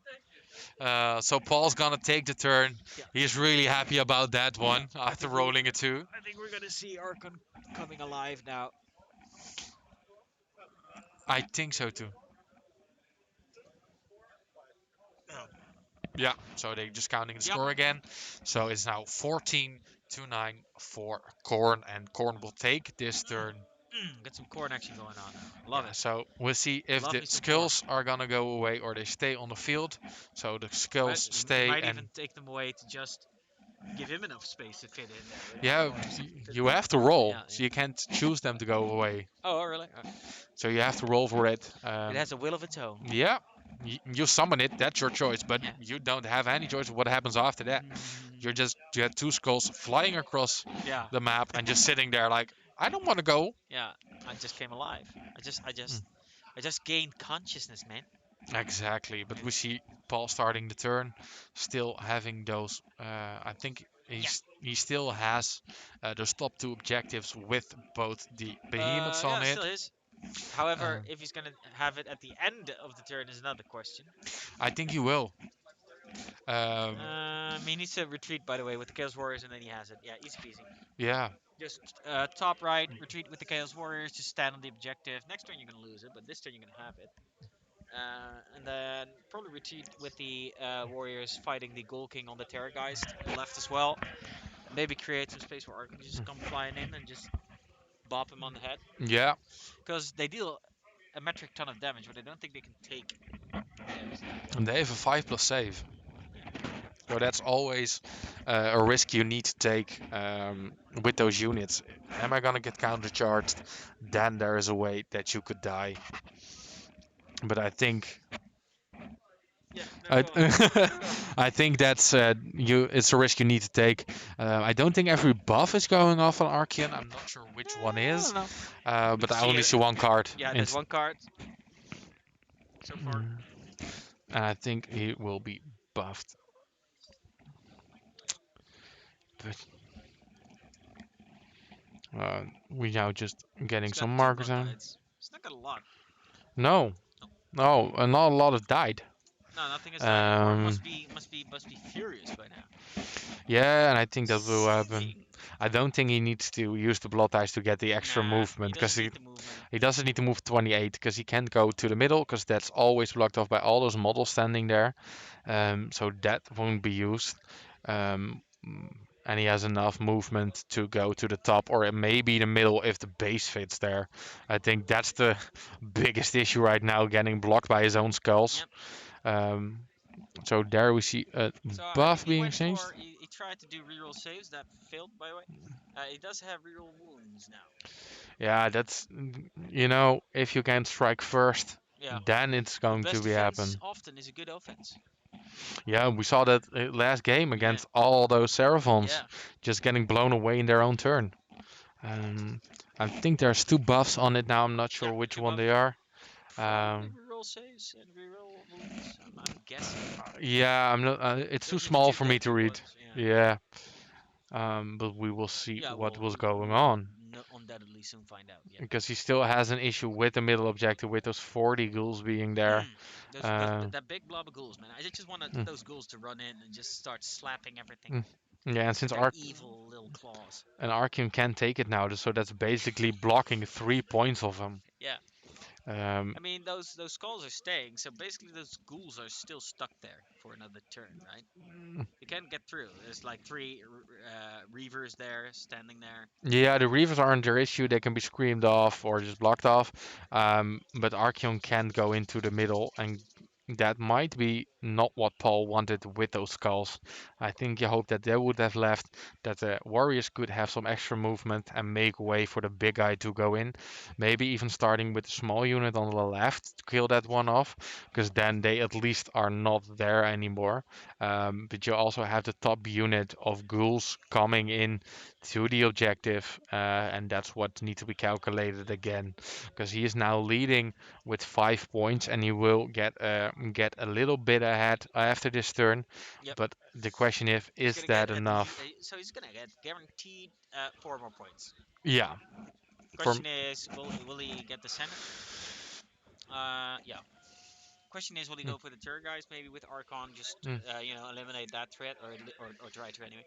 Speaker 2: So Paul's gonna take the turn.
Speaker 1: Yeah.
Speaker 2: He's really happy about that one after rolling a 2.
Speaker 1: I think we're gonna see Archon coming alive now.
Speaker 2: I think so too.
Speaker 1: Oh.
Speaker 2: Yeah, so they're just counting the
Speaker 1: Yep.
Speaker 2: score again. So it's now 14-9 for Khorne, and Khorne will take this turn.
Speaker 1: Get some Khorne action going on now. Love
Speaker 2: Yeah,
Speaker 1: it.
Speaker 2: so we'll see if
Speaker 1: Love
Speaker 2: the
Speaker 1: me some
Speaker 2: skills are gonna go away or they stay on the field. So the
Speaker 1: Right?
Speaker 2: skills
Speaker 1: You
Speaker 2: stay,
Speaker 1: might
Speaker 2: and
Speaker 1: even take them away to just give him enough space to fit in there without
Speaker 2: yeah,
Speaker 1: going
Speaker 2: you have to roll,
Speaker 1: Yeah,
Speaker 2: so you can't choose them to go away.
Speaker 1: Oh, really? Okay.
Speaker 2: So you have to roll for it.
Speaker 1: It has a will of its own.
Speaker 2: Yeah, you summon it. That's your choice, but
Speaker 1: Yeah.
Speaker 2: you don't have any choice of what happens after that. You get 2 skulls flying across
Speaker 1: Yeah.
Speaker 2: the map and just sitting there like, I don't want to go.
Speaker 1: Yeah. I just came alive.
Speaker 2: Mm.
Speaker 1: I just gained consciousness, man.
Speaker 2: Exactly, but we see Paul starting the turn, still having those. I think he still has those top 2 objectives with both the behemoths on
Speaker 1: Yeah,
Speaker 2: it.
Speaker 1: still is. However,
Speaker 2: Um,
Speaker 1: if he's gonna have it at the end of the turn is another question.
Speaker 2: I think he will.
Speaker 1: He needs to retreat, by the way, with the Chaos Warriors, and then he has it. Yeah, easy peasy.
Speaker 2: Yeah,
Speaker 1: Just top right, retreat with the Chaos Warriors, just stand on the objective. Next turn you're gonna lose it, but this turn you're gonna have it. And then probably retreat with the Warriors fighting the Ghoul King on the Terrorgeist left as well. And maybe create some space where Ark can just come flying in and just bop him on the head.
Speaker 2: yeah.
Speaker 1: Because they deal a metric ton of damage, but I don't think they can take everything.
Speaker 2: And they have a 5+ save.
Speaker 1: Yeah.
Speaker 2: So that's always a risk you need to take with those units. Am I gonna get countercharged? Then there is a way that you could die. But I think
Speaker 1: Yeah, no,
Speaker 2: I,
Speaker 1: go on.
Speaker 2: I think that's it's a risk you need to take. I don't think every buff is going off on Archean. I'm not sure which one
Speaker 1: I
Speaker 2: is,
Speaker 1: don't know.
Speaker 2: but I
Speaker 1: see
Speaker 2: only
Speaker 1: it.
Speaker 2: see one card.
Speaker 1: Yeah, there's one card so far.
Speaker 2: And I think he will be buffed. But we now just getting
Speaker 1: It's got
Speaker 2: some
Speaker 1: two
Speaker 2: markers
Speaker 1: blood
Speaker 2: on.
Speaker 1: tides. It's not got a lot.
Speaker 2: No,
Speaker 1: No.
Speaker 2: no, not a lot have died.
Speaker 1: No, nothing has died. Or
Speaker 2: Um,
Speaker 1: must be furious by now.
Speaker 2: yeah, and I think that will happen.
Speaker 1: Seething.
Speaker 2: I don't think he needs to use the blood ties to get the extra
Speaker 1: Nah,
Speaker 2: movement,
Speaker 1: he
Speaker 2: because
Speaker 1: doesn't need the movement.
Speaker 2: he doesn't need to move 28, because he can't go to the middle, because that's always blocked off by all those models standing there. So that won't be used. And he has enough movement to go to the top, or maybe the middle if the base fits there. I think that's the biggest issue right now, getting blocked by his own skulls. Um, so there we see a
Speaker 1: So I
Speaker 2: buff
Speaker 1: think he
Speaker 2: being
Speaker 1: went
Speaker 2: changed.
Speaker 1: for he tried to do reroll saves that failed by the way. He does have reroll wounds now.
Speaker 2: Yeah, that's, if you can strike first,
Speaker 1: Yeah.
Speaker 2: then it's
Speaker 1: The
Speaker 2: going to
Speaker 1: best
Speaker 2: be happen.
Speaker 1: defense often is a good offense.
Speaker 2: Yeah, we saw that last game against all those Seraphons,
Speaker 1: Yeah.
Speaker 2: just getting blown away in their own turn. I think there's 2 buffs on it now. I'm not sure
Speaker 1: Yeah,
Speaker 2: which
Speaker 1: 2
Speaker 2: one
Speaker 1: buff.
Speaker 2: they are.
Speaker 1: Probably reroll reroll saves and reroll wounds? I'm guessing.
Speaker 2: Yeah, I'm not. It's too
Speaker 1: Those are the
Speaker 2: small
Speaker 1: two
Speaker 2: for me to
Speaker 1: go-to
Speaker 2: read.
Speaker 1: ones. Yeah.
Speaker 2: Yeah. But we will see
Speaker 1: Yeah.
Speaker 2: what
Speaker 1: Well,
Speaker 2: was
Speaker 1: we
Speaker 2: going
Speaker 1: will
Speaker 2: on
Speaker 1: no undoubtedly soon find out. Yeah.
Speaker 2: because he still has an issue with the middle objective with those 40 ghouls being there. Uh,
Speaker 1: That big blob of ghouls, man. I just wanted
Speaker 2: mm,
Speaker 1: those ghouls to run in and just start slapping everything
Speaker 2: mm. Yeah, and
Speaker 1: with
Speaker 2: since
Speaker 1: their evil little claws.
Speaker 2: Arceum can take it now, so that's basically blocking 3 points of him.
Speaker 1: Yeah.
Speaker 2: Um,
Speaker 1: I mean, those skulls are staying, so basically those ghouls are still stuck there for another turn, right? You can't get through. There's like three reavers there, standing there.
Speaker 2: Yeah, the Reavers aren't their issue. They can be screamed off or just blocked off. But Archeon can go into the middle, and that might be not what Paul wanted with those skulls. I think he hoped that they would have left, that the Warriors could have some extra movement and make way for the big guy to go in. Maybe even starting with the small unit on the left to kill that one off, because then they at least are not there anymore. But you also have the top unit of ghouls coming in to the objective, and that's what needs to be calculated again, because he is now leading with 5 points, and he will get a little bit ahead after this turn.
Speaker 1: Yep.
Speaker 2: But the question
Speaker 1: He's
Speaker 2: is
Speaker 1: gonna get
Speaker 2: that
Speaker 1: at least,
Speaker 2: enough?
Speaker 1: so he's gonna get guaranteed 4 more points.
Speaker 2: Yeah, from
Speaker 1: Question is, will he get the Senate? Yeah. Question is, will he
Speaker 2: mm,
Speaker 1: go for the tour guys maybe with Archon, just
Speaker 2: mm,
Speaker 1: eliminate that threat, or try to anyway?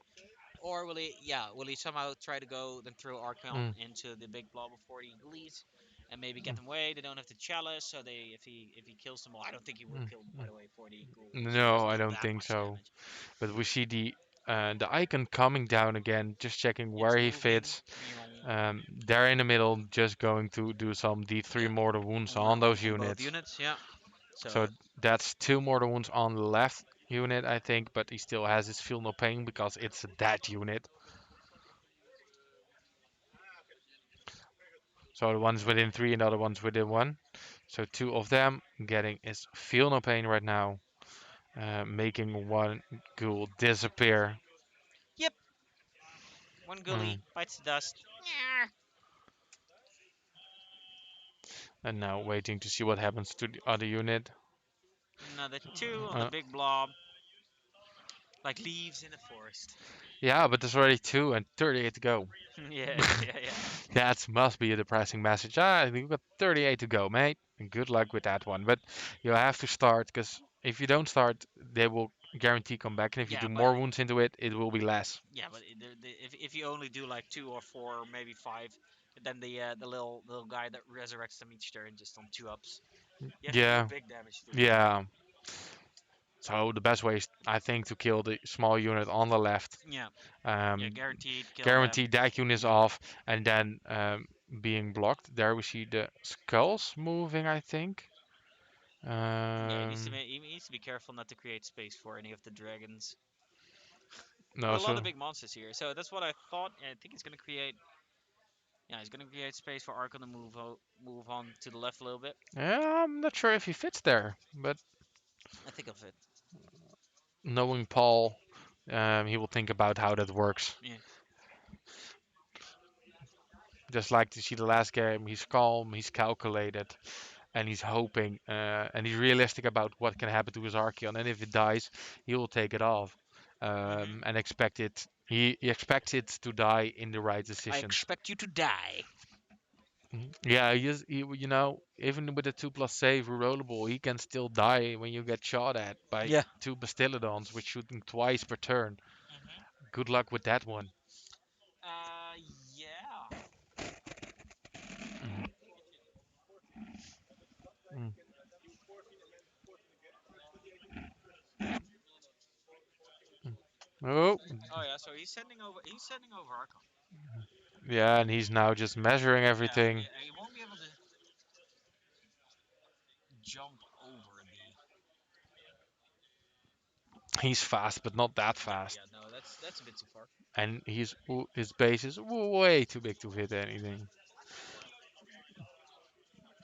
Speaker 1: Or will he somehow try to go then throw Archon
Speaker 2: mm,
Speaker 1: into the big blob of 40 ghoulies and maybe get
Speaker 2: mm,
Speaker 1: them away? They don't have the chalice, so they if he kills them all, I don't think he will
Speaker 2: mm,
Speaker 1: kill, by
Speaker 2: mm.
Speaker 1: the way, 40 ghouls. He
Speaker 2: No,
Speaker 1: doesn't
Speaker 2: I
Speaker 1: do
Speaker 2: don't
Speaker 1: that
Speaker 2: think
Speaker 1: much
Speaker 2: so.
Speaker 1: damage.
Speaker 2: But we see the icon coming down again, just checking
Speaker 1: Yes,
Speaker 2: where he
Speaker 1: moving.
Speaker 2: fits. There in the middle, just going to do some D3
Speaker 1: Yeah,
Speaker 2: mortal wounds
Speaker 1: on,
Speaker 2: on
Speaker 1: on
Speaker 2: those
Speaker 1: on both
Speaker 2: units.
Speaker 1: units. Yeah.
Speaker 2: So
Speaker 1: So
Speaker 2: that's 2 mortal wounds on the left unit, I think, but he still has his feel no pain because it's that unit. So the one's within 3 and the other one's within 1. So 2 of them getting his feel no pain right now, making one ghoul disappear.
Speaker 1: yep, one
Speaker 2: Mm.
Speaker 1: ghoulie bites the dust. Yeah.
Speaker 2: And now waiting to see what happens to the other unit.
Speaker 1: Another two on the
Speaker 2: Uh,
Speaker 1: big blob, like leaves in a forest.
Speaker 2: yeah, but there's already 2 and 38 to go.
Speaker 1: Yeah.
Speaker 2: That must be a depressing message. I think we've got 38 to go, mate. And good luck with that one. But you have to start, because if you don't start, they will guarantee come back. And if you
Speaker 1: Yeah,
Speaker 2: do
Speaker 1: but
Speaker 2: more wounds into it, it will be less.
Speaker 1: if you only do like 2 or 4 or maybe 5, then the little guy that resurrects them each turn just on 2 ups, you have to do
Speaker 2: Yeah,
Speaker 1: big damage to them.
Speaker 2: yeah. So the best way is, I think, to kill the small unit on the left.
Speaker 1: Yeah, yeah,
Speaker 2: Um,
Speaker 1: guaranteed kill them.
Speaker 2: Guarantee that unit is off, and then being blocked. There we see the skulls moving, I think.
Speaker 1: Yeah,
Speaker 2: Um,
Speaker 1: he needs to be careful not to create space for any of the dragons. There
Speaker 2: no,
Speaker 1: are a lot of
Speaker 2: so
Speaker 1: big monsters here, so that's what I thought. And I think he's gonna create. Yeah, he's gonna create space for Archon to move on to the left a little bit.
Speaker 2: yeah, I'm not sure if he fits there, but
Speaker 1: I think of it.
Speaker 2: knowing Paul, he will think about how that works.
Speaker 1: Yeah.
Speaker 2: Just like to see the last game, he's calm, he's calculated, and he's hoping, and he's realistic about what can happen to his Archeon. And if it dies, he will take it off,
Speaker 1: Hmm.
Speaker 2: and expect it. He expects it to die in the right
Speaker 1: I
Speaker 2: decisions.
Speaker 1: expect you to die.
Speaker 2: Yeah, even with a 2+ save rerollable, he can still die when you get shot at by
Speaker 1: Yeah.
Speaker 2: 2 Bastiladons, which shooting twice per turn.
Speaker 1: Hmm.
Speaker 2: Good luck with that one.
Speaker 1: Uh, yeah.
Speaker 2: Mm, mm, mm. Oh,
Speaker 1: Oh yeah. So he's sending over. He's sending over Archon.
Speaker 2: yeah, and he's now just measuring
Speaker 1: Yeah.
Speaker 2: everything.
Speaker 1: He won't be able to jump over the.
Speaker 2: He's fast, but not that
Speaker 1: Yeah.
Speaker 2: fast.
Speaker 1: Yeah. No, that's a bit too far.
Speaker 2: And his base is way too big to hit anything.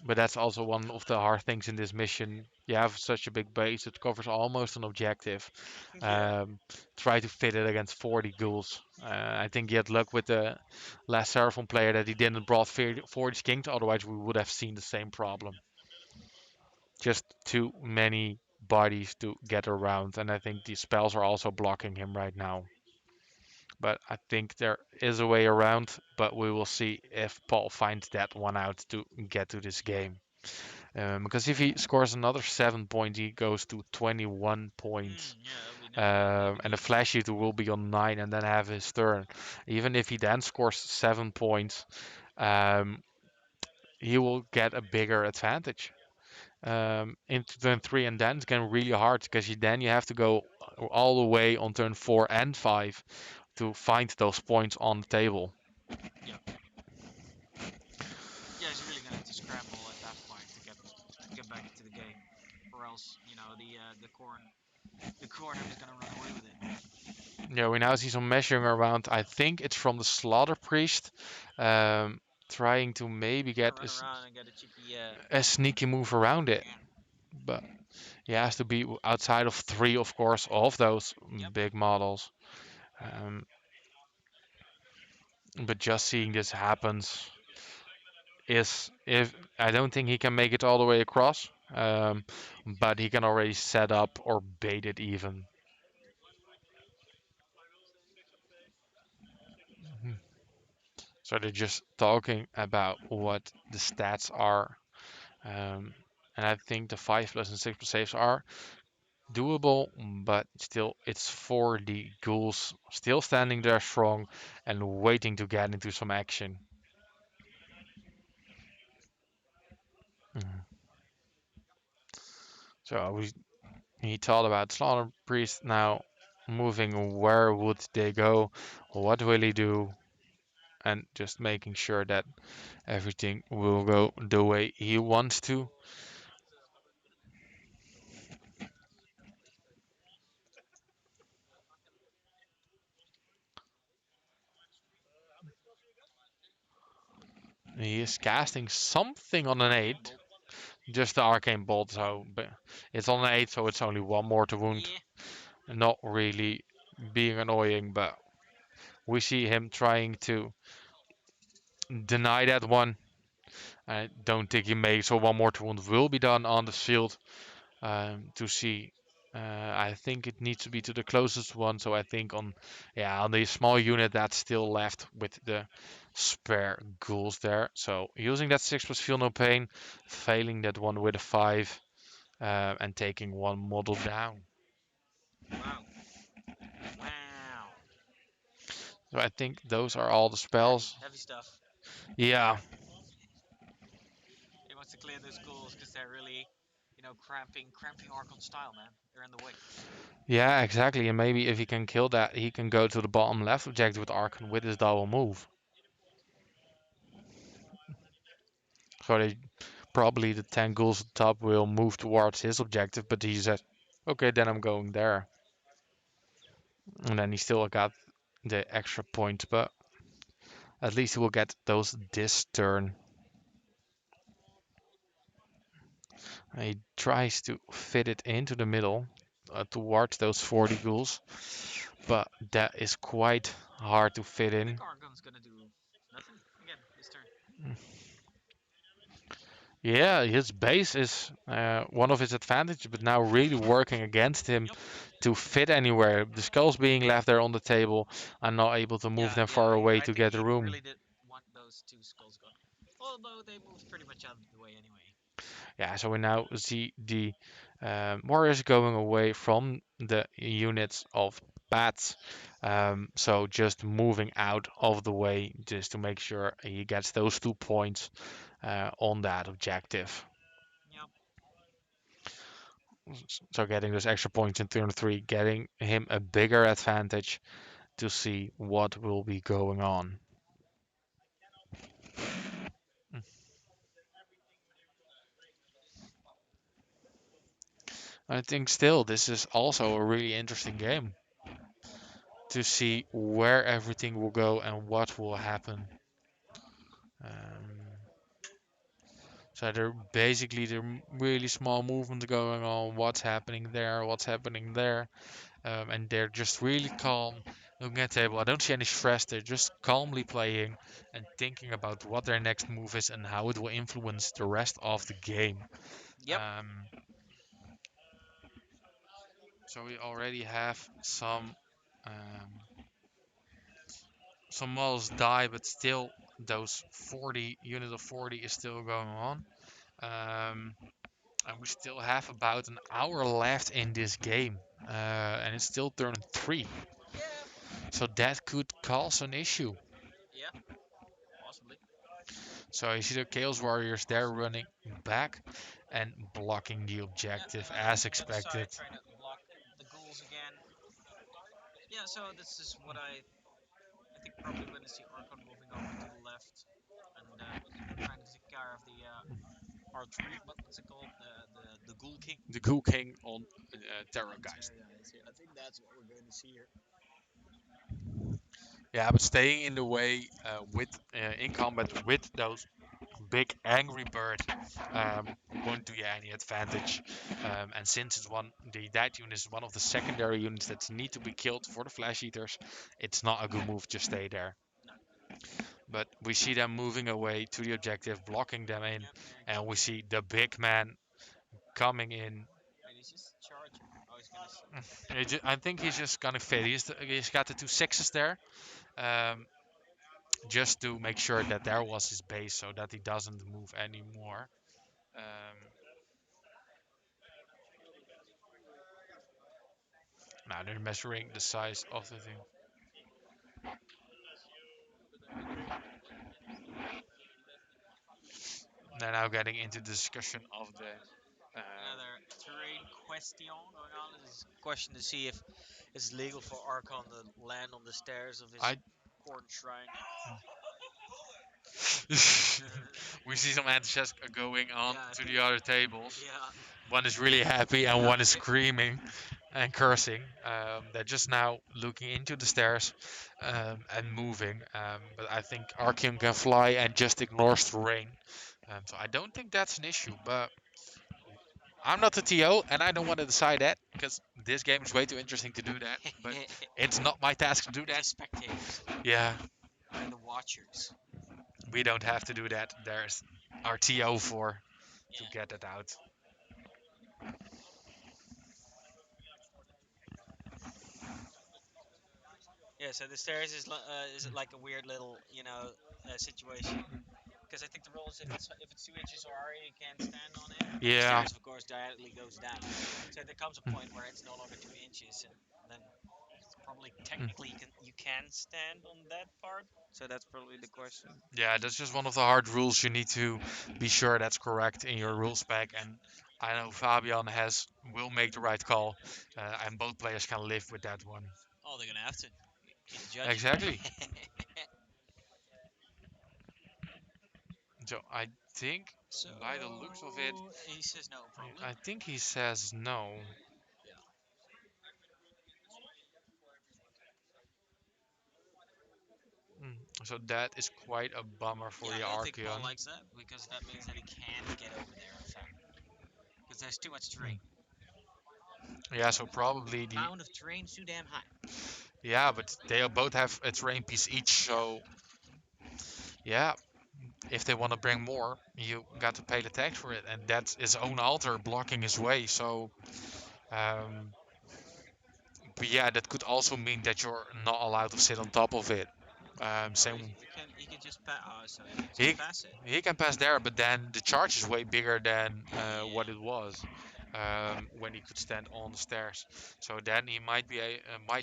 Speaker 2: But that's also one of the hard things in this mission. You have such a big base, it covers almost an objective.
Speaker 1: Yeah.
Speaker 2: Try to fit it against 40 ghouls. I think he had luck with the last Seraphon player that he didn't brought 40 skinks, otherwise we would have seen the same problem. just too many bodies to get around, and I think the spells are also blocking him right now. But I think there is a way around, but we will see if Paul finds that one out to get to this game. Because if he scores another 7 points, he goes to 21 points.
Speaker 1: Yeah, that'll be
Speaker 2: And the
Speaker 1: decent.
Speaker 2: flash eater will be on 9 and then have his turn. Even if he then scores 7 points, um, he will get a bigger advantage into turn 3, and then it's getting really hard because then you have to go all the way on turn 4 and 5 to find those points on the table.
Speaker 1: Yep. Yeah, he's really gonna have to scramble at that point to get back into the game, or else the Khorne is gonna run away with it.
Speaker 2: Yeah, we now see some measuring around. I think it's from the Slaughter Priest, um, trying to maybe
Speaker 1: Yeah,
Speaker 2: get
Speaker 1: run around and get a cheeky.
Speaker 2: a sneaky move around it.
Speaker 1: Yeah.
Speaker 2: But he has to be outside of 3, of course, of those
Speaker 1: Yep.
Speaker 2: big models. Um, but just seeing this happens is if I don't think he can make it all the way across, but he can already set up or bait it even. So they're just talking about what the stats are, and I think the 5 plus and 6 plus saves are doable, but still it's for the ghouls still standing there strong and waiting to get into some action. Mhm. So he thought about Slaughter Priest now moving. Where would they go? What will he do? And just making sure that everything will go the way he wants to. He is casting something on an
Speaker 1: Arcane
Speaker 2: 8.
Speaker 1: bolt.
Speaker 2: Just the arcane bolt, so it's on an 8, so it's only one more to wound.
Speaker 1: Yeah.
Speaker 2: Not really being annoying, but we see him trying to deny that one. I don't think he makes, so one more to wound will be done on the shield to see. I think it needs to be to the closest one, so I think on the small unit that's still left with the spare ghouls there. So using that 6 plus feel no pain, failing that one with a 5, and taking one model down.
Speaker 1: Wow. Wow.
Speaker 2: So I think those are all the
Speaker 1: Heavy,
Speaker 2: spells.
Speaker 1: heavy stuff.
Speaker 2: Yeah,
Speaker 1: He wants to clear those ghouls because they're really, cramping Archon style, man. They're in the way.
Speaker 2: yeah, exactly. And maybe if he can kill that, he can go to the bottom left objective with Archon with his double move. So they probably the 10 ghouls at the top will move towards his objective, but he says, okay, then I'm going there. And then he still got the extra point, but at least he will get those this turn. He tries to fit it into the middle towards those 40 ghouls, but that is quite hard to fit
Speaker 1: I
Speaker 2: in.
Speaker 1: think Argon's gonna do nothing again this turn.
Speaker 2: Yeah, his base is one of his advantages, but now really working against him
Speaker 1: Yep.
Speaker 2: to fit anywhere. The skulls being left there on the table and not able to move
Speaker 1: Yeah,
Speaker 2: them
Speaker 1: yeah.
Speaker 2: far away
Speaker 1: I
Speaker 2: to
Speaker 1: think
Speaker 2: get the
Speaker 1: he
Speaker 2: room.
Speaker 1: really did want those two skulls gone. Although they moved pretty much out of the way anyway.
Speaker 2: Yeah, so we now see the warriors going away from the units of bats. So just moving out of the way just to make sure he gets those 2 points on that objective.
Speaker 1: Yep.
Speaker 2: So getting those extra points in turn 3, getting him a bigger advantage to see what will be going on. I think still this is also a really interesting game to see where everything will go and what will happen. Um, so there basically the really small movements going on, what's happening there, what's happening there, and they're just really calm looking at the table. I don't see any stress. They're just calmly playing and thinking about what their next move is and how it will influence the rest of the game.
Speaker 1: Yep.
Speaker 2: Um, so we already have some models die, but still those 40 unit of 40 is still going on. Um, and we still have about an hour left in this game, and it's still turn 3.
Speaker 1: Yeah.
Speaker 2: So that could cause an issue.
Speaker 1: Yeah. Possibly.
Speaker 2: So you see the Chaos Warriors there running back and blocking the
Speaker 1: Yeah.
Speaker 2: objective
Speaker 1: On
Speaker 2: as
Speaker 1: the other
Speaker 2: expected.
Speaker 1: side, trying to block the ghouls again. Yeah. So this is what I think probably going to see Archon moving over to the left and trying to take care of the archery. What's it called? The Ghoul King.
Speaker 2: The Ghoul King on Terror
Speaker 1: On
Speaker 2: Guys.
Speaker 1: Terra guys. Yeah, I think that's what we're going to see here.
Speaker 2: Yeah, but staying in the way with in combat with those big angry bird won't do you any advantage. And since it's that unit is one of the secondary units that need to be killed for the flesh eaters, it's not a good move to stay there.
Speaker 1: No.
Speaker 2: But we see them moving away to the objective, blocking them in,
Speaker 1: Yep. There he
Speaker 2: and we
Speaker 1: comes in.
Speaker 2: see the big man coming in.
Speaker 1: Wait, he's just charging. Oh, he's gonna.
Speaker 2: I think he's just gonna fit. He's got the two sixes there, um, just to make sure that there was his base, so that he doesn't move anymore. Um, Now they're measuring the size of the thing. They're now getting into the discussion of the.
Speaker 1: Another terrain question going on. This is a question to see if it's legal for Archon to land on the stairs of his
Speaker 2: I.
Speaker 1: Khorne shrine.
Speaker 2: We see some enthusiasts going on
Speaker 1: Yeah, I
Speaker 2: to
Speaker 1: think.
Speaker 2: the other tables.
Speaker 1: Yeah.
Speaker 2: One is really happy and
Speaker 1: Yeah.
Speaker 2: one is screaming and cursing. They're just now looking into the stairs and moving. But I think Archeon can fly and just ignores terrain. So I don't think that's an issue. But I'm not the TO and I don't want to decide that because this game is way too interesting to do that. But it's not my task to do
Speaker 1: We're
Speaker 2: that.
Speaker 1: just spectators.
Speaker 2: Yeah,
Speaker 1: We're the watchers.
Speaker 2: we don't have to do that. There's our TO for to
Speaker 1: Yeah.
Speaker 2: get it out.
Speaker 1: Yeah. So the stairs is it like a weird little situation. Because I think the rule is if it's 2 inches or higher, you can't stand on it. But the
Speaker 2: Yeah.
Speaker 1: stairs, of course, directly goes down. So there comes a point where it's no longer 2 inches, and then it's probably technically you can stand on that part. So that's probably the question.
Speaker 2: Yeah, that's just one of the hard rules. You need to be sure that's correct in your
Speaker 1: Yeah.
Speaker 2: rules spec. And I know Fabian will make the right call, and both players can live with that one.
Speaker 1: Oh, they're gonna have to. He's the judge.
Speaker 2: Exactly. So I think,
Speaker 1: So
Speaker 2: by the looks of it,
Speaker 1: he says no, probably.
Speaker 2: I think he says no.
Speaker 1: Yeah.
Speaker 2: Mm, So that is quite a bummer for
Speaker 1: Yeah,
Speaker 2: the
Speaker 1: I don't think Paul
Speaker 2: Archeon.
Speaker 1: likes that because that means that he can't get over there. In fact, because there's too much terrain.
Speaker 2: Mm. Yeah, so probably the
Speaker 1: Amount of terrain is too damn high.
Speaker 2: yeah, but they both have a terrain piece each.
Speaker 1: Yeah.
Speaker 2: So yeah, if they want to bring more, you got to pay the tax for it, and that's his own altar blocking his way. So, um, but yeah, that could also mean that you're not allowed to sit on top of it.
Speaker 1: Oh,
Speaker 2: Same,
Speaker 1: he can just pass. Oh, so he can
Speaker 2: he
Speaker 1: just pass it.
Speaker 2: he can pass there, but then the charge is way bigger than what
Speaker 1: Yeah.
Speaker 2: it was when he could stand on the stairs. So then he might need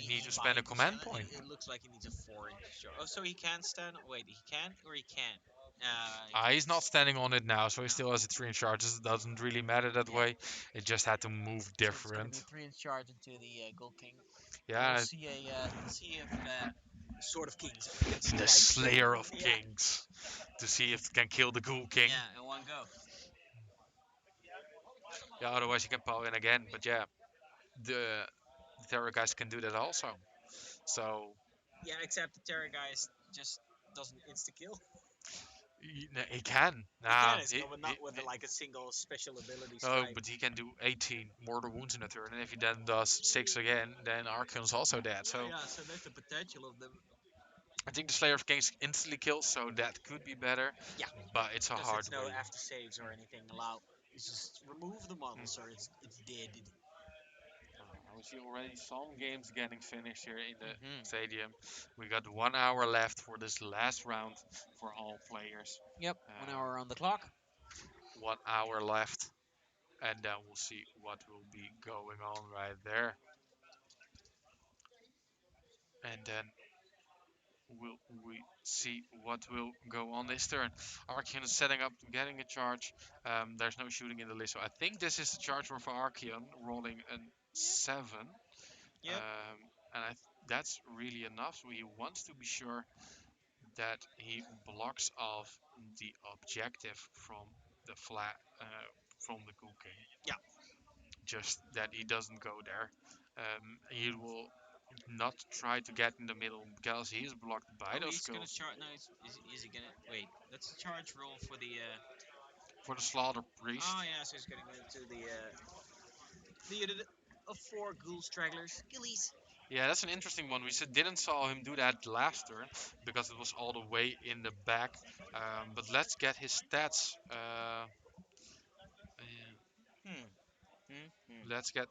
Speaker 1: He
Speaker 2: to spend a
Speaker 1: might.
Speaker 2: command point.
Speaker 1: It looks like he needs a 4 inch shot. Oh, so he can stand. Wait, he can or he can't? He
Speaker 2: He's not
Speaker 1: can't.
Speaker 2: standing on it now, so he
Speaker 1: No.
Speaker 2: still has a 3 in charges. It doesn't really matter that
Speaker 1: Yeah.
Speaker 2: way. It just had to move
Speaker 1: So it's going to be
Speaker 2: different.
Speaker 1: a 3 inch charge into the Gold King, and we'll
Speaker 2: Yeah,
Speaker 1: see if Sword of Kings against
Speaker 2: the
Speaker 1: Light Sword.
Speaker 2: Slayer of
Speaker 1: Yeah.
Speaker 2: Kings to see if it can kill the Ghoul King.
Speaker 1: Yeah, in one go.
Speaker 2: Yeah, otherwise you can power in again. But yeah, the Terror guys can do that also. So
Speaker 1: Yeah, except the Terra guy just doesn't insta kill.
Speaker 2: he can.
Speaker 1: He can
Speaker 2: Nah,
Speaker 1: insta kill, but not with like a single special ability
Speaker 2: no,
Speaker 1: strike.
Speaker 2: but he can do 18 mortal wounds in a turn, and if he then does 6 again, then Archeon's also dead.
Speaker 1: Yeah,
Speaker 2: So
Speaker 1: yeah. So there's the potential of them.
Speaker 2: I think the Slayer of Kings instantly kills, so that could be better.
Speaker 1: Yeah,
Speaker 2: But it's a
Speaker 1: because
Speaker 2: hard
Speaker 1: it's no
Speaker 2: way.
Speaker 1: after saves or anything allowed. It's just remove the model,
Speaker 2: Mm.
Speaker 1: sir. It's dead.
Speaker 2: I see already some games getting finished here in the
Speaker 1: Mm-hmm.
Speaker 2: stadium. We got 1 hour left for this last round for all players.
Speaker 1: Yep, 1 hour
Speaker 2: Um,
Speaker 1: on the clock.
Speaker 2: 1 hour left, and then we'll see what will be going on right there. And then will we see what will go on this turn. Archeon is setting up, getting a charge. There's no shooting in the list, so I think this is the charge roll for Archeon, rolling a 7.
Speaker 1: Yep.
Speaker 2: And that's really enough. So he wants to be sure that he blocks off the objective from the flat, from the Ghoul King.
Speaker 1: Yeah.
Speaker 2: Just that he doesn't go there. He will not try to get in the middle because he is blocked by
Speaker 1: Oh,
Speaker 2: those
Speaker 1: he's gonna
Speaker 2: skills.
Speaker 1: charge. No, is he gonna wait? That's a charge roll for the.
Speaker 2: For the Slaughter Priest.
Speaker 1: Oh yeah, so he's gonna go into the unit of four ghoul stragglers, ghillies.
Speaker 2: Yeah, that's an interesting one. We didn't saw him do that last turn because it was all the way in the back. But let's get his stats.
Speaker 1: Hmm. Hmm.
Speaker 2: Let's get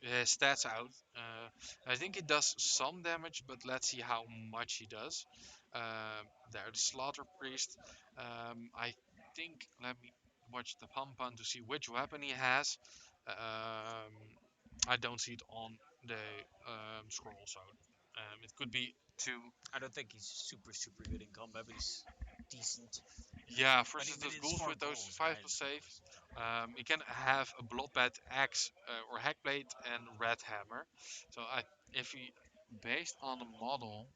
Speaker 2: his stats out. I think he does some damage, but let's see how much he does. There, the Slaughter Priest. I think, let me watch the pump on to see which weapon he has. I don't see it on the scroll, so it could be two.
Speaker 1: I don't think he's super good in combat, but he's decent.
Speaker 2: Yeah,
Speaker 1: But
Speaker 2: versus
Speaker 1: but
Speaker 2: those
Speaker 1: it's
Speaker 2: ghouls
Speaker 1: four
Speaker 2: with those
Speaker 1: ghouls,
Speaker 2: 5
Speaker 1: right?
Speaker 2: plus save. You can have a Bloodbath Axe or Hackblade and Red Hammer. So if he, based on the model,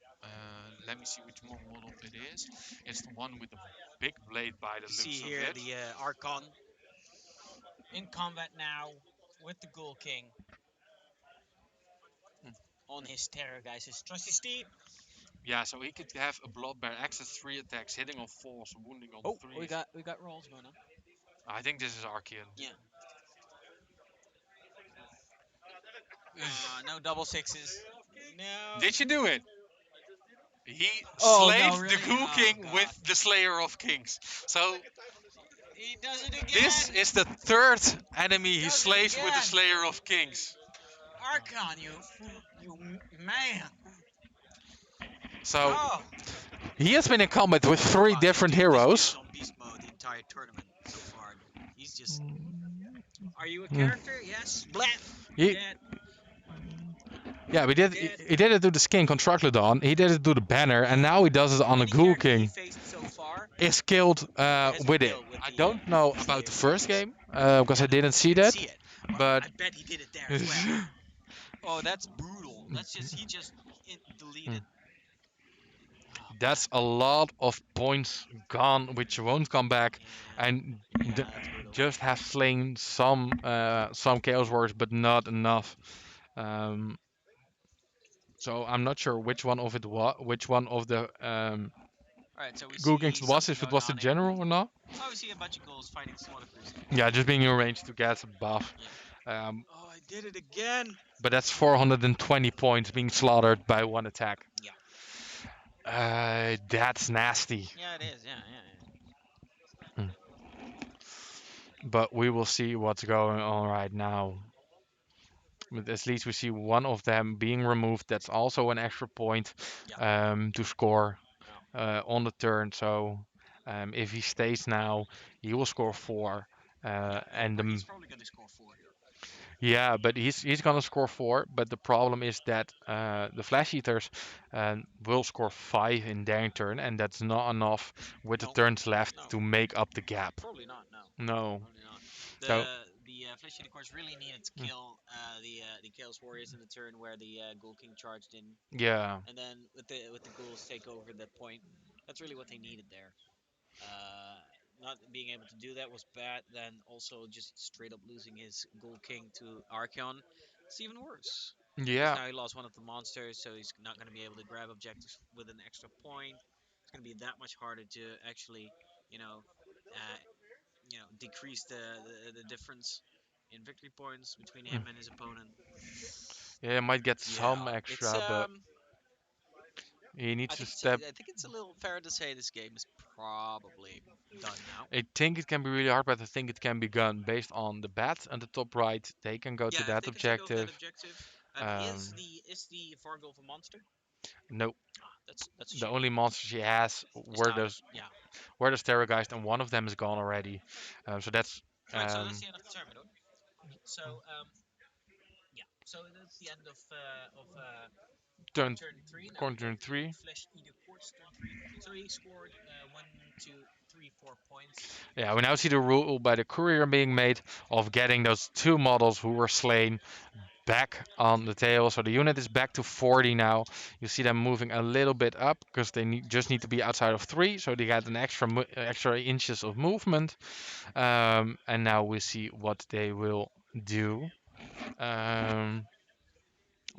Speaker 2: let me see which model it is. It's the one with the big blade by the
Speaker 1: You see
Speaker 2: looks of
Speaker 1: here
Speaker 2: it.
Speaker 1: the Archon in combat now with the Ghoul King
Speaker 2: Mm.
Speaker 1: on his terror, guys. His trusty steed.
Speaker 2: Yeah, so he could have a Bloodbear Axe as 3 attacks, hitting on 4s, wounding on
Speaker 1: Oh,
Speaker 2: 3s.
Speaker 1: we got rolls going on.
Speaker 2: I think this is Archean.
Speaker 1: Yeah. No double sixes. No.
Speaker 2: Did you do it? He
Speaker 1: Oh no,
Speaker 2: slaved the
Speaker 1: really?
Speaker 2: Ghoul
Speaker 1: Oh
Speaker 2: King
Speaker 1: god.
Speaker 2: with the Slayer of Kings. So
Speaker 1: He does it
Speaker 2: this
Speaker 1: again.
Speaker 2: is the third enemy
Speaker 1: He
Speaker 2: he
Speaker 1: does it
Speaker 2: slays with the
Speaker 1: again.
Speaker 2: Slayer of Kings.
Speaker 1: Archon, man.
Speaker 2: So
Speaker 1: Oh.
Speaker 2: he has been in combat with three
Speaker 1: Wow,
Speaker 2: different
Speaker 1: this dude's
Speaker 2: heroes.
Speaker 1: on beast mode the entire tournament so far. He's just. Are you a
Speaker 2: Mm.
Speaker 1: character? Yes. Blat.
Speaker 2: He,
Speaker 1: Dead.
Speaker 2: yeah, we did.
Speaker 1: Dead.
Speaker 2: He did it to the skin Contractlodon. He did it to the banner, and
Speaker 1: Yeah.
Speaker 2: now he does it on the
Speaker 1: Any
Speaker 2: Ghoul
Speaker 1: character he
Speaker 2: King.
Speaker 1: faced so far
Speaker 2: Is killed
Speaker 1: has been
Speaker 2: with it.
Speaker 1: killed with
Speaker 2: I
Speaker 1: the
Speaker 2: don't know about
Speaker 1: Slayer
Speaker 2: the
Speaker 1: of
Speaker 2: first
Speaker 1: Kings.
Speaker 2: game because I
Speaker 1: No,
Speaker 2: didn't
Speaker 1: we
Speaker 2: see
Speaker 1: didn't
Speaker 2: that,
Speaker 1: see it. But
Speaker 2: but
Speaker 1: I bet he did it there as well. Oh, that's brutal. That's just he just deleted. Oh man.
Speaker 2: that's a lot of points gone, which won't come back,
Speaker 1: Yeah.
Speaker 2: and
Speaker 1: Yeah, that's brutal.
Speaker 2: just have slain some Chaos Warriors, but not enough. Um, so I'm not sure which one of it was, which one of the
Speaker 1: All right, so we
Speaker 2: Ghoul
Speaker 1: see
Speaker 2: Kings was,
Speaker 1: something
Speaker 2: if it
Speaker 1: going
Speaker 2: was the
Speaker 1: on here.
Speaker 2: general or not.
Speaker 1: Oh, we see a bunch of ghouls fighting Slaughter Priest.
Speaker 2: Yeah, just being arranged to get a buff.
Speaker 1: Yeah.
Speaker 2: Um,
Speaker 1: Oh, I did it again.
Speaker 2: but that's 420 points being slaughtered by one attack.
Speaker 1: Yeah.
Speaker 2: That's nasty.
Speaker 1: Yeah, it is. Yeah, yeah,
Speaker 2: Hmm. But we will see what's going on right now. But at least we see one of them being removed. That's also an extra point
Speaker 1: yeah.
Speaker 2: to score
Speaker 1: Yeah.
Speaker 2: on the turn. So if he stays now, he will score 4.
Speaker 1: Yeah,
Speaker 2: And
Speaker 1: he's probably going to score 4 here.
Speaker 2: yeah, but he's gonna score 4. But the problem is that the Flash Eaters will score 5 in their turn, and that's not enough with the
Speaker 1: No,
Speaker 2: turns left
Speaker 1: no,
Speaker 2: to make up the gap.
Speaker 1: probably not. No,
Speaker 2: No.
Speaker 1: probably not.
Speaker 2: So
Speaker 1: The Flesh Eater course really needed to
Speaker 2: mm,
Speaker 1: kill the Chaos Warriors in the turn where the Ghoul King charged in,
Speaker 2: yeah,
Speaker 1: and then with the ghouls take over the point. That's really what they needed there. Uh, Not being able to do that was bad. Then also just straight up losing his Ghoul King to Archeon, it's even worse. Because
Speaker 2: yeah,
Speaker 1: now he lost one of the monsters, so he's not going to be able to grab objectives with an extra point. It's going to be that much harder to actually, you know, uh, decrease the difference in victory points between
Speaker 2: mm,
Speaker 1: him and his opponent.
Speaker 2: yeah, might get some
Speaker 1: Yeah, it's
Speaker 2: extra, but he needs to step.
Speaker 1: I think it's a little fair to say this game is probably done now.
Speaker 2: I think it can be really hard, but I think it can be done based on the bats on the top right. They can go to
Speaker 1: Yeah, if
Speaker 2: that
Speaker 1: they can take over that
Speaker 2: objective.
Speaker 1: objective,
Speaker 2: Um,
Speaker 1: is the Vargulf a monster?
Speaker 2: no,
Speaker 1: Ah, that's a
Speaker 2: the
Speaker 1: shame.
Speaker 2: only monster she has
Speaker 1: Is now yeah.
Speaker 2: were those Terrorgeist, and one of them is gone already. So that's
Speaker 1: Right, so that's
Speaker 2: um,
Speaker 1: the end of the turn, by the way. So yeah, so that's the end of Khorne
Speaker 2: turn
Speaker 1: turn three. Now we
Speaker 2: corner
Speaker 1: go
Speaker 2: turn
Speaker 1: to
Speaker 2: three.
Speaker 1: Flesh Eater Quartz turn three. So he scored 1, 2, 3, 4 points.
Speaker 2: Yeah, we now see the rule by the courier being made of getting those two models who were slain back on the tail. So the unit is back to 40 now. You see them moving a little bit up because they just need to be outside of 3. So they got an extra inches of movement. And now we see what they will do. Um,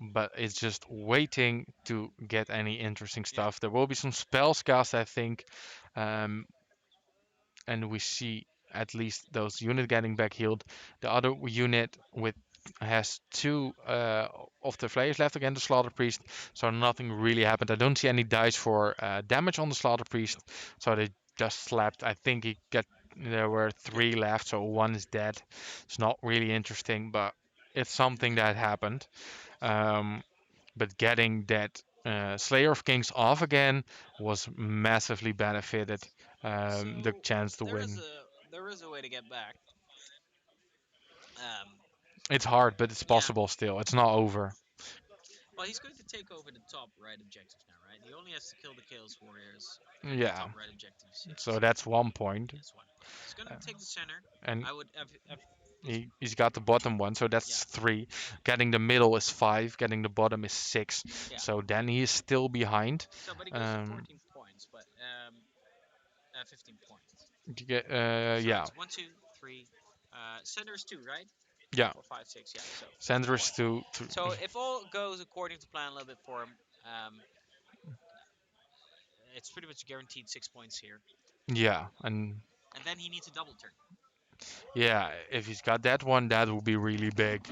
Speaker 2: but it's just waiting to get any interesting
Speaker 1: Yeah.
Speaker 2: stuff. There will be some spells cast, I think. Um, and we see at least those unit getting back healed. The other unit with has two of the flayers left again, the Slaughter Priest, so nothing really happened. I don't see any dice for damage on the Slaughter Priest, so they just slapped. I think he got there were
Speaker 1: Yep.
Speaker 2: 3 left, so one is dead. It's not really interesting, but it's something that happened. Um, but getting that Slayer of Kings off again was massively benefited the
Speaker 1: So
Speaker 2: chance to
Speaker 1: there is
Speaker 2: win.
Speaker 1: a way to get back. Um,
Speaker 2: It's hard, but it's
Speaker 1: yeah.
Speaker 2: possible still. It's not over.
Speaker 1: Well, he's going to take over the top right objective now, right? He only has to kill the Chaos Warriors at the
Speaker 2: Yeah.
Speaker 1: top right objective. You see,
Speaker 2: So
Speaker 1: so
Speaker 2: that's 1 point.
Speaker 1: that's 1 point. He's going
Speaker 2: Uh,
Speaker 1: to take the center.
Speaker 2: and
Speaker 1: I would have
Speaker 2: he's got the bottom one, so
Speaker 1: yeah,
Speaker 2: that's 3. Getting the middle is 5. Getting the bottom is 6.
Speaker 1: yeah.
Speaker 2: So then he is still behind.
Speaker 1: So, but he goes to
Speaker 2: Um,
Speaker 1: 14 points, but 15 points.
Speaker 2: to get,
Speaker 1: So
Speaker 2: yeah.
Speaker 1: it's 1, 2, 3. Center is 2, right?
Speaker 2: Yeah.
Speaker 1: 4, 5, 6. Yeah, so 15
Speaker 2: Sanders
Speaker 1: points.
Speaker 2: to
Speaker 1: So if all goes according to plan a little bit for him, it's pretty much guaranteed 6 points here.
Speaker 2: yeah, and
Speaker 1: And then he needs a double turn.
Speaker 2: yeah, if he's got that one, that will be really big,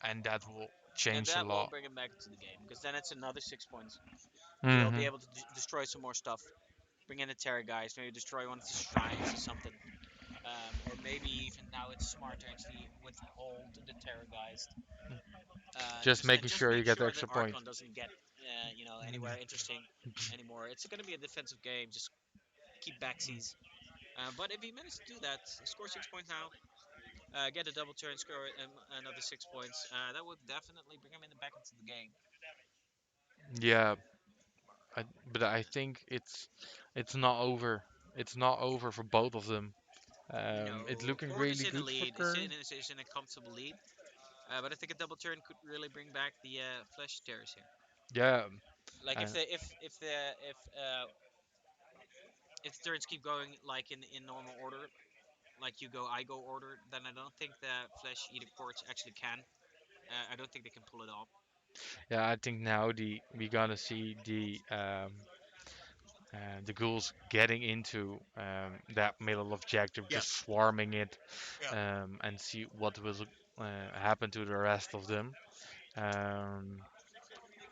Speaker 2: and that will
Speaker 1: And
Speaker 2: change a
Speaker 1: that will
Speaker 2: lot.
Speaker 1: bring him back into the game because then it's another 6 points. He'll be
Speaker 2: Hmm.
Speaker 1: able to destroy some more stuff. Bring in the Terra guys, maybe destroy one of the shrines or something. Or maybe even now it's smart to actually withhold the Terra guys.
Speaker 2: Just
Speaker 1: Just and
Speaker 2: making
Speaker 1: just
Speaker 2: sure you
Speaker 1: make
Speaker 2: get the
Speaker 1: sure that
Speaker 2: extra point.
Speaker 1: Archon doesn't get anywhere interesting anymore. It's going to be a defensive game. Just keep backsies. But if he managed to do that, score 6 points now, get a double turn, score another 6 points, that would definitely bring him back into the game.
Speaker 2: Yeah, but I think it's not over. It's not over for both of them. It's
Speaker 1: No,
Speaker 2: looking
Speaker 1: Khorne is
Speaker 2: really
Speaker 1: in the
Speaker 2: good for
Speaker 1: lead.
Speaker 2: Kern.
Speaker 1: Is in a comfortable lead. But I think a double turn could really bring back the flesh tears here.
Speaker 2: Yeah,
Speaker 1: Like
Speaker 2: uh,
Speaker 1: if the turns keep going like in normal order, like you go I go order, then I don't think the flesh eater courts actually can. I don't think they can pull it off.
Speaker 2: yeah. I think now we gonna see the ghouls getting into that middle objective,
Speaker 1: Yeah,
Speaker 2: just swarming it,
Speaker 1: yeah.
Speaker 2: and see what will happen to the rest of them. Um,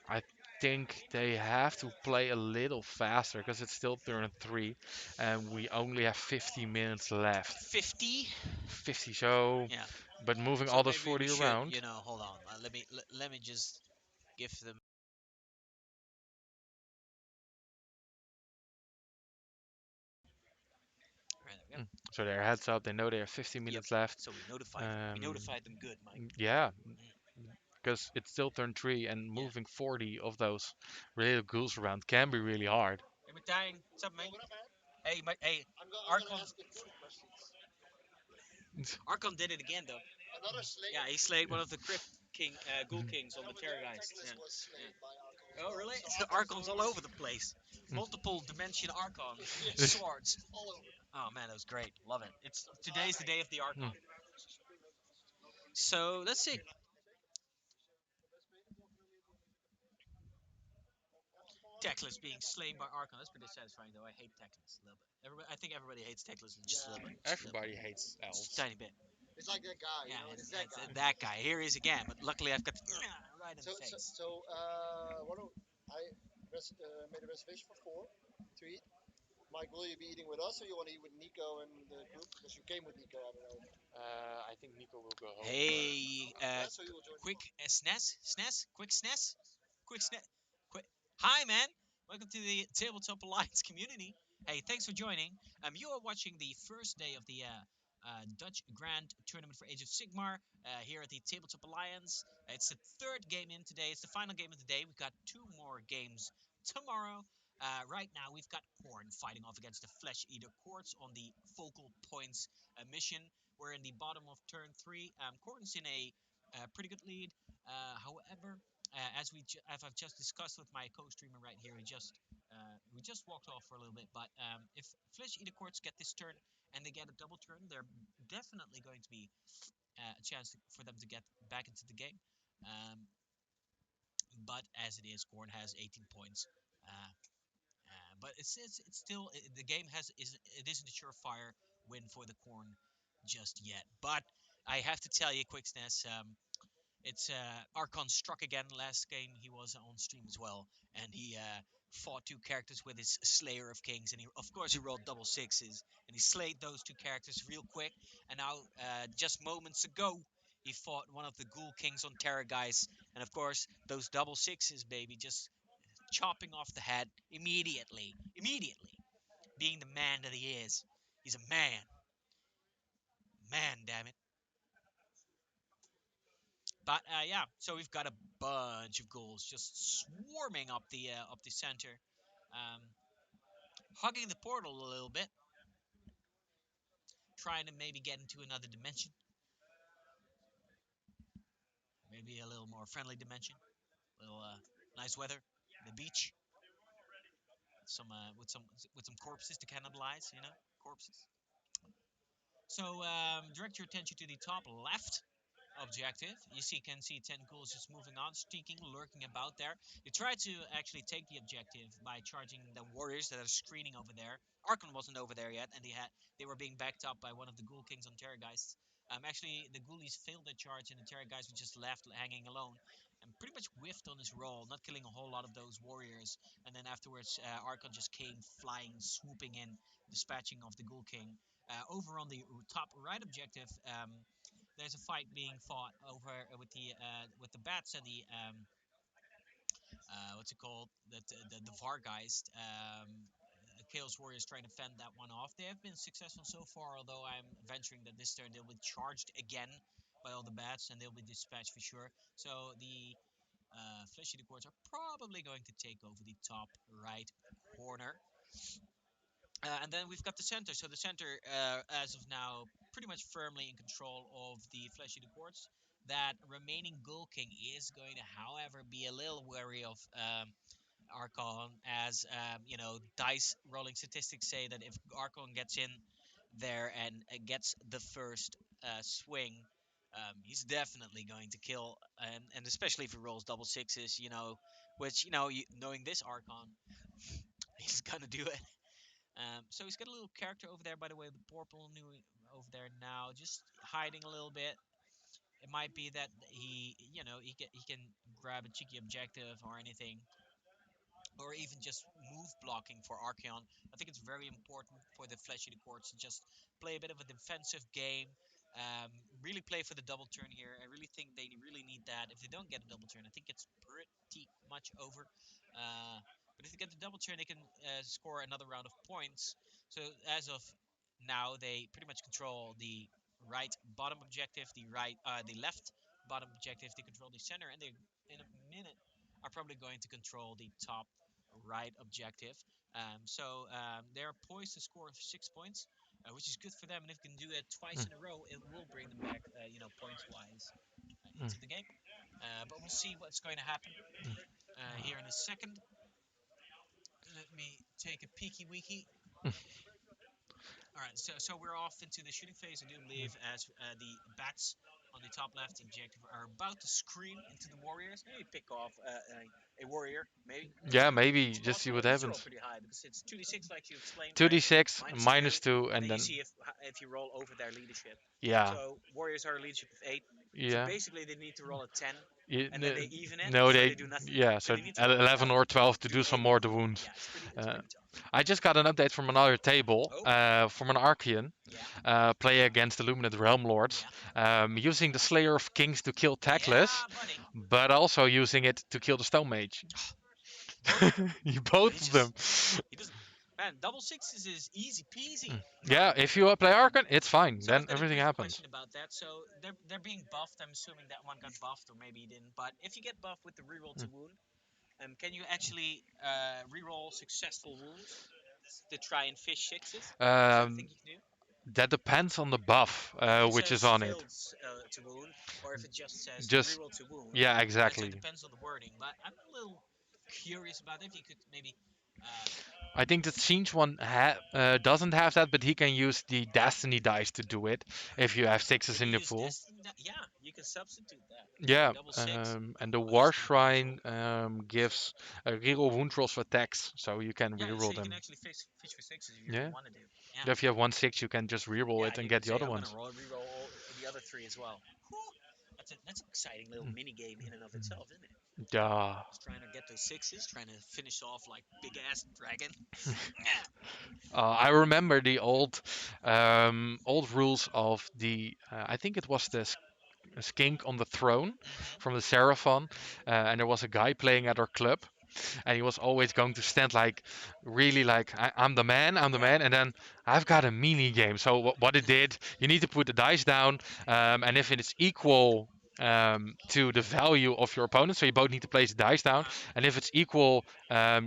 Speaker 2: I think they have to play a little faster because it's still turn 3, and we only have 50 minutes left.
Speaker 1: 50.
Speaker 2: 50, so
Speaker 1: Yeah.
Speaker 2: but moving
Speaker 1: So
Speaker 2: all those
Speaker 1: maybe we
Speaker 2: 40
Speaker 1: should,
Speaker 2: around.
Speaker 1: hold on. Let me just give them. Right, there we go.
Speaker 2: So their heads up. They know they have 50
Speaker 1: Yep.
Speaker 2: minutes left.
Speaker 1: So we notified them. We
Speaker 2: Um,
Speaker 1: notified them good, Mike.
Speaker 2: yeah,
Speaker 1: Mm.
Speaker 2: because it's still turn 3, and
Speaker 1: Yeah.
Speaker 2: moving 40 of those little ghouls around can be really hard.
Speaker 1: Hey, McDang. What's up, mate? Hey, Mike. Hey, Archon. Archon did it again, though. Yeah, he slayed one of the Crypt King, Ghoul Kings on the Terrorgeist. Yeah. Yeah. Oh, really? So Archon's all over the place. Multiple dimension Archon swords. Oh man, that was great. Love it. It's today's the day of the Archon. So let's see. Teclis being slain by Archon. That's pretty satisfying, though. I hate Teclis a little bit. I think everybody hates Teclis just a little bit. Just a little bit.
Speaker 2: Everybody hates
Speaker 1: Just a
Speaker 2: elves.
Speaker 1: tiny bit. Yeah, it's that guy. Here he is again. But luckily, I've got right in the face.
Speaker 2: I think Nico will go home.
Speaker 1: Hey, quick SNES, quick SNES, quick SNES, quick. Hi, man. Welcome to the Tabletop Alliance community. Hey, thanks for joining. You are watching the first day of the Dutch Grand Tournament for Age of Sigmar here at the Tabletop Alliance. It's the third game in today. It's the final game of the day. We've got two more games tomorrow. Right now, we've got Khorne fighting off against the Flesh Eater Courts on the Focal Points mission. We're in the bottom of turn 3. Khorne's in a pretty good lead. However, as I've just discussed with my co-streamer right here, we just walked off for a little bit. But if Flesh Eater Courts get this turn and they get a double turn, they're definitely going to be a chance for them to get back into the game. But as it is, Khorne has 18 points. Uh, but it's still the game it isn't a surefire win for the Khorne just yet. But I have to tell you, Quicksness, it's Archon struck again. Last game he was on stream as well, and he fought two characters with his Slayer of Kings, and of course he rolled double sixes, and he slayed those two characters real quick. And now, just moments ago, he fought one of the Ghoul Kings on Terra guys, and of course those double sixes, baby, just chopping off the head immediately, being the man that he is. He's a man, damn it. But yeah, so we've got a bunch of ghouls just swarming up the center, um, hugging the portal a little bit, trying to maybe get into another dimension, maybe a little more friendly dimension, a little nice weather, the beach, some with some corpses to cannibalize, corpses. So direct your attention to the top left objective. Can see 10 ghouls just moving on, sneaking, lurking about there. You try to actually take the objective by charging the warriors that are screening over there. Archon wasn't over there yet, and they were being backed up by one of the Ghoul Kings on Terrorgeists. Actually, the Ghoulies failed their charge, and the Terrorgeists were just left hanging alone, and pretty much whiffed on his roll, not killing a whole lot of those warriors. And then afterwards, Archon just came flying, swooping in, dispatching of the Ghoul King. Over on the top right objective, there's a fight being fought over with the bats and the what's it called the Vargeist. Chaos Warriors trying to fend that one off. They have been successful so far, although I'm venturing that this turn they'll be charged again by all the bats and they'll be dispatched for sure. So the Flesh Eater Courts are probably going to take over the top right corner. And then we've got the center. So the center, as of now, pretty much firmly in control of the Flesh Eater Courts. That remaining Ghoul King is going to, however, be a little wary of Archon, as dice rolling statistics say that if Archon gets in there and gets the first swing, he's definitely going to kill, and especially if he rolls double sixes, which knowing this Archon, he's gonna do it. So he's got a little character over there, by the way, the Purple new over there now, just hiding a little bit. It might be that he can grab a cheeky objective or anything, or even just move blocking for Archeon. I think it's very important for the Flesh Eater Courts to just play a bit of a defensive game. Really play for the double turn here. I really think they really need that. If they don't get a double turn, I think it's pretty much over. But if they get the double turn, they can score another round of points. So as of now, they pretty much control the right bottom objective, the left bottom objective. They control the center, and they in a minute are probably going to control the top right objective. They're poised to score 6 points, which is good for them. And if they can do it twice in a row, it will bring them back, points wise, into the game. But we'll see what's going to happen here in a second. Let me take a peeky weeky. All right, so we're off into the shooting phase. I do believe as the bats on the top left objective are about to scream into the warriors. Maybe pick off a warrior, maybe.
Speaker 2: Yeah, maybe
Speaker 1: It's
Speaker 2: just see
Speaker 1: possible.
Speaker 2: what
Speaker 1: It needs to roll
Speaker 2: happens.
Speaker 1: pretty high because it's 2d6 like you explained, right?
Speaker 2: 2d6
Speaker 1: Minus
Speaker 2: minus
Speaker 1: 2,
Speaker 2: 2,
Speaker 1: and
Speaker 2: and
Speaker 1: then you
Speaker 2: then
Speaker 1: see if you roll over their leadership.
Speaker 2: yeah,
Speaker 1: So warriors are a leadership of 8. So
Speaker 2: Yeah.
Speaker 1: basically, they need to roll a 10,
Speaker 2: Y-
Speaker 1: and then
Speaker 2: n-
Speaker 1: they even it,
Speaker 2: No,
Speaker 1: so
Speaker 2: they
Speaker 1: they do nothing.
Speaker 2: yeah.
Speaker 1: So
Speaker 2: So
Speaker 1: they need to
Speaker 2: at
Speaker 1: roll a
Speaker 2: 11
Speaker 1: 12
Speaker 2: or 12 to
Speaker 1: to
Speaker 2: do
Speaker 1: do
Speaker 2: some more the
Speaker 1: anything.
Speaker 2: wounds.
Speaker 1: Yeah, it's
Speaker 2: Uh,
Speaker 1: pretty tough.
Speaker 2: I just got an update from another table
Speaker 1: Oh,
Speaker 2: from an Archean
Speaker 1: yeah,
Speaker 2: play against the Luminate Realm Lords,
Speaker 1: yeah,
Speaker 2: using the Slayer of Kings to kill Teclis,
Speaker 1: yeah, buddy.
Speaker 2: but also using it to kill the Stone Mage.
Speaker 1: Both of them.
Speaker 2: You
Speaker 1: But he
Speaker 2: both of them.
Speaker 1: just he doesn't. Man, double sixes is easy peasy.
Speaker 2: Yeah, if you play Archon, it's fine.
Speaker 1: So
Speaker 2: Then
Speaker 1: I've got a
Speaker 2: everything
Speaker 1: quick
Speaker 2: happens.
Speaker 1: question about that. So they're being buffed. I'm assuming that one got buffed, or maybe he didn't. But if you get buffed with the reroll to wound, can you actually reroll successful wounds to try and fish sixes? Is that a thing
Speaker 2: Um,
Speaker 1: you can do?
Speaker 2: that depends on the buff
Speaker 1: If it
Speaker 2: which is
Speaker 1: says
Speaker 2: on it.
Speaker 1: failed to wound, or if it just says
Speaker 2: Just
Speaker 1: reroll to wound.
Speaker 2: yeah,
Speaker 1: So it
Speaker 2: exactly.
Speaker 1: depends on the wording. But I'm a little curious about if you could maybe. Uh,
Speaker 2: I think the Siege one doesn't have that, but he can use the Destiny dice to do it if you have sixes
Speaker 1: can
Speaker 2: in
Speaker 1: you
Speaker 2: the
Speaker 1: use
Speaker 2: pool.
Speaker 1: Destiny? Yeah, you can substitute that.
Speaker 2: Yeah,
Speaker 1: Double six.
Speaker 2: and the
Speaker 1: Oh, that's
Speaker 2: War
Speaker 1: kind of powerful.
Speaker 2: Shrine gives reroll wound rolls for attacks, so you can
Speaker 1: Yeah, so
Speaker 2: reroll
Speaker 1: you can
Speaker 2: them.
Speaker 1: actually fish for sixes if you really
Speaker 2: Yeah,
Speaker 1: want to do. Yeah,
Speaker 2: if you have 1/6, you can just reroll
Speaker 1: yeah.
Speaker 2: it and
Speaker 1: You
Speaker 2: get
Speaker 1: can
Speaker 2: the
Speaker 1: say
Speaker 2: other
Speaker 1: I'm gonna
Speaker 2: ones.
Speaker 1: reroll all the other three as well. Whew. That's an exciting little mini game in and of itself, isn't it?
Speaker 2: Yeah.
Speaker 1: Just trying to get those sixes, trying to finish off like big ass dragon.
Speaker 2: I remember the old rules of the. I think it was the skink on the throne
Speaker 1: Mm-hmm.
Speaker 2: from the Seraphon,
Speaker 1: Mm-hmm.
Speaker 2: and there was a guy playing at our club, and he was always going to stand like really like I'm the man, I'm the
Speaker 1: Yeah.
Speaker 2: man, and then I've got a mini game. So what it did, you need to put the dice down, and if it's equal. To the value of your opponent, so you both need to place the dice down,
Speaker 1: Uh-huh.
Speaker 2: and if it's equal,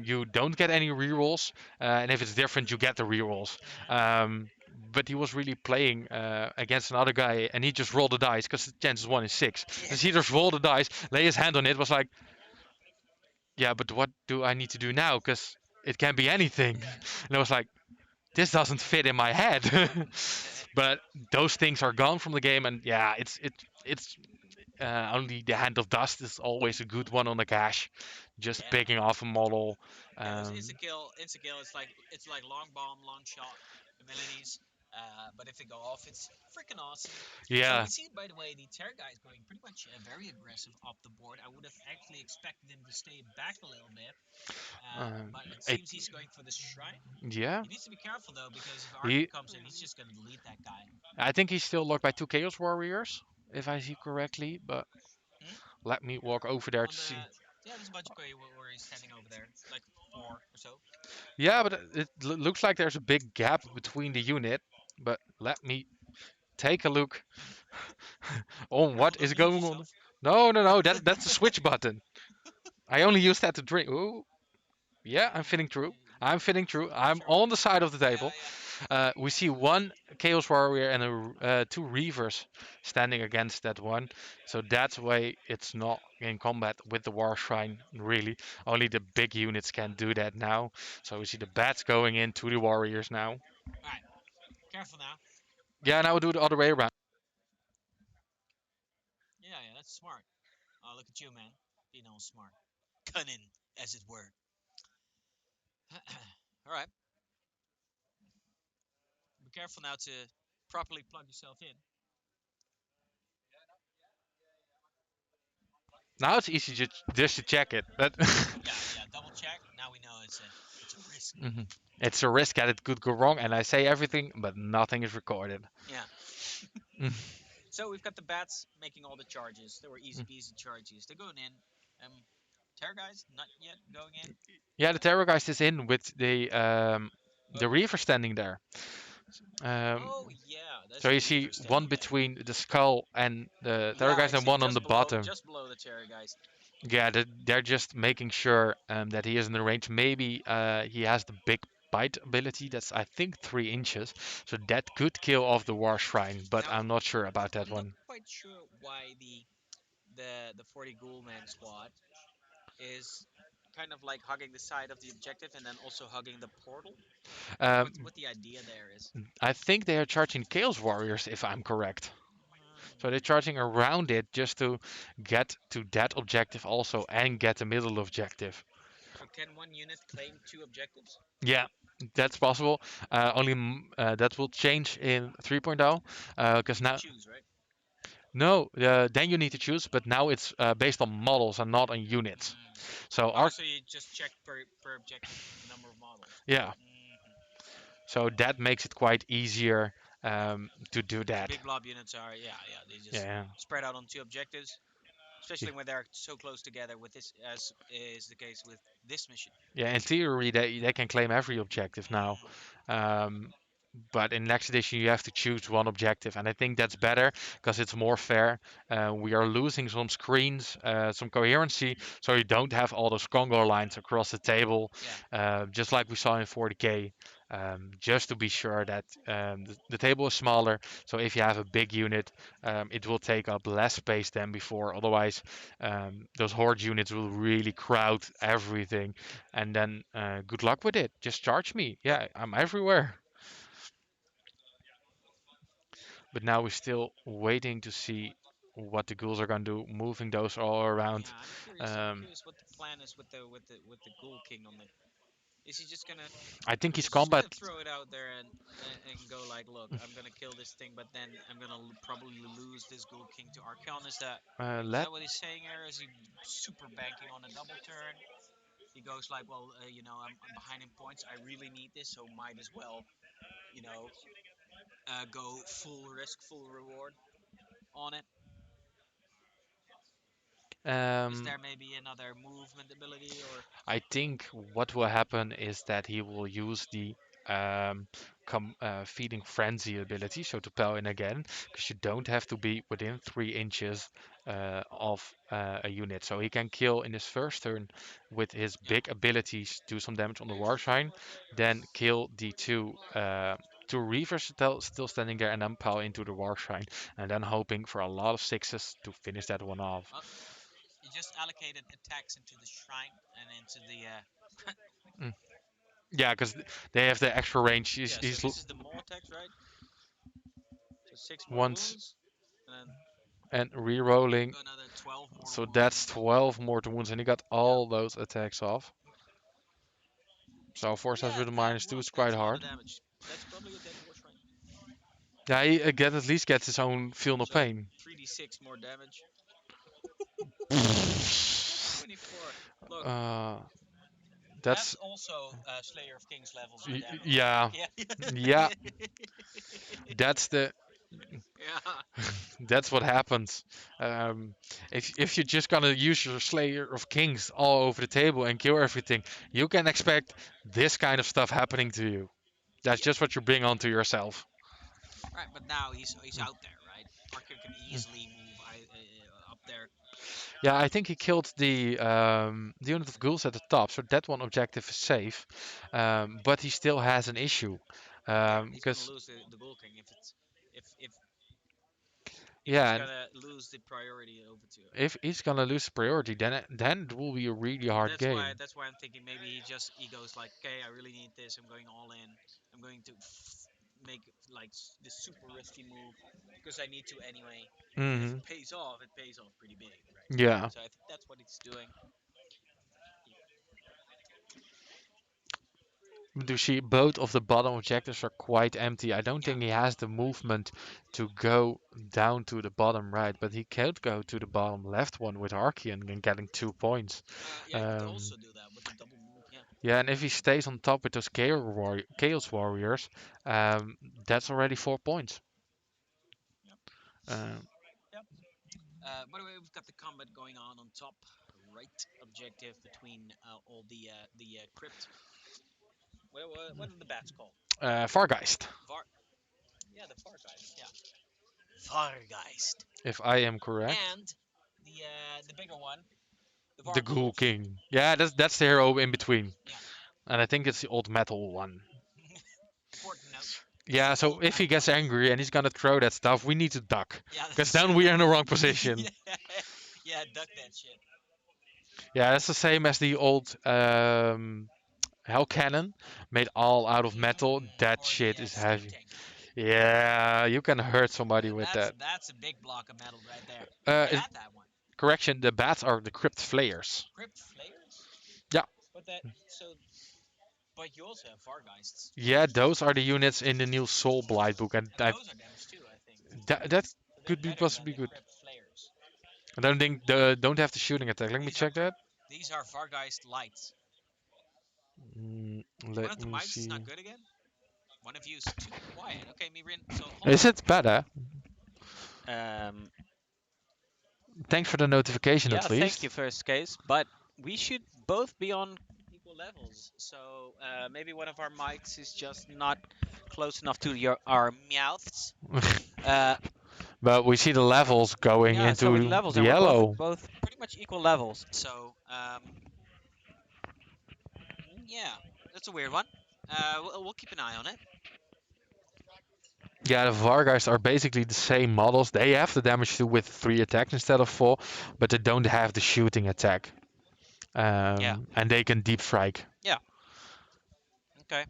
Speaker 2: you don't get any rerolls, and if it's different, you get the rerolls.
Speaker 1: Mm-hmm.
Speaker 2: Um, but he was really playing against another guy, and he just rolled the dice because the chances 1 in 6.
Speaker 1: Yeah.
Speaker 2: And he just rolled the dice, lay his hand on it, was like, yeah, but what do I need to do now? Because it can be anything. And I was like, this doesn't fit in my head. But those things are gone from the game, and yeah, it's only the hand of dust is always a good one on the cache. Just
Speaker 1: Yeah.
Speaker 2: picking off a model.
Speaker 1: Yeah, those
Speaker 2: Um,
Speaker 1: insta kill. It's like long bomb, long shot abilities. But if they go off, it's freaking awesome. So
Speaker 2: yeah.
Speaker 1: we see, by the way, the Terror guy is going pretty much very aggressive up the board. I would have actually expected him to stay back a little bit, but it
Speaker 2: It,
Speaker 1: seems he's going for the shrine.
Speaker 2: yeah.
Speaker 1: He needs to be careful though, because if Arkin
Speaker 2: He,
Speaker 1: comes in, he's just going to delete that guy.
Speaker 2: I think he's still locked by 2 Chaos Warriors, if I see correctly. But
Speaker 1: Hmm?
Speaker 2: let me walk over there
Speaker 1: On
Speaker 2: to
Speaker 1: the
Speaker 2: see.
Speaker 1: Yeah, there's a bunch of guys where he's standing over there, like four or so.
Speaker 2: Yeah, but it looks like there's a big gap between the unit. But let me take a look on
Speaker 1: Careful,
Speaker 2: what
Speaker 1: don't
Speaker 2: is
Speaker 1: mute
Speaker 2: going on.
Speaker 1: yourself.
Speaker 2: No, no, no. That's the switch button. I only use that to drink. Ooh, yeah, I'm fitting through. I'm fitting through. I'm
Speaker 1: Sure.
Speaker 2: on the side of the
Speaker 1: Yeah,
Speaker 2: table.
Speaker 1: yeah.
Speaker 2: We see one Chaos Warrior and two Reavers standing against that one. So that's why it's not in combat with the War Shrine, really. Only the big units can do that now. So we see the bats going into the Warriors now.
Speaker 1: All right, careful now.
Speaker 2: Yeah, now we'll do the other way around.
Speaker 1: Yeah, yeah, that's smart. Oh, look at you, man. Being all smart. Cunning, as it were. All right, be careful now to properly plug yourself in.
Speaker 2: Now it's easy just to check it. But
Speaker 1: Yeah, yeah, double check. Now we know it's a risk.
Speaker 2: Mhm. It's a risk that it could go wrong, and I say everything, but nothing is recorded.
Speaker 1: Yeah.
Speaker 2: Mm.
Speaker 1: So we've got the bats making all the charges. They were easy peasy charges. They're going in. Terror guys not yet going in.
Speaker 2: Yeah, the terrorgeist is in with the
Speaker 1: Oh,
Speaker 2: reaver standing there. Um,
Speaker 1: oh yeah, there's
Speaker 2: so
Speaker 1: a
Speaker 2: you see
Speaker 1: reaver
Speaker 2: one
Speaker 1: standing there.
Speaker 2: between the skull and the
Speaker 1: Yeah,
Speaker 2: terrorgeist, and
Speaker 1: actually,
Speaker 2: one on the bottom.
Speaker 1: just below the terror guys.
Speaker 2: Yeah, they're just making sure that he is in the range. Maybe he has the big bite ability. That's I think 3 inches, so that could kill off the war shrine. But
Speaker 1: Now,
Speaker 2: I'm not sure about that
Speaker 1: I'm not
Speaker 2: one.
Speaker 1: quite sure why the 40 Ghoulman squad is kind of like hugging the side of the objective and then also hugging the portal.
Speaker 2: Um,
Speaker 1: What the idea there is?
Speaker 2: I think they are charging chaos warriors, if I'm correct. So they're
Speaker 1: Hmm.
Speaker 2: charging around it just to get to that objective also and get the middle objective.
Speaker 1: So can one unit claim two objectives?
Speaker 2: Yeah, that's possible. Only that will change in 3.0 because
Speaker 1: You can
Speaker 2: now
Speaker 1: choose, right?
Speaker 2: No, then you need to choose, but now it's based on models and not on units.
Speaker 1: Mm.
Speaker 2: So
Speaker 1: Oh,
Speaker 2: our
Speaker 1: so you just check per objective the number of models.
Speaker 2: yeah,
Speaker 1: Hmm.
Speaker 2: so that makes it quite easier
Speaker 1: Yeah.
Speaker 2: to do
Speaker 1: Because
Speaker 2: that.
Speaker 1: big blob units are, yeah, yeah, they just
Speaker 2: Yeah.
Speaker 1: spread out on two objectives,
Speaker 2: Yeah.
Speaker 1: especially when they're so close together with this, as is the case with this mission.
Speaker 2: Yeah, in theory, they can claim every objective now.
Speaker 1: Mm.
Speaker 2: Um, but in next edition, you have to choose one objective, and I think that's better because it's more fair. We are losing some screens, some coherency, so you don't have all those Congo lines across the table,
Speaker 1: Yeah.
Speaker 2: just like we saw in 40k. Just to be sure that the table is smaller, so if you have a big unit, it will take up less space than before. Otherwise, those horde units will really crowd everything, and then good luck with it. Just charge me.
Speaker 1: Yep.
Speaker 2: Yeah, I'm everywhere. But now we're still waiting to see what the ghouls are gonna do, moving those all around.
Speaker 1: Yeah, I'm curious. I'm
Speaker 2: Um,
Speaker 1: curious what the plan is with the Ghoul King on the. Is he just gonna
Speaker 2: I think his
Speaker 1: Is he just
Speaker 2: combat.
Speaker 1: gonna throw it out there and go like, look, I'm gonna kill this thing, but then I'm gonna probably lose this Ghoul King to Archon? Is
Speaker 2: Let
Speaker 1: that what he's saying here? Is he super banking on a double turn? He goes like, well, I'm behind in points. I really need this, so might as well, you know, go full risk, full reward on it. Is
Speaker 2: um,
Speaker 1: there maybe another movement ability or?
Speaker 2: I think what will happen is that he will use the um, feeding frenzy ability, so to pal in again, because you don't have to be within 3 inches of a unit. So he can kill in his first turn with his
Speaker 1: Yeah.
Speaker 2: big abilities, do some damage on the war sign, then kill the two reavers still standing there, and then pal into the war sign, and then hoping for a lot of sixes to finish that one off.
Speaker 1: Well, you just allocated attacks into the shrine and into the.
Speaker 2: Mm. Yeah, because they have the extra range.
Speaker 1: Yeah, so this is the maul attacks, right? So six more
Speaker 2: Once
Speaker 1: wounds, and then
Speaker 2: and re-rolling.
Speaker 1: another 12 more
Speaker 2: So
Speaker 1: wounds.
Speaker 2: that's 12 more wounds, and he got
Speaker 1: Yeah.
Speaker 2: all those attacks off. So force us
Speaker 1: Yeah,
Speaker 2: with a -2
Speaker 1: well,
Speaker 2: is quite
Speaker 1: that's a lot of
Speaker 2: hard.
Speaker 1: damage. That's probably a dead horse, right?
Speaker 2: Yeah, he at least gets his own feel no
Speaker 1: So
Speaker 2: pain.
Speaker 1: 3d6 more damage. That's 24. Look,
Speaker 2: uh,
Speaker 1: that's
Speaker 2: that's
Speaker 1: also Slayer of Kings levels of damage.
Speaker 2: yeah,
Speaker 1: Yeah.
Speaker 2: yeah. That's the
Speaker 1: Yeah.
Speaker 2: that's what happens. Um, if you're just gonna use your Slayer of Kings all over the table and kill everything, you can expect this kind of stuff happening to you. That's
Speaker 1: Yeah.
Speaker 2: just what you bring onto yourself.
Speaker 1: Right, but now he's
Speaker 2: Mm.
Speaker 1: out there, right? Archer can
Speaker 2: Mm.
Speaker 1: easily move up there.
Speaker 2: Yeah, I think he killed the unit of ghouls at the top, so that one objective is safe. But he still has an issue
Speaker 1: Yeah, he's gonna
Speaker 2: because
Speaker 1: lose the Ghoul King if if he's
Speaker 2: yeah, and
Speaker 1: gonna lose the priority over to it.
Speaker 2: if he's gonna lose priority, then it will be a really hard game.
Speaker 1: That's why I'm thinking maybe he goes like, okay, I really need this. I'm going all in. I'm going to make like this super risky move because I need to anyway. And if
Speaker 2: Hmm.
Speaker 1: it pays off, it pays off pretty big, right?
Speaker 2: Yeah.
Speaker 1: So I think that's what he's doing.
Speaker 2: Do see both of the bottom objectives are quite empty. I don't
Speaker 1: Yeah.
Speaker 2: think he has the movement to go down to the bottom right, but he could go to the bottom left one with Archean and getting 2 points.
Speaker 1: Yeah, he could
Speaker 2: Um,
Speaker 1: also do that with the double move. Yeah.
Speaker 2: yeah, and if he stays on top with those Chaos Warriors, that's already 4 points.
Speaker 1: Yep.
Speaker 2: Um,
Speaker 1: Yep. By the way, we've got the combat going on top right objective between all the crypt. What are the bats called?
Speaker 2: Fargeist,
Speaker 1: Var. Yeah, the Fargeist. Yeah. Fargeist.
Speaker 2: if I am correct.
Speaker 1: And the bigger one, the
Speaker 2: The Ghoul
Speaker 1: Varghulf.
Speaker 2: King. Yeah, that's the hero in between.
Speaker 1: Yeah.
Speaker 2: And I think it's the old metal one.
Speaker 1: Important note. It's
Speaker 2: Yeah,
Speaker 1: the
Speaker 2: so
Speaker 1: old
Speaker 2: if he
Speaker 1: metal one.
Speaker 2: gets angry and he's gonna throw that stuff, we need to duck.
Speaker 1: Yeah,
Speaker 2: Because
Speaker 1: that's
Speaker 2: then
Speaker 1: true.
Speaker 2: we are in the wrong position.
Speaker 1: Yeah, yeah, duck that shit.
Speaker 2: Yeah, that's the same as the old Hell Cannon, made all out of metal. That
Speaker 1: Or the
Speaker 2: shit is
Speaker 1: steam
Speaker 2: heavy.
Speaker 1: tank.
Speaker 2: Yeah, you can hurt somebody with
Speaker 1: That's
Speaker 2: that.
Speaker 1: that's a big block of metal right there. I
Speaker 2: Uh, is-
Speaker 1: had that one.
Speaker 2: Correction, the bats are the crypt flayers.
Speaker 1: Crypt flayers.
Speaker 2: Yeah,
Speaker 1: But that so. But you also have Vargeists.
Speaker 2: yeah, those are the units in the new Soul Blight book, and
Speaker 1: And those are damaged too, I think.
Speaker 2: that
Speaker 1: a bit
Speaker 2: Could be
Speaker 1: better than
Speaker 2: possibly
Speaker 1: the
Speaker 2: good.
Speaker 1: prep flares.
Speaker 2: I don't think the don't have the shooting attack. Let me
Speaker 1: These are
Speaker 2: check that.
Speaker 1: these are Vargeist lights. One
Speaker 2: Let
Speaker 1: of the
Speaker 2: me
Speaker 1: mics is
Speaker 2: see.
Speaker 1: not good again. One of you is too quiet. Okay, Mibrin. So hold
Speaker 2: Is
Speaker 1: on.
Speaker 2: it better?
Speaker 1: Um,
Speaker 2: Thanks for the notification
Speaker 1: yeah,
Speaker 2: at
Speaker 1: thank
Speaker 2: least.
Speaker 1: you, first case. But we should both be on equal levels. So maybe one of our mics is just not close enough to our mouths. Uh,
Speaker 2: But we see the levels going
Speaker 1: yeah, so with
Speaker 2: into
Speaker 1: levels,
Speaker 2: the
Speaker 1: and we're both
Speaker 2: yellow.
Speaker 1: both pretty much equal levels. So yeah, that's a weird one. We'll keep an eye on it.
Speaker 2: Yeah, the Vargas are basically the same models. They have the damage too with 3 attack instead of 4, but they don't have the shooting attack.
Speaker 1: Yeah,
Speaker 2: And they can deep strike.
Speaker 1: yeah. Okay.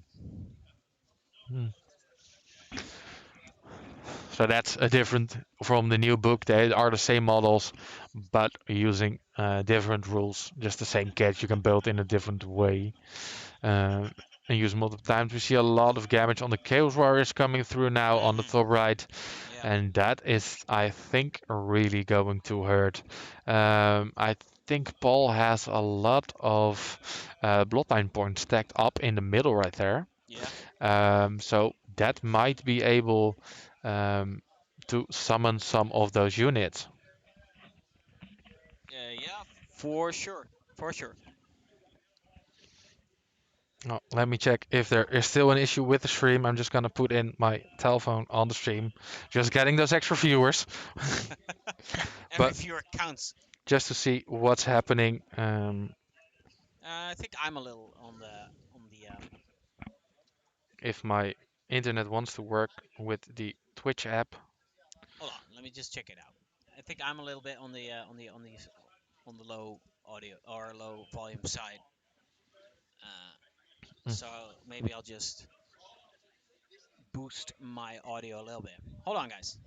Speaker 2: Hmm. So that's a different from the new book. They are the same models, but using different rules. Just the same kit you can build in a different way. Um, and use multiple times. We see a lot of damage on the Chaos Warriors coming through now on the
Speaker 1: Hmm.
Speaker 2: top right.
Speaker 1: Yeah.
Speaker 2: And that is, I think, really going to hurt. I think Paul has a lot of bloodline points stacked up in the middle right there.
Speaker 1: Yeah.
Speaker 2: So that might be able to summon some of those units.
Speaker 1: Yeah. For sure. For sure.
Speaker 2: Oh, let me check if there is still an issue with the stream. I'm just gonna put in my telephone on the stream, just getting those extra viewers,
Speaker 1: Every
Speaker 2: but
Speaker 1: viewer counts.
Speaker 2: just to see what's happening.
Speaker 1: I think I'm a little on the.
Speaker 2: If my internet wants to work with the Twitch app.
Speaker 1: Hold on. Let me just check it out. I think I'm a little bit on the on the low audio or low volume side. Uh,
Speaker 2: Mm,
Speaker 1: so maybe I'll just boost my audio a little bit. Hold on, guys.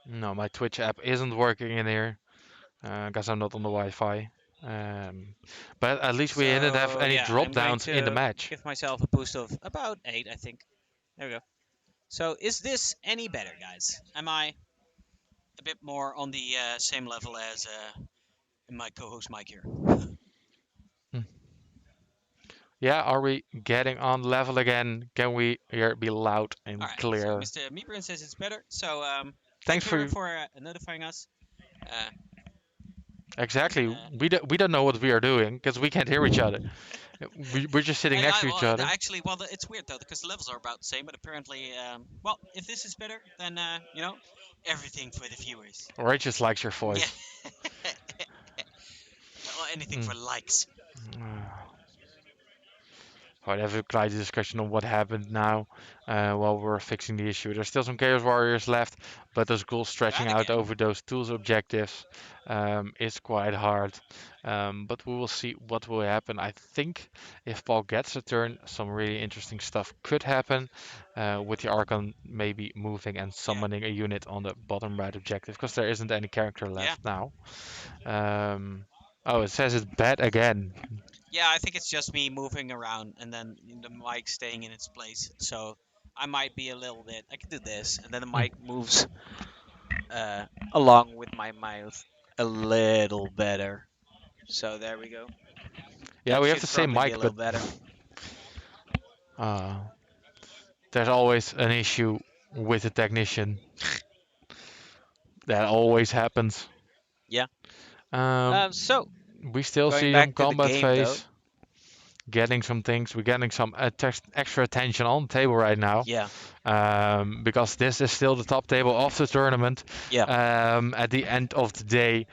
Speaker 2: No, my Twitch app isn't working in here because I'm not on the Wi-Fi. Um, but at least we didn't have
Speaker 1: So
Speaker 2: any
Speaker 1: yeah,
Speaker 2: drop
Speaker 1: I'm going
Speaker 2: downs in the
Speaker 1: to
Speaker 2: match.
Speaker 1: give myself a boost of about 8, I think. There we go. So is this any better, guys? Am I a bit more on the same level as my co-host Mike here?
Speaker 2: Mm. Yeah, are we getting on level again? Can we here be loud
Speaker 1: All
Speaker 2: and
Speaker 1: right. So
Speaker 2: clear?
Speaker 1: Mr. Meebrin says it's better. So
Speaker 2: Thanks
Speaker 1: thanks
Speaker 2: for
Speaker 1: Meebrin for notifying us. Uh,
Speaker 2: exactly.
Speaker 1: uh,
Speaker 2: We don't know what we are doing because we can't hear each other. We're just sitting next to each
Speaker 1: well,
Speaker 2: other.
Speaker 1: actually, well, it's weird though because the levels are about the same, but apparently, well, if this is better, then everything for the viewers.
Speaker 2: Ray just likes your
Speaker 1: Yeah.
Speaker 2: voice.
Speaker 1: Well, anything
Speaker 2: Mm.
Speaker 1: for likes.
Speaker 2: Quite have a quite discussion on what happened now while we're fixing the issue. There's still some Chaos Warriors left, but those goals stretching
Speaker 1: Back
Speaker 2: out
Speaker 1: again.
Speaker 2: over those tools objectives is quite hard. But we will see what will happen. I think if Paul gets a turn, some really interesting stuff could happen with the Archon maybe moving and
Speaker 1: Yeah.
Speaker 2: summoning a unit on the bottom right objective because there isn't any character
Speaker 1: Yeah.
Speaker 2: left now. Um, oh, it says it's bad again.
Speaker 1: Yeah, I think it's just me moving around and then the mic staying in its place. So I might be a little bit. I can do this, and then the
Speaker 2: Hmm.
Speaker 1: mic moves uh, along with my mouth a little better. So there we go.
Speaker 2: Yeah,
Speaker 1: That
Speaker 2: we have
Speaker 1: should
Speaker 2: the same
Speaker 1: probably be a
Speaker 2: mic, but
Speaker 1: little better.
Speaker 2: uh, there's always an issue with the technician. That always happens.
Speaker 1: Yeah.
Speaker 2: Um,
Speaker 1: So
Speaker 2: we still
Speaker 1: going
Speaker 2: see him
Speaker 1: back to the
Speaker 2: combat
Speaker 1: game though.
Speaker 2: phase, getting some things. We're getting some extra attention on the table right now
Speaker 1: Yeah.
Speaker 2: because this is still the top table of the tournament.
Speaker 1: Yeah.
Speaker 2: At the end of the day,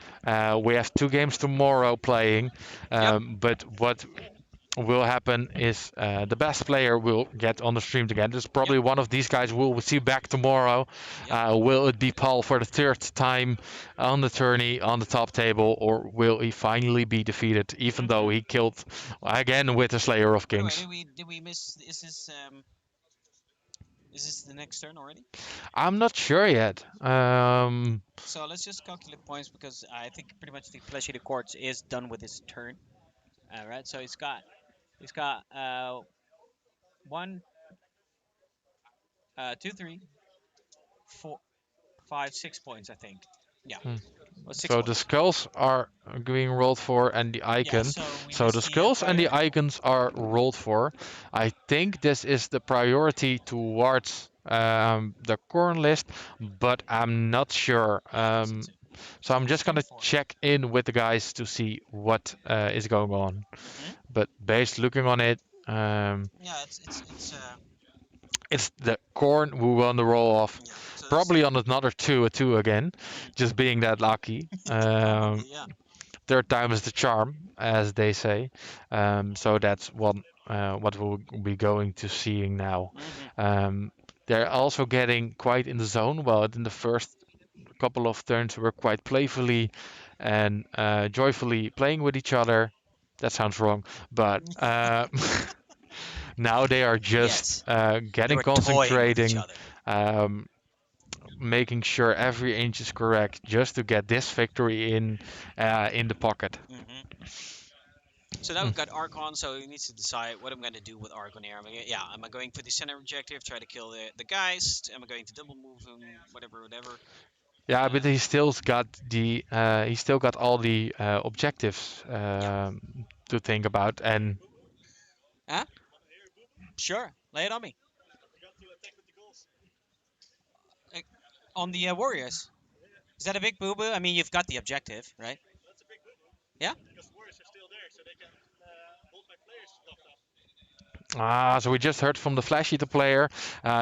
Speaker 2: we have 2 games tomorrow playing,
Speaker 1: Yep.
Speaker 2: but what will happen is the best player will get on the stream again. There's
Speaker 1: Yep.
Speaker 2: probably one of these guys we'll see back tomorrow.
Speaker 1: Yep.
Speaker 2: Will it be Paul for the third time on the tourney on the top table, or will he finally be defeated, even though
Speaker 1: Mhm.
Speaker 2: he killed again with the Slayer of
Speaker 1: By the way,
Speaker 2: Kings?
Speaker 1: did we miss? Is this the next turn already?
Speaker 2: I'm not sure yet.
Speaker 1: So let's just calculate points because I think pretty much the Flesh Eater Courts is done with his turn. All right. So he's got One, two, three, four, 5, 6 points, I think. Yeah,
Speaker 2: Hmm.
Speaker 1: well, six
Speaker 2: So the
Speaker 1: points.
Speaker 2: skulls are being rolled for and the
Speaker 1: Yeah,
Speaker 2: icon.
Speaker 1: so we
Speaker 2: So the
Speaker 1: missed the
Speaker 2: skulls and the
Speaker 1: fighter.
Speaker 2: icons are rolled for. I think this is the priority towards the corn list, but I'm not sure.
Speaker 1: Yeah, I think so too.
Speaker 2: So
Speaker 1: So
Speaker 2: I'm
Speaker 1: it's
Speaker 2: just
Speaker 1: turn
Speaker 2: gonna
Speaker 1: four.
Speaker 2: check in with the guys to see what is going on.
Speaker 1: Mm-hmm.
Speaker 2: But based looking on it,
Speaker 1: Yeah, it's
Speaker 2: it's the corn who won the roll off.
Speaker 1: yeah. So this
Speaker 2: Probably on another two, a two again,
Speaker 1: mhm.
Speaker 2: just being that lucky.
Speaker 1: Probably yeah.
Speaker 2: Third time is the charm, as they say. So that's what we'll be going to seeing now.
Speaker 1: Mm-hmm.
Speaker 2: Um, they're also getting quite in the zone. Well, in the first couple of turns, we're quite playfully and joyfully playing with each other. That sounds wrong, but now they are just
Speaker 1: Yes, they
Speaker 2: getting
Speaker 1: were toying with each
Speaker 2: concentrating,
Speaker 1: other.
Speaker 2: um, making sure every inch is correct, just to get this victory in the pocket.
Speaker 1: Mm-hmm. So now
Speaker 2: Mm.
Speaker 1: we've got Archon, so he needs to decide what I'm going to do with Archon here. Yeah, am I going for the center objective, try to kill the Geist? Am I going to double move him? Whatever, whatever.
Speaker 2: Yeah, but
Speaker 1: Uh,
Speaker 2: he still got all the objectives
Speaker 1: yeah.
Speaker 2: to think about, and
Speaker 1: Huh? Sure. Lay it on me. Uh, on the Warriors. Is that a big boo boo? I mean, you've got the objective, right? Yeah.
Speaker 2: so we just heard from the Flash Eater player,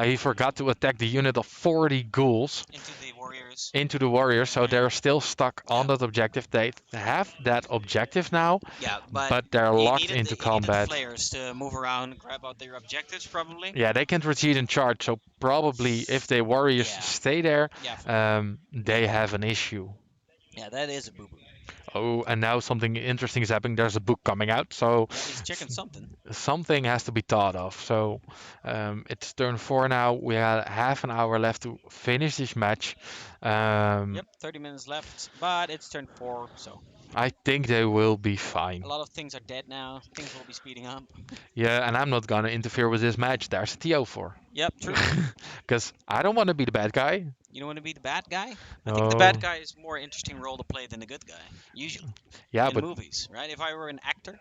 Speaker 2: he forgot to attack the unit of 40 ghouls
Speaker 1: Into the Warriors.
Speaker 2: into the warriors, so
Speaker 1: Mm,
Speaker 2: they're still stuck
Speaker 1: yeah.
Speaker 2: on that objective. They have that objective now,
Speaker 1: Yeah, but
Speaker 2: but they're
Speaker 1: he
Speaker 2: locked
Speaker 1: needed
Speaker 2: into
Speaker 1: he needed the
Speaker 2: combat.
Speaker 1: flares to move around, grab out their objectives, probably.
Speaker 2: Yeah, they can't retreat in charge, so probably if the warriors
Speaker 1: Yeah.
Speaker 2: stay there,
Speaker 1: Yeah.
Speaker 2: they have an issue.
Speaker 1: Yeah, that is a boo boo.
Speaker 2: Oh, and now something interesting is happening. There's a book coming out, so
Speaker 1: Yeah, he's checking something.
Speaker 2: something has to be thought of. So it's turn four now. We have half an hour left to finish this match. Um,
Speaker 1: Yep, 30 minutes left, but it's turn four, so
Speaker 2: I think they will be
Speaker 1: a
Speaker 2: fine.
Speaker 1: lot of things are dead now. Things will be speeding up.
Speaker 2: Yeah, and I'm not gonna interfere with this match. There's a TO for.
Speaker 1: Yep, true.
Speaker 2: Because I don't want to be the bad guy.
Speaker 1: You don't want to be the bad guy? I think the bad
Speaker 2: No.
Speaker 1: guy is a more interesting role to play than the good guy, usually,
Speaker 2: Yeah,
Speaker 1: in
Speaker 2: but
Speaker 1: movies, right? If I were an actor,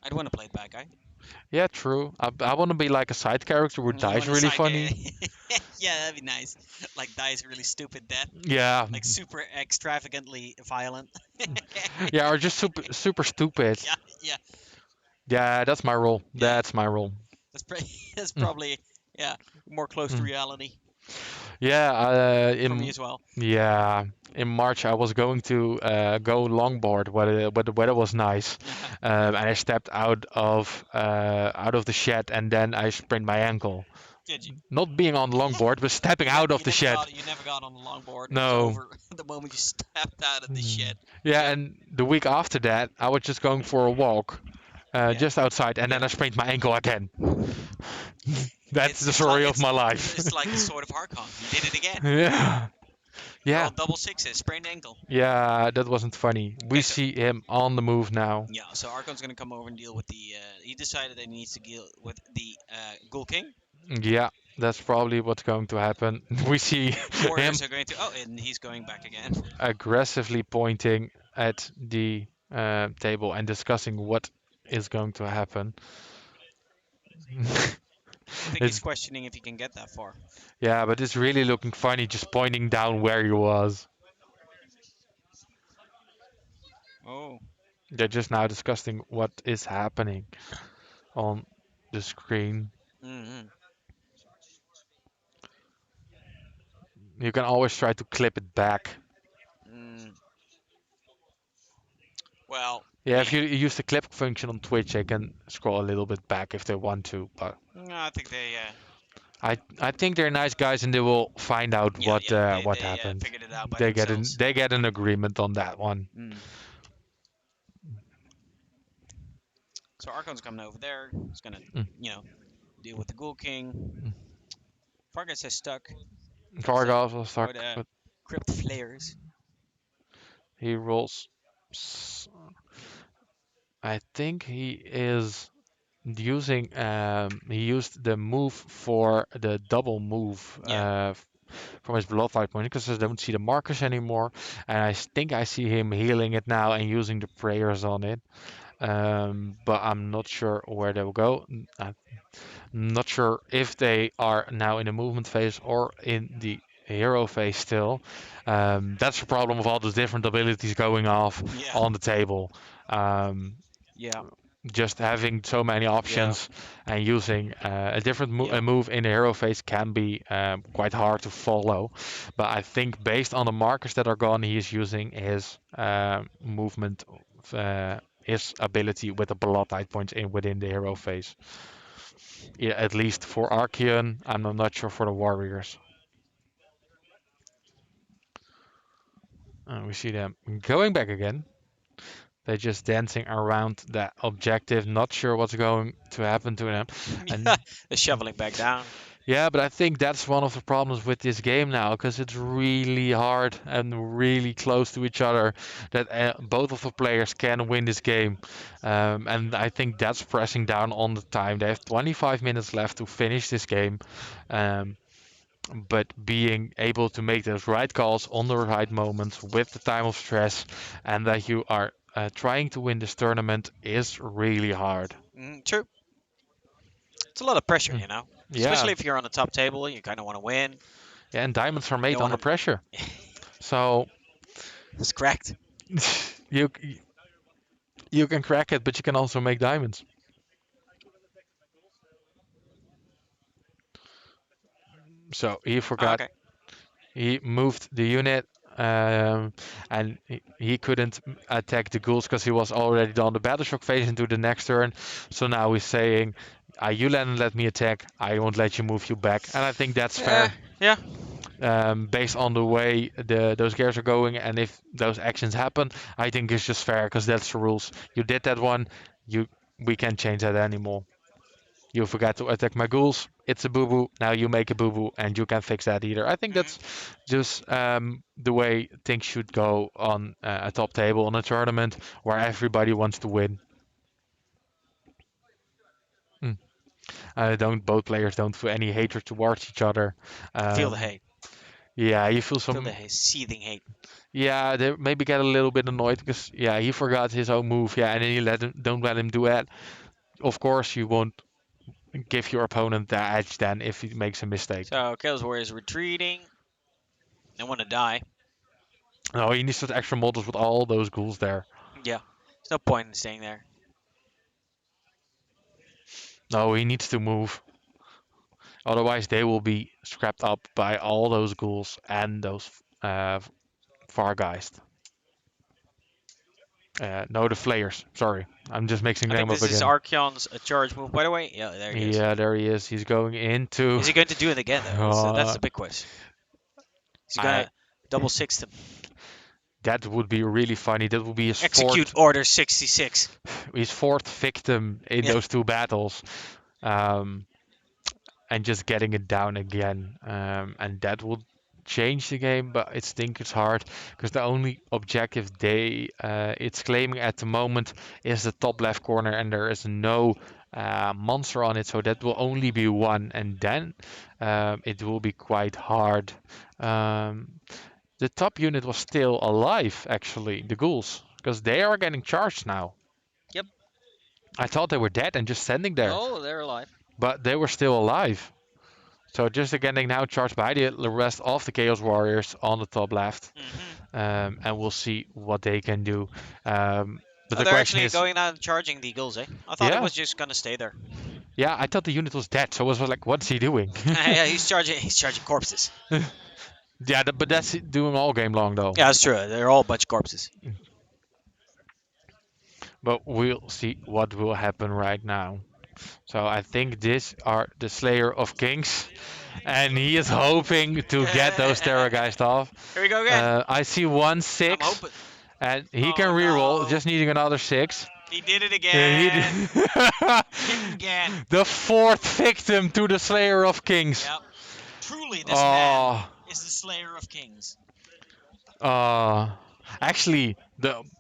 Speaker 1: I'd want to play the bad guy.
Speaker 2: yeah, true. I want to be like a side character who
Speaker 1: You
Speaker 2: dies
Speaker 1: want to
Speaker 2: really
Speaker 1: side
Speaker 2: funny.
Speaker 1: yeah, that'd be nice. Like dies a really stupid death,
Speaker 2: Yeah,
Speaker 1: like super extravagantly violent.
Speaker 2: yeah, or just super stupid.
Speaker 1: Yeah, yeah,
Speaker 2: Yeah, that's my role.
Speaker 1: yeah.
Speaker 2: That's my role.
Speaker 1: That's
Speaker 2: Mm,
Speaker 1: probably yeah more close to
Speaker 2: mm.
Speaker 1: reality
Speaker 2: Yeah,
Speaker 1: for me as well.
Speaker 2: yeah, in March I was going to go longboard, but the weather was nice, and I stepped out of the shed, and then I sprained my ankle.
Speaker 1: Did you?
Speaker 2: Not being on the longboard, but stepping out of the shed.
Speaker 1: You never got on the longboard. It was
Speaker 2: No.
Speaker 1: over the moment you stepped out of the
Speaker 2: Mm.
Speaker 1: shed.
Speaker 2: Yeah,
Speaker 1: Yep.
Speaker 2: and the week after that, I was just going for a walk,
Speaker 1: Yeah.
Speaker 2: just outside, and
Speaker 1: Yeah.
Speaker 2: then I sprained my ankle again. That's the
Speaker 1: It's like
Speaker 2: story of my life.
Speaker 1: it's like the sword of Harkon. You did it again.
Speaker 2: Yeah.
Speaker 1: You
Speaker 2: Yeah.
Speaker 1: rolled double sixes, sprained ankle.
Speaker 2: Yeah, that wasn't funny. We
Speaker 1: Okay, so
Speaker 2: see him on the move now.
Speaker 1: yeah, so Arkon's gonna come over and deal with the. He decided that he needs to deal with the Ghoul King.
Speaker 2: Yeah, that's probably what's going to happen. We see
Speaker 1: The
Speaker 2: him
Speaker 1: Warriors are going to. Oh, and he's going back again.
Speaker 2: aggressively pointing at the table and discussing what is going to happen.
Speaker 1: I think he's
Speaker 2: It's
Speaker 1: questioning if he can get that far.
Speaker 2: yeah, but it's really looking funny just pointing down where he was.
Speaker 1: Oh.
Speaker 2: They're just now discussing what is happening on the screen.
Speaker 1: Mm-hmm.
Speaker 2: You can always try to clip it back.
Speaker 1: Mm. Well, I
Speaker 2: Yeah, if
Speaker 1: mean,
Speaker 2: you use the clip function on Twitch, they can scroll a little bit back if they want to. But
Speaker 1: no, I think they.
Speaker 2: I think they're nice guys and they will find out
Speaker 1: Yeah, yeah,
Speaker 2: what
Speaker 1: they
Speaker 2: happened.
Speaker 1: figured it out by themselves.
Speaker 2: They get an agreement on that one.
Speaker 1: Mm. So Archon's coming over there. He's gonna,
Speaker 2: Mm.
Speaker 1: you know, deal with the Ghoul King.
Speaker 2: Mm.
Speaker 1: Fargus is stuck. So,
Speaker 2: Vargas was
Speaker 1: or
Speaker 2: stuck,
Speaker 1: the
Speaker 2: but
Speaker 1: Crypt Flares.
Speaker 2: he rolls. s- I think he is. he used the move for the double move
Speaker 1: Yeah.
Speaker 2: from his bloodlight point because I don't see the markers anymore, and I think I see him healing it now and using the prayers on it. But I'm not sure where they will go. I'm not sure if they are now in the movement phase or in the hero phase still. That's the problem of all those different abilities going off
Speaker 1: Yeah.
Speaker 2: on the table. Um,
Speaker 1: Yeah.
Speaker 2: just having so many
Speaker 1: Yeah.
Speaker 2: options and using a different
Speaker 1: Yep.
Speaker 2: move in the hero phase can be quite hard to follow. But I think based on the markers that are gone, he is using his movement, his ability with the bloodlight points in within the hero phase. Yeah, at least for Archeon, I'm not sure for the warriors. We see them going back again. They're just dancing around that objective, not sure what's going to happen to them.
Speaker 1: Yeah.
Speaker 2: And
Speaker 1: The shoveling back down.
Speaker 2: yeah, but I think that's one of the problems with this game now, because it's really hard and really close to each other that both of the players can win this game. And I think that's pressing down on the time. They have 25 minutes left to finish this game. Um, but being able to make those right calls on the right moments with the time of stress and that you are trying to win this tournament is really hard.
Speaker 1: True. It's a lot of pressure,
Speaker 2: Mm. Yeah,
Speaker 1: especially if you're on the top table and you kind of want to win.
Speaker 2: yeah, and diamonds are
Speaker 1: You
Speaker 2: made
Speaker 1: don't
Speaker 2: under
Speaker 1: want
Speaker 2: pressure.
Speaker 1: to.
Speaker 2: So
Speaker 1: It's cracked.
Speaker 2: you you can crack it, but you can also make diamonds. So he
Speaker 1: Oh,
Speaker 2: forgot.
Speaker 1: okay.
Speaker 2: He moved the unit, and he couldn't attack the ghouls because he was already done the battle shock phase into the next turn. So now he's saying, "You let me attack. I won't let you move you back." And I think that's fair,
Speaker 1: Yeah.
Speaker 2: based on the way those gears are going, and if those actions happen, I think it's just fair because that's the rules. You did that one, you we can't change that anymore. You forgot to attack my ghouls. It's a boo boo. Now you make a boo boo, and you can't fix that either. I think
Speaker 1: Mhm.
Speaker 2: that's just the way things should go on a top table on a tournament where everybody wants to win. Mm. Don't both players don't feel any hatred towards each other.
Speaker 1: Feel the
Speaker 2: Um,
Speaker 1: hate.
Speaker 2: yeah, you feel
Speaker 1: Feel the
Speaker 2: some.
Speaker 1: seething hate.
Speaker 2: Yeah, they maybe get a little bit annoyed because yeah, he forgot his own move. Yeah, and then you don't let him do that. Of course, you won't give your opponent the edge then if he makes a mistake.
Speaker 1: So Chaos Warrior is retreating. They want to die.
Speaker 2: No, he needs those extra models with all those ghouls there.
Speaker 1: Yeah. There's no point in staying there.
Speaker 2: No, he needs to move. Otherwise, they will be scrapped up by all those ghouls and those uh, Fargeist. No, the Flayers. Sorry, I'm just mixing
Speaker 1: I think
Speaker 2: them up
Speaker 1: this is
Speaker 2: again.
Speaker 1: Archeon's charge move, by the way. Yeah, there he is.
Speaker 2: Yeah, there he is. He's going into.
Speaker 1: Is he going to do it again, though? That's
Speaker 2: Uh,
Speaker 1: the big question. Is he going
Speaker 2: I
Speaker 1: to double six him?
Speaker 2: that would be really funny. That would be
Speaker 1: Execute Order 66.
Speaker 2: his fourth victim in
Speaker 1: Yeah.
Speaker 2: those two battles. Um, and just getting it down again. And that will change the game, but I think it's hard because the only objective it's claiming at the moment is the top left corner, and there is no monster on it, so that will only be one, and then it will be quite hard. Um, the top unit was still alive, actually, the ghouls, because they are getting charged now.
Speaker 1: Yep.
Speaker 2: I thought they were dead and just standing there,
Speaker 1: No, they're alive.
Speaker 2: but they were still alive. So just getting now charged by the rest of the Chaos Warriors on the top left,
Speaker 1: Hmm.
Speaker 2: and we'll see what they can do. But
Speaker 1: Oh,
Speaker 2: the
Speaker 1: they're
Speaker 2: question
Speaker 1: actually
Speaker 2: is,
Speaker 1: going out and charging the eagles, eh? I thought it
Speaker 2: yeah,
Speaker 1: was just going to stay there.
Speaker 2: yeah, I thought the unit was dead, so I was like, what's he doing?
Speaker 1: Yeah, he's charging. He's charging corpses.
Speaker 2: Yeah, but that's doing all game long though.
Speaker 1: Yeah, that's true. They're all a bunch of corpses.
Speaker 2: But we'll see what will happen right now. So I think these are the Slayer of Kings, and he is hoping to get those Terrorgeist off.
Speaker 1: Here we go again.
Speaker 2: I see one
Speaker 1: I'm
Speaker 2: 6,
Speaker 1: hoping.
Speaker 2: and he can
Speaker 1: Oh
Speaker 2: reroll,
Speaker 1: no!
Speaker 2: just needing another 6.
Speaker 1: He did it
Speaker 2: He
Speaker 1: again.
Speaker 2: did.
Speaker 1: Hit it again.
Speaker 2: The fourth victim to the Slayer of Kings.
Speaker 1: Yep. Truly, this man
Speaker 2: Oh,
Speaker 1: is the Slayer of Kings.
Speaker 2: uh, actually,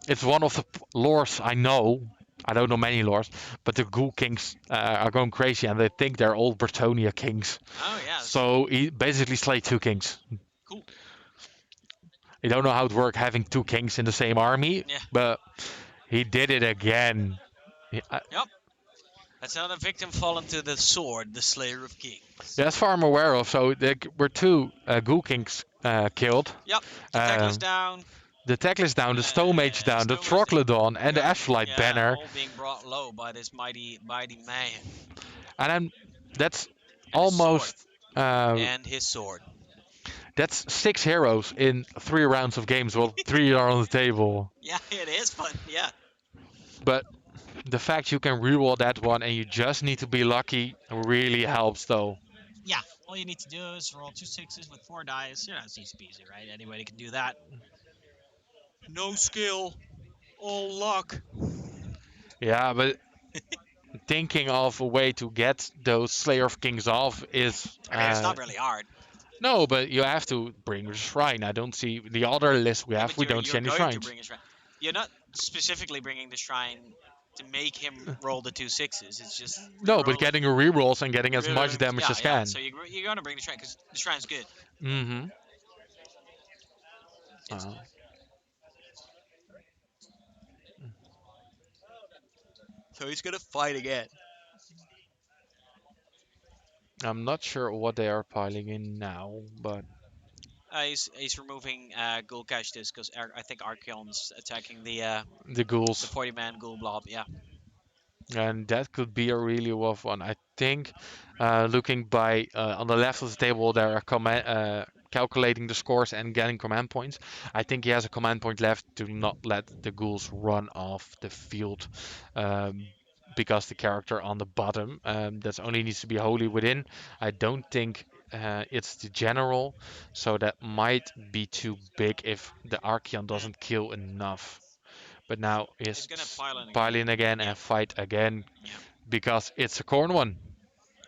Speaker 2: it's one of the lores I know. I don't know many lords, but the Ghoul Kings are going crazy and they think they're all Bretonia kings.
Speaker 1: Oh yeah,
Speaker 2: So he basically slayed two kings.
Speaker 1: cool.
Speaker 2: I don't know how it worked having two kings in the same army,
Speaker 1: Yeah.
Speaker 2: but he did it again.
Speaker 1: Yep. That's another victim fallen to the sword, the Slayer of Kings.
Speaker 2: Yeah, as far I'm aware of, so there were two Ghoul Kings killed.
Speaker 1: Yep. The Teclis
Speaker 2: Um,
Speaker 1: down.
Speaker 2: the Teclis down, the Stone Mage down, the
Speaker 1: Stone Mage.
Speaker 2: Troglodyte, and the
Speaker 1: Yep.
Speaker 2: Ashlight
Speaker 1: Yeah,
Speaker 2: banner.
Speaker 1: all being brought low by this mighty man
Speaker 2: And then that's
Speaker 1: and his sword.
Speaker 2: almost uh,
Speaker 1: And his sword.
Speaker 2: that's six heroes in 3 rounds of games. Well, three are on the table,
Speaker 1: Yeah, it is fun. Yeah.
Speaker 2: but the fact you can reroll that one and you just need to be lucky really helps, though.
Speaker 1: Yeah. All you need to do is roll two sixes with four dice. You know, it's easy peasy, right? Anybody can do that. No skill, all luck.
Speaker 2: Yeah, but thinking of a way to get those Slayer of Kings off is
Speaker 1: I mean, it's not really hard.
Speaker 2: no, but you have to bring the shrine. I don't see the other list we
Speaker 1: Yeah,
Speaker 2: have.
Speaker 1: but
Speaker 2: We
Speaker 1: you're
Speaker 2: don't see
Speaker 1: you're
Speaker 2: any
Speaker 1: going to
Speaker 2: shrines.
Speaker 1: bring a shrine. You're not specifically bringing the shrine to make him roll the two sixes. It's just
Speaker 2: No, but
Speaker 1: re-roll it,
Speaker 2: getting a rerolls and getting as much
Speaker 1: re-rolling.
Speaker 2: damage
Speaker 1: Yeah,
Speaker 2: as
Speaker 1: yeah.
Speaker 2: can.
Speaker 1: So you're gonna bring the shrine because the shrine's good.
Speaker 2: Mm-hmm.
Speaker 1: It's so he's gonna fight again.
Speaker 2: I'm not sure what they are piling in now, but
Speaker 1: He's removing Ghoul Cash because I think Archeon's attacking
Speaker 2: the
Speaker 1: the
Speaker 2: ghouls.
Speaker 1: 40-man Ghoul Blob. Yeah.
Speaker 2: And that could be a really rough one. I think looking by on the left of the table, there are calculating the scores and getting command points. I think he has a command point left to not let the ghouls run off the field. Um, because the character on the bottom that only needs to be wholly within. I don't think it's the general, so that might be too big if the Archeon
Speaker 1: Mm.
Speaker 2: doesn't kill enough. But now
Speaker 1: He's
Speaker 2: is
Speaker 1: gonna pile in
Speaker 2: pile
Speaker 1: again.
Speaker 2: in again
Speaker 1: Yeah.
Speaker 2: and fight again
Speaker 1: Yeah.
Speaker 2: because it's a corn one.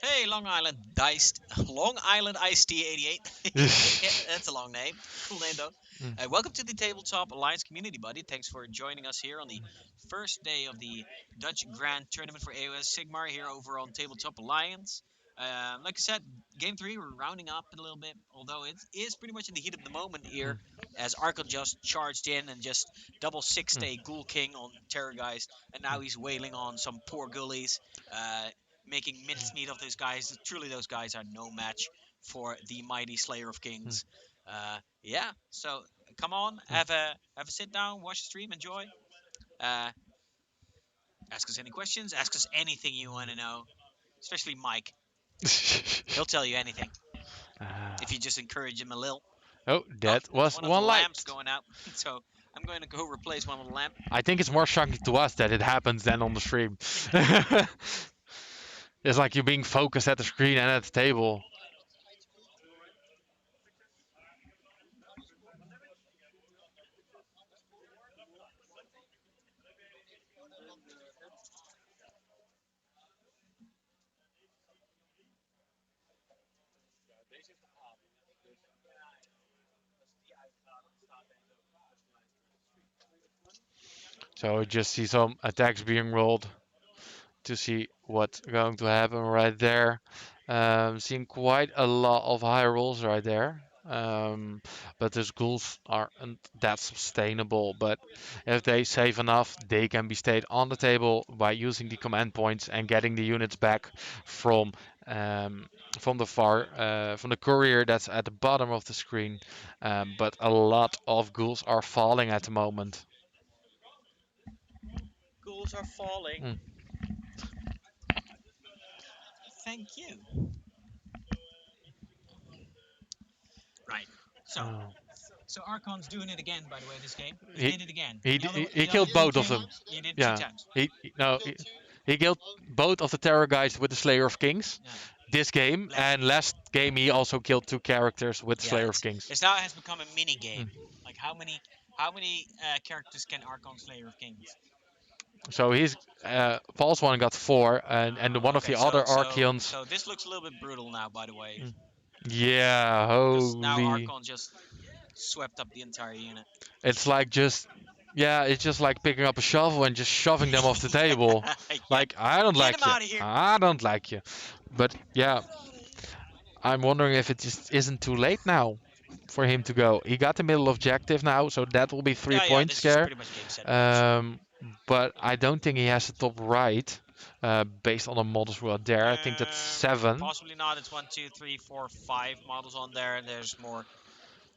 Speaker 1: Hey, Long Island Diced, Long Island Iced Tea 88. That's a long name. Cool name though.
Speaker 2: Mm,
Speaker 1: Welcome to the Tabletop Alliance community, buddy. Thanks for joining us here on the first day of the Dutch Grand Tournament for AoS Sigmar here over on Tabletop Alliance. Like I said, game three, we're rounding up a little bit, although it is pretty much in the heat of the moment here
Speaker 2: mm,
Speaker 1: as Arkon just charged in and just double sixed
Speaker 2: mm,
Speaker 1: a Ghoul King on Terrorgeist, and now he's wailing on some poor ghoulies. Uh, Making mincemeat of those guys. Truly, those guys are no match for the mighty Slayer of
Speaker 2: mm,
Speaker 1: Kings. Yeah, so come on,
Speaker 2: mm,
Speaker 1: have a sit down, watch the stream, enjoy. Uh, Ask us any questions, ask us anything you want to know, especially Mike. He'll tell you anything
Speaker 2: Ah.
Speaker 1: if you just encourage him a little.
Speaker 2: Oh,
Speaker 1: Oh,
Speaker 2: that
Speaker 1: there's
Speaker 2: was
Speaker 1: one of the
Speaker 2: one light.
Speaker 1: lamps going out, so I'm going to go replace one of the lamp.
Speaker 2: I think it's more shocking to us that it happens than on the stream. It's like you're being focused at the screen and at the table. So just see some attacks being rolled to see what's going to happen right there. Seeing quite a lot of high rolls right there. But the ghouls aren't that sustainable. But if they save enough, they can be stayed on the table by using the command points and getting the units back from um, from the courier that's at the bottom of the screen. But a lot of ghouls are falling at the moment.
Speaker 1: Ghouls are falling.
Speaker 2: Mm.
Speaker 1: Thank you. Right. So
Speaker 2: Oh.
Speaker 1: So Archon's doing it again, by the way, this game. He
Speaker 2: He
Speaker 1: did it again.
Speaker 2: he
Speaker 1: The other
Speaker 2: he
Speaker 1: the other
Speaker 2: killed
Speaker 1: Ghoul
Speaker 2: both of
Speaker 1: King,
Speaker 2: them.
Speaker 1: he did two
Speaker 2: Yeah.
Speaker 1: times.
Speaker 2: No he killed both of the terror guys with the Slayer of Kings
Speaker 1: Yeah.
Speaker 2: this game,
Speaker 1: Last
Speaker 2: and last game he also killed two characters with
Speaker 1: yeah,
Speaker 2: Slayer of Kings.
Speaker 1: it's now it has become a mini game.
Speaker 2: Mm.
Speaker 1: Like how many characters can Archon Slayer of Kings?
Speaker 2: So he's Paul's one got four, and one of
Speaker 1: Okay,
Speaker 2: the other
Speaker 1: so
Speaker 2: Archeons.
Speaker 1: this looks a little bit brutal now, by the way,
Speaker 2: Mm. Yeah,
Speaker 1: because now
Speaker 2: holy!
Speaker 1: Archon just swept up the entire unit.
Speaker 2: It's like just Yeah, it's just like picking up a shovel and just shoving them off the table.
Speaker 1: Yeah, yeah.
Speaker 2: Like, I don't
Speaker 1: Get him
Speaker 2: like you.
Speaker 1: out of here.
Speaker 2: I don't like you. But yeah, I'm wondering if it just isn't too late now for him to go. He got the middle objective now, so that will be three
Speaker 1: Yeah, yeah.
Speaker 2: points
Speaker 1: This is
Speaker 2: there.
Speaker 1: pretty much game set match.
Speaker 2: Um, but I don't think he has the top right, based on the models who are there. I think that's 7.
Speaker 1: Possibly not. It's one, two, three, four, 5 models on there, and there's more.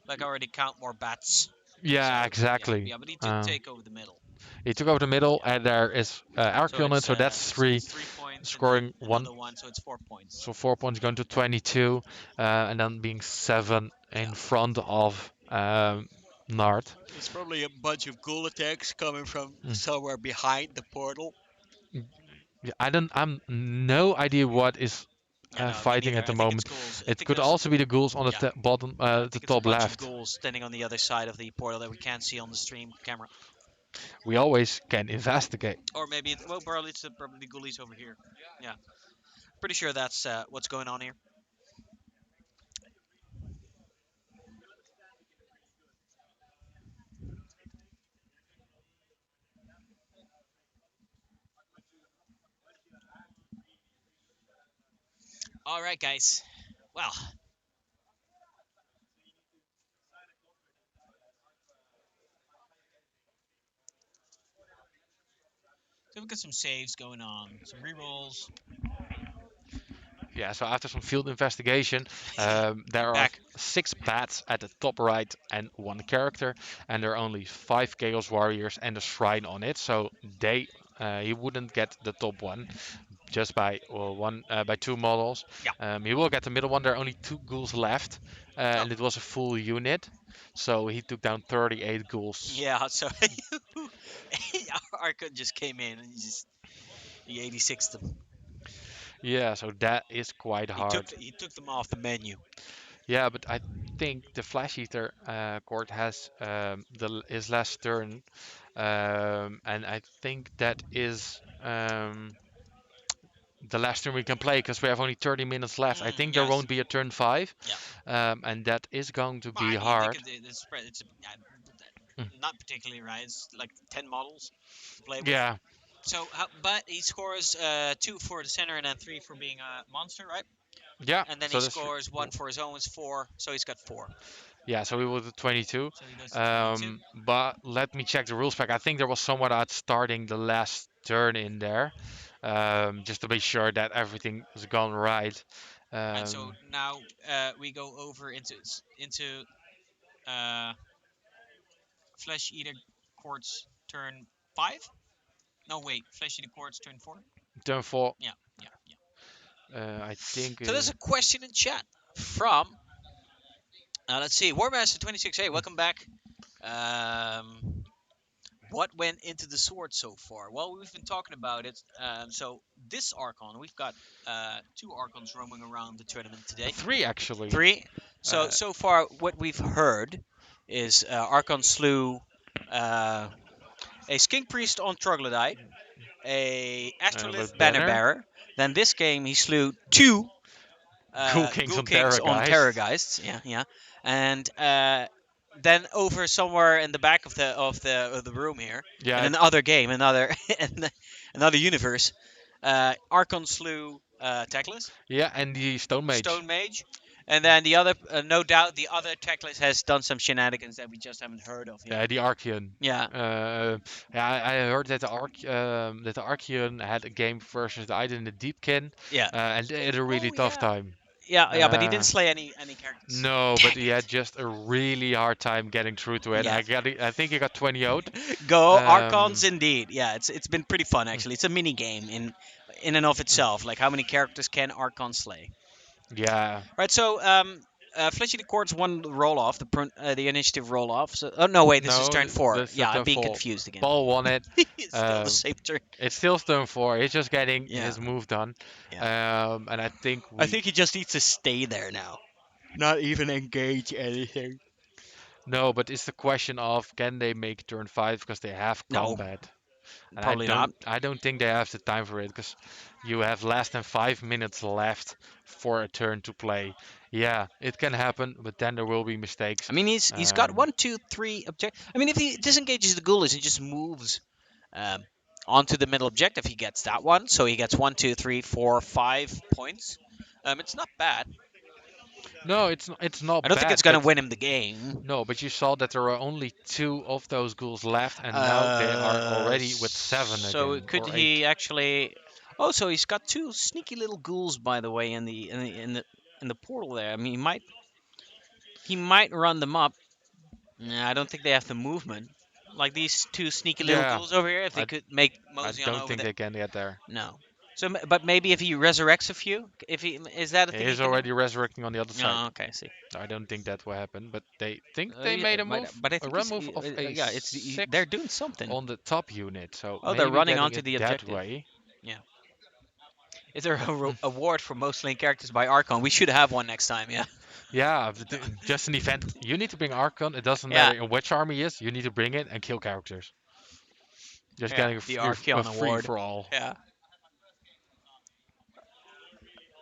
Speaker 1: Like I already count more bats.
Speaker 2: Yeah,
Speaker 1: So yeah,
Speaker 2: exactly.
Speaker 1: yeah. But he did take over the middle.
Speaker 2: He took over the middle,
Speaker 1: Yeah.
Speaker 2: and there is
Speaker 1: So
Speaker 2: Archie on it,
Speaker 1: it's
Speaker 2: so that's 3,
Speaker 1: 3 points, and then
Speaker 2: scoring 1.
Speaker 1: another one, so it's 4 points.
Speaker 2: So 4 points going to 22, and then being 7
Speaker 1: Yeah.
Speaker 2: in front of Nard.
Speaker 1: It's probably a bunch of ghoul attacks coming from
Speaker 2: Mm.
Speaker 1: somewhere behind the portal.
Speaker 2: Yeah, I'm no idea what is
Speaker 1: Yeah, no, me
Speaker 2: fighting
Speaker 1: neither.
Speaker 2: at the
Speaker 1: I think it's
Speaker 2: moment.
Speaker 1: ghouls. I
Speaker 2: It
Speaker 1: think
Speaker 2: could
Speaker 1: there's
Speaker 2: also be the ghouls on the
Speaker 1: yeah,
Speaker 2: bottom,
Speaker 1: yeah. I
Speaker 2: the
Speaker 1: think it's a
Speaker 2: top
Speaker 1: bunch of
Speaker 2: left.
Speaker 1: ghouls standing on the other side of the portal that we can't see on the stream camera.
Speaker 2: We always can investigate.
Speaker 1: Or maybe well, probably it's probably ghoulies over here. Yeah, pretty sure that's what's going on here. All right, guys. Well, so we've got some saves going on, some rerolls.
Speaker 2: Yeah, so after some field investigation,
Speaker 1: I'm
Speaker 2: there are
Speaker 1: back.
Speaker 2: 6 bats at the top right and 1 character, and there are only 5 Chaos Warriors and a shrine on it, so he wouldn't get the top one just by by 2 models.
Speaker 1: Yeah.
Speaker 2: He will get the middle one. There are only 2 ghouls left,
Speaker 1: Oh.
Speaker 2: and it was a full unit, so he took down 38 ghouls.
Speaker 1: Yeah. So Arca just came in and he 86 them.
Speaker 2: Yeah, so that is quite hard.
Speaker 1: He took them off the menu.
Speaker 2: Yeah, but I think the Flash Eater court has his last turn, and I think that is the last turn we can play because we have only 30 minutes left. I think there
Speaker 1: Yes.
Speaker 2: won't be a turn 5,
Speaker 1: Yeah.
Speaker 2: and that is going to
Speaker 1: Well,
Speaker 2: be
Speaker 1: I mean,
Speaker 2: hard.
Speaker 1: it's spread. It's
Speaker 2: Mm.
Speaker 1: not particularly right. It's like 10 models to play with.
Speaker 2: Yeah,
Speaker 1: So, but he scores 2 for the center and then 3 for being a monster, right?
Speaker 2: yeah.
Speaker 1: And then he
Speaker 2: So that's
Speaker 1: scores 1 for his own, is 4. So he's got 4.
Speaker 2: yeah. So we will do 22.
Speaker 1: So he goes to 22.
Speaker 2: But let me check the rules pack. I think there was someone out starting the last turn in there, just to be sure that everything has gone right.
Speaker 1: And so
Speaker 2: Um,
Speaker 1: now we go over into uh, Flesh Eater Court's turn 5. No, wait. Flesh Eater Court's turn 4.
Speaker 2: turn 4,
Speaker 1: Yeah, yeah, yeah.
Speaker 2: I think.
Speaker 1: So there's a question in chat from, let's see, Warmaster26. Hey, welcome back. What went into the sword so far? Well, we've been talking about it. So this Archon, we've got 2 Archons roaming around the tournament today.
Speaker 2: 3 actually.
Speaker 1: 3. So
Speaker 2: Uh,
Speaker 1: so far, what we've heard is Archon slew a Skink Priest on Troglodyte, a Astrolith
Speaker 2: with
Speaker 1: Banner
Speaker 2: Banner.
Speaker 1: Bearer. Then this game he slew 2
Speaker 2: Ghoul Kings
Speaker 1: Ghoul
Speaker 2: on
Speaker 1: Kings
Speaker 2: Terra,
Speaker 1: on
Speaker 2: guys.
Speaker 1: Terrorgeists. Yeah, yeah. And then over somewhere in the back of the room here,
Speaker 2: Yeah,
Speaker 1: in another game, another universe, Archon slew Teclis,
Speaker 2: yeah, and the Stone Mage.
Speaker 1: Stone Mage, and then the other, no doubt, the other Teclis has done some shenanigans that we just haven't heard of yet.
Speaker 2: Yeah, the Archeon.
Speaker 1: Yeah.
Speaker 2: Yeah, I heard that the Archeon had a game versus the Iden in the Deepkin,
Speaker 1: Yeah.
Speaker 2: and they had a really
Speaker 1: Oh,
Speaker 2: tough
Speaker 1: yeah.
Speaker 2: time.
Speaker 1: Yeah, but he
Speaker 2: Uh,
Speaker 1: didn't slay any characters.
Speaker 2: no,
Speaker 1: Dang
Speaker 2: but he
Speaker 1: it.
Speaker 2: had just a really hard time getting through to it.
Speaker 1: Yeah.
Speaker 2: I think he got 20 out.
Speaker 1: Go
Speaker 2: Um,
Speaker 1: Archons indeed. Yeah, it's been pretty fun actually. It's a mini game in and of itself. Like how many characters can Archon slay?
Speaker 2: yeah,
Speaker 1: Right. So Fletchy the Court's one roll off the initiative roll off. So oh no wait, this is
Speaker 2: no,
Speaker 1: turn 4.
Speaker 2: that's the
Speaker 1: Yeah, I'm
Speaker 2: turn
Speaker 1: being
Speaker 2: 4.
Speaker 1: confused again.
Speaker 2: Paul won it.
Speaker 1: It's still the
Speaker 2: Um,
Speaker 1: same turn.
Speaker 2: it's still turn 4. He's just getting
Speaker 1: Yeah.
Speaker 2: his move done.
Speaker 1: Yeah.
Speaker 2: And I think
Speaker 1: I think he just needs to stay there now. Not even engage anything.
Speaker 2: no, but it's the question of can they make turn 5 because they have
Speaker 1: No.
Speaker 2: combat. And
Speaker 3: Probably not.
Speaker 2: I don't think they have the time for it because you have less than 5 minutes left for a turn to play. Yeah, it can happen, but then there will be mistakes.
Speaker 3: I mean, he's got
Speaker 2: Um,
Speaker 3: 1, 2, 3 object. I mean, if he disengages the ghoulies, he just moves um, onto the middle objective. He gets that one, so he gets 1, 2, 3, 4, 5 points. It's not bad.
Speaker 2: no, it's
Speaker 3: I
Speaker 2: not
Speaker 3: don't think it's
Speaker 2: bad,
Speaker 3: gonna
Speaker 2: but
Speaker 3: win him the game.
Speaker 2: no, but you saw that there are only two of those ghouls left, and now they are already with seven
Speaker 3: So
Speaker 2: again
Speaker 3: could
Speaker 2: or eight.
Speaker 3: he actually? Oh, so he's got two sneaky little ghouls, by the way, in the portal there. I mean, he might run them up. Nah, I don't think they have the movement. Like these two sneaky little
Speaker 2: Yeah,
Speaker 3: ghouls over here, if they
Speaker 2: I
Speaker 3: could make
Speaker 2: I
Speaker 3: mosey on
Speaker 2: don't
Speaker 3: over
Speaker 2: think
Speaker 3: there.
Speaker 2: they can get there.
Speaker 3: No. So, but maybe if he resurrects a few, if he is that a
Speaker 2: He
Speaker 3: thing he
Speaker 2: is
Speaker 3: can do?
Speaker 2: already resurrecting on the other side.
Speaker 3: Oh, okay, I see.
Speaker 2: I don't think that will happen, but they think they
Speaker 3: Yeah,
Speaker 2: made
Speaker 3: but I
Speaker 2: a
Speaker 3: think
Speaker 2: run move of a
Speaker 3: yeah, they're
Speaker 2: six
Speaker 3: doing something.
Speaker 2: on the top unit, so
Speaker 3: Oh, they're
Speaker 2: maybe
Speaker 3: running
Speaker 2: getting
Speaker 3: onto
Speaker 2: it
Speaker 3: the
Speaker 2: that
Speaker 3: objective.
Speaker 2: way.
Speaker 3: Yeah. Is there a award for most slain characters by Archon? We should have one next time. Yeah.
Speaker 2: Yeah, just an event. You need to bring Archon. It doesn't
Speaker 3: Yeah.
Speaker 2: matter in which army he is. You need to bring it and kill characters. Just
Speaker 3: Yeah.
Speaker 2: getting
Speaker 3: The
Speaker 2: a
Speaker 3: Archeon
Speaker 2: free
Speaker 3: award.
Speaker 2: for all.
Speaker 3: Yeah.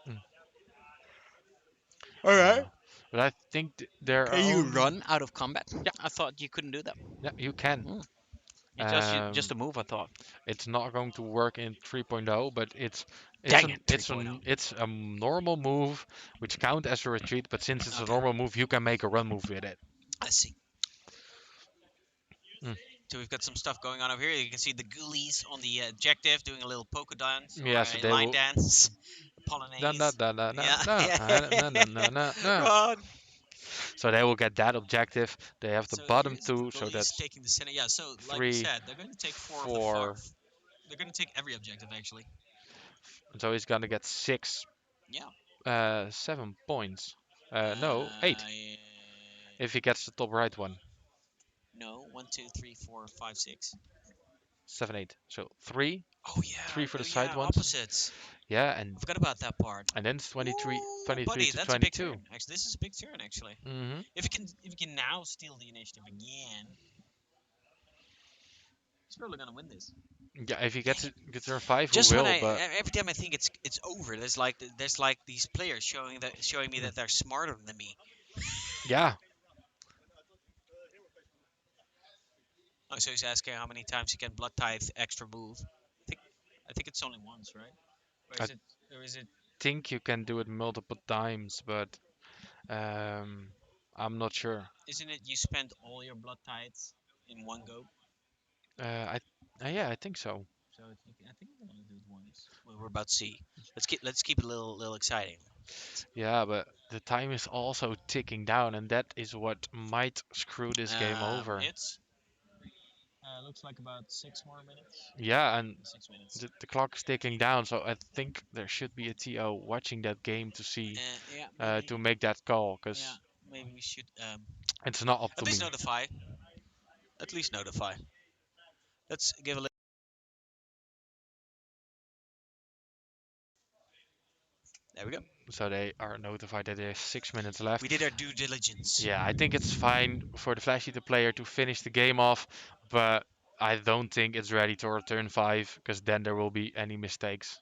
Speaker 2: Mm.
Speaker 3: All right.
Speaker 2: But I think there
Speaker 3: Can
Speaker 2: are
Speaker 3: you
Speaker 2: only
Speaker 3: run out of combat?
Speaker 2: yeah,
Speaker 3: I thought you couldn't do that.
Speaker 2: yeah, you can.
Speaker 3: Hmm. It's just
Speaker 2: Um,
Speaker 3: a move. I thought.
Speaker 2: it's not going to work in 3.0, but
Speaker 3: Dang it, 3.0.
Speaker 2: it's a normal move which count as a retreat. But since it's a
Speaker 3: Okay.
Speaker 2: normal move, you can make a run move with it.
Speaker 3: I see.
Speaker 2: Mm.
Speaker 3: So we've got some stuff going on over here. You can see the ghoulies on the objective doing a little polka dance or
Speaker 2: Yeah, so
Speaker 3: a
Speaker 2: they
Speaker 3: line
Speaker 2: will.
Speaker 3: dance,
Speaker 2: Da, da,
Speaker 3: polonaise.
Speaker 2: da, da, da,
Speaker 3: Yeah,
Speaker 2: da,
Speaker 3: yeah.
Speaker 2: na, na, na, na, na.
Speaker 3: Run.
Speaker 2: So they will get that objective. They have the
Speaker 3: So
Speaker 2: bottom
Speaker 3: here's the
Speaker 2: two, so
Speaker 3: bullies
Speaker 2: that's
Speaker 3: taking the center. Yeah. So like we
Speaker 2: three,
Speaker 3: said, they're going to take four of the far.
Speaker 2: 4.
Speaker 3: They're going to take every objective actually.
Speaker 2: So he's gonna get six,
Speaker 3: Yeah.
Speaker 2: 7 points. No, 8
Speaker 3: Yeah.
Speaker 2: if he gets the top right one.
Speaker 3: No. 1, 2, 3, 4, 5, 6.
Speaker 2: 7, 8. So three,
Speaker 3: Oh yeah.
Speaker 2: 3 for the
Speaker 3: Oh
Speaker 2: side
Speaker 3: yeah.
Speaker 2: ones.
Speaker 3: Opposites.
Speaker 2: Yeah,
Speaker 3: I forgot about that part.
Speaker 2: and then it's 23,
Speaker 3: Ooh,
Speaker 2: 23
Speaker 3: buddy,
Speaker 2: to
Speaker 3: that's a big
Speaker 2: 22.
Speaker 3: turn. Actually, this is a big turn. Actually,
Speaker 2: hmm
Speaker 3: if you can now steal the initiative again, he's probably gonna win this.
Speaker 2: Yeah, if he
Speaker 3: Dang it.
Speaker 2: gets turn 5, who
Speaker 3: Just when
Speaker 2: will? But
Speaker 3: every time I think it's over, there's like these players showing me
Speaker 2: mm,
Speaker 3: that they're smarter than me.
Speaker 2: yeah,
Speaker 3: Oh, so he's asking how many times he can blood tithe extra move. think I think it's only once, right? Or
Speaker 2: I
Speaker 3: is it? Or is it?
Speaker 2: think you can do it multiple times, but um, I'm not sure.
Speaker 3: Isn't it? You spend all your blood tithes in one go.
Speaker 2: I yeah, I think so.
Speaker 3: So I think you can only do it once. Well, we're about to see. Let's keep it a little exciting.
Speaker 2: Yeah, but the time is also ticking down, and that is what might screw this game over.
Speaker 3: It's looks like about 6 more minutes.
Speaker 2: Yeah, and
Speaker 3: 6 minutes.
Speaker 2: the clock is ticking down, so I think there should be a TO watching that game to see
Speaker 3: Yeah, maybe.
Speaker 2: to make that call,
Speaker 3: Yeah,
Speaker 2: because
Speaker 3: maybe we should
Speaker 2: it's not up
Speaker 3: at
Speaker 2: to
Speaker 3: least
Speaker 2: me.
Speaker 3: notify. At least notify. Let's give a little. There we go.
Speaker 2: So they are notified that there's 6 minutes left.
Speaker 3: We did our due diligence.
Speaker 2: Yeah, I think it's fine for the Flash Eater player to finish the game off, but I don't think it's ready to return 5, because then there will be any mistakes.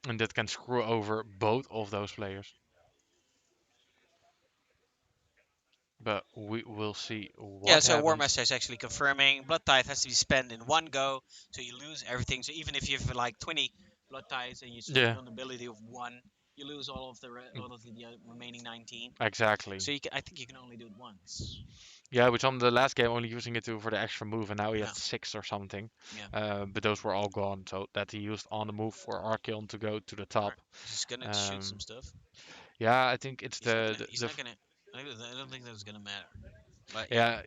Speaker 2: And that can screw over both of those players. But we will see
Speaker 3: Yeah,
Speaker 2: what
Speaker 3: so
Speaker 2: happens.
Speaker 3: Warmaster is actually confirming blood tithe has to be spent in one go, so you lose everything. So even if you have like 20 blood tithes and you spend
Speaker 2: Yeah,
Speaker 3: on ability of one, you lose all of the
Speaker 2: mm,
Speaker 3: remaining 19.
Speaker 2: exactly.
Speaker 3: So I think you can only do it once.
Speaker 2: Yeah, which on the last game only using it for the extra move, and now he
Speaker 3: Yeah,
Speaker 2: had 6 or something.
Speaker 3: yeah.
Speaker 2: But those were all gone, so that he used on the move for Archeon to go to the
Speaker 3: All
Speaker 2: top.
Speaker 3: right, he's gonna shoot some
Speaker 2: Um,
Speaker 3: stuff.
Speaker 2: yeah, I think it's
Speaker 3: He's not gonna. He's not gonna. I don't think that's gonna matter. But yeah,
Speaker 2: yeah,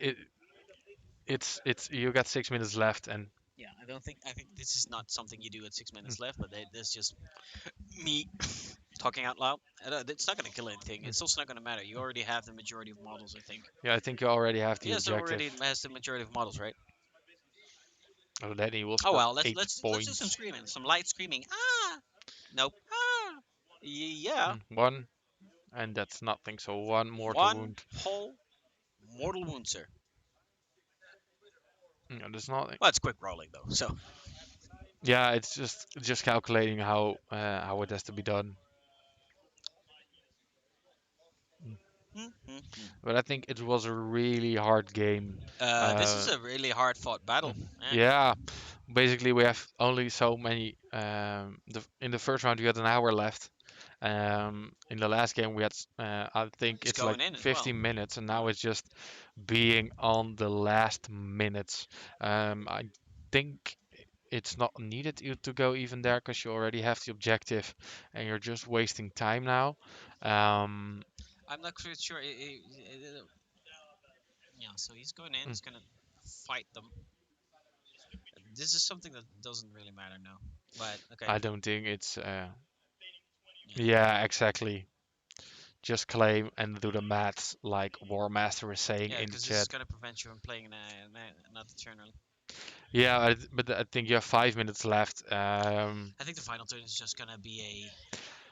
Speaker 2: it's you got 6 minutes left, and
Speaker 3: yeah. I don't think. I think this is not something you do at 6 minutes
Speaker 2: mm,
Speaker 3: left. But that's just me talking out loud. It's not gonna kill anything.
Speaker 2: mm,
Speaker 3: It's also not gonna matter. You already have the majority of models, I think.
Speaker 2: yeah, I think you already have the
Speaker 3: Yes, it
Speaker 2: objective.
Speaker 3: already has the majority of models, right?
Speaker 2: Oh, then he will
Speaker 3: Oh
Speaker 2: score
Speaker 3: well, let's
Speaker 2: eight
Speaker 3: let's let's do some
Speaker 2: points.
Speaker 3: screaming, some light screaming. Ah, nope. Ah, yeah.
Speaker 2: One, and that's nothing. So one more to
Speaker 3: One
Speaker 2: wound.
Speaker 3: whole mortal wound, sir.
Speaker 2: There's nothing.
Speaker 3: Well, it's quick rolling though, so
Speaker 2: Yeah, it's just calculating how it has to be done. Mm.
Speaker 3: Mhm.
Speaker 2: But I think it was a really hard game.
Speaker 3: This is
Speaker 2: Uh,
Speaker 3: a really hard fought battle.
Speaker 2: mm,
Speaker 3: Yeah.
Speaker 2: yeah, basically we have only so many. In the first round we had an hour left. In the last game we had, I think
Speaker 3: It's
Speaker 2: it's like
Speaker 3: going in as well.
Speaker 2: 15 minutes, and now it's just being on the last minutes. I think it's not needed you to go even there because you already have the objective, and you're just wasting time now. Um,
Speaker 3: I'm not quite sure. Yeah, so he's going in.
Speaker 2: mm,
Speaker 3: He's gonna fight them. This is something that doesn't really matter now. But okay.
Speaker 2: I don't think it's.
Speaker 3: Yeah.
Speaker 2: Yeah, exactly. Just claim and do the maths like War Master is saying
Speaker 3: Yeah,
Speaker 2: in the
Speaker 3: because this is
Speaker 2: chat.
Speaker 3: gonna prevent you from playing another turn early.
Speaker 2: Yeah, but I think you have 5 minutes left.
Speaker 3: I think the final turn is just gonna be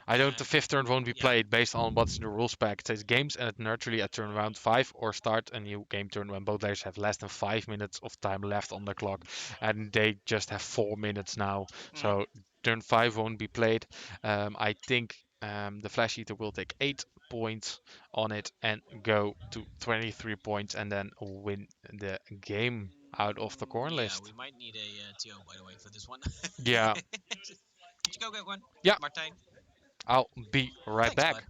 Speaker 2: I don't. The fifth turn won't be
Speaker 3: yeah.
Speaker 2: played based on what's in the rules pack. It says games end naturally at turn round 5 or start a new game turn when both players have less than 5 minutes of time left on the clock, and they just have 4 minutes now.
Speaker 3: Mhm.
Speaker 2: So turn 5 won't be played. I think the Flash Eater will take 8 points on it and go to 23 points and then win the game out of the Khorne
Speaker 3: Yeah,
Speaker 2: list.
Speaker 3: we might need a TO by the way for this one.
Speaker 2: Yeah,
Speaker 3: Did you go get one?
Speaker 2: yeah.
Speaker 3: Martijn?
Speaker 2: I'll be right
Speaker 3: Thanks, bud.
Speaker 2: back.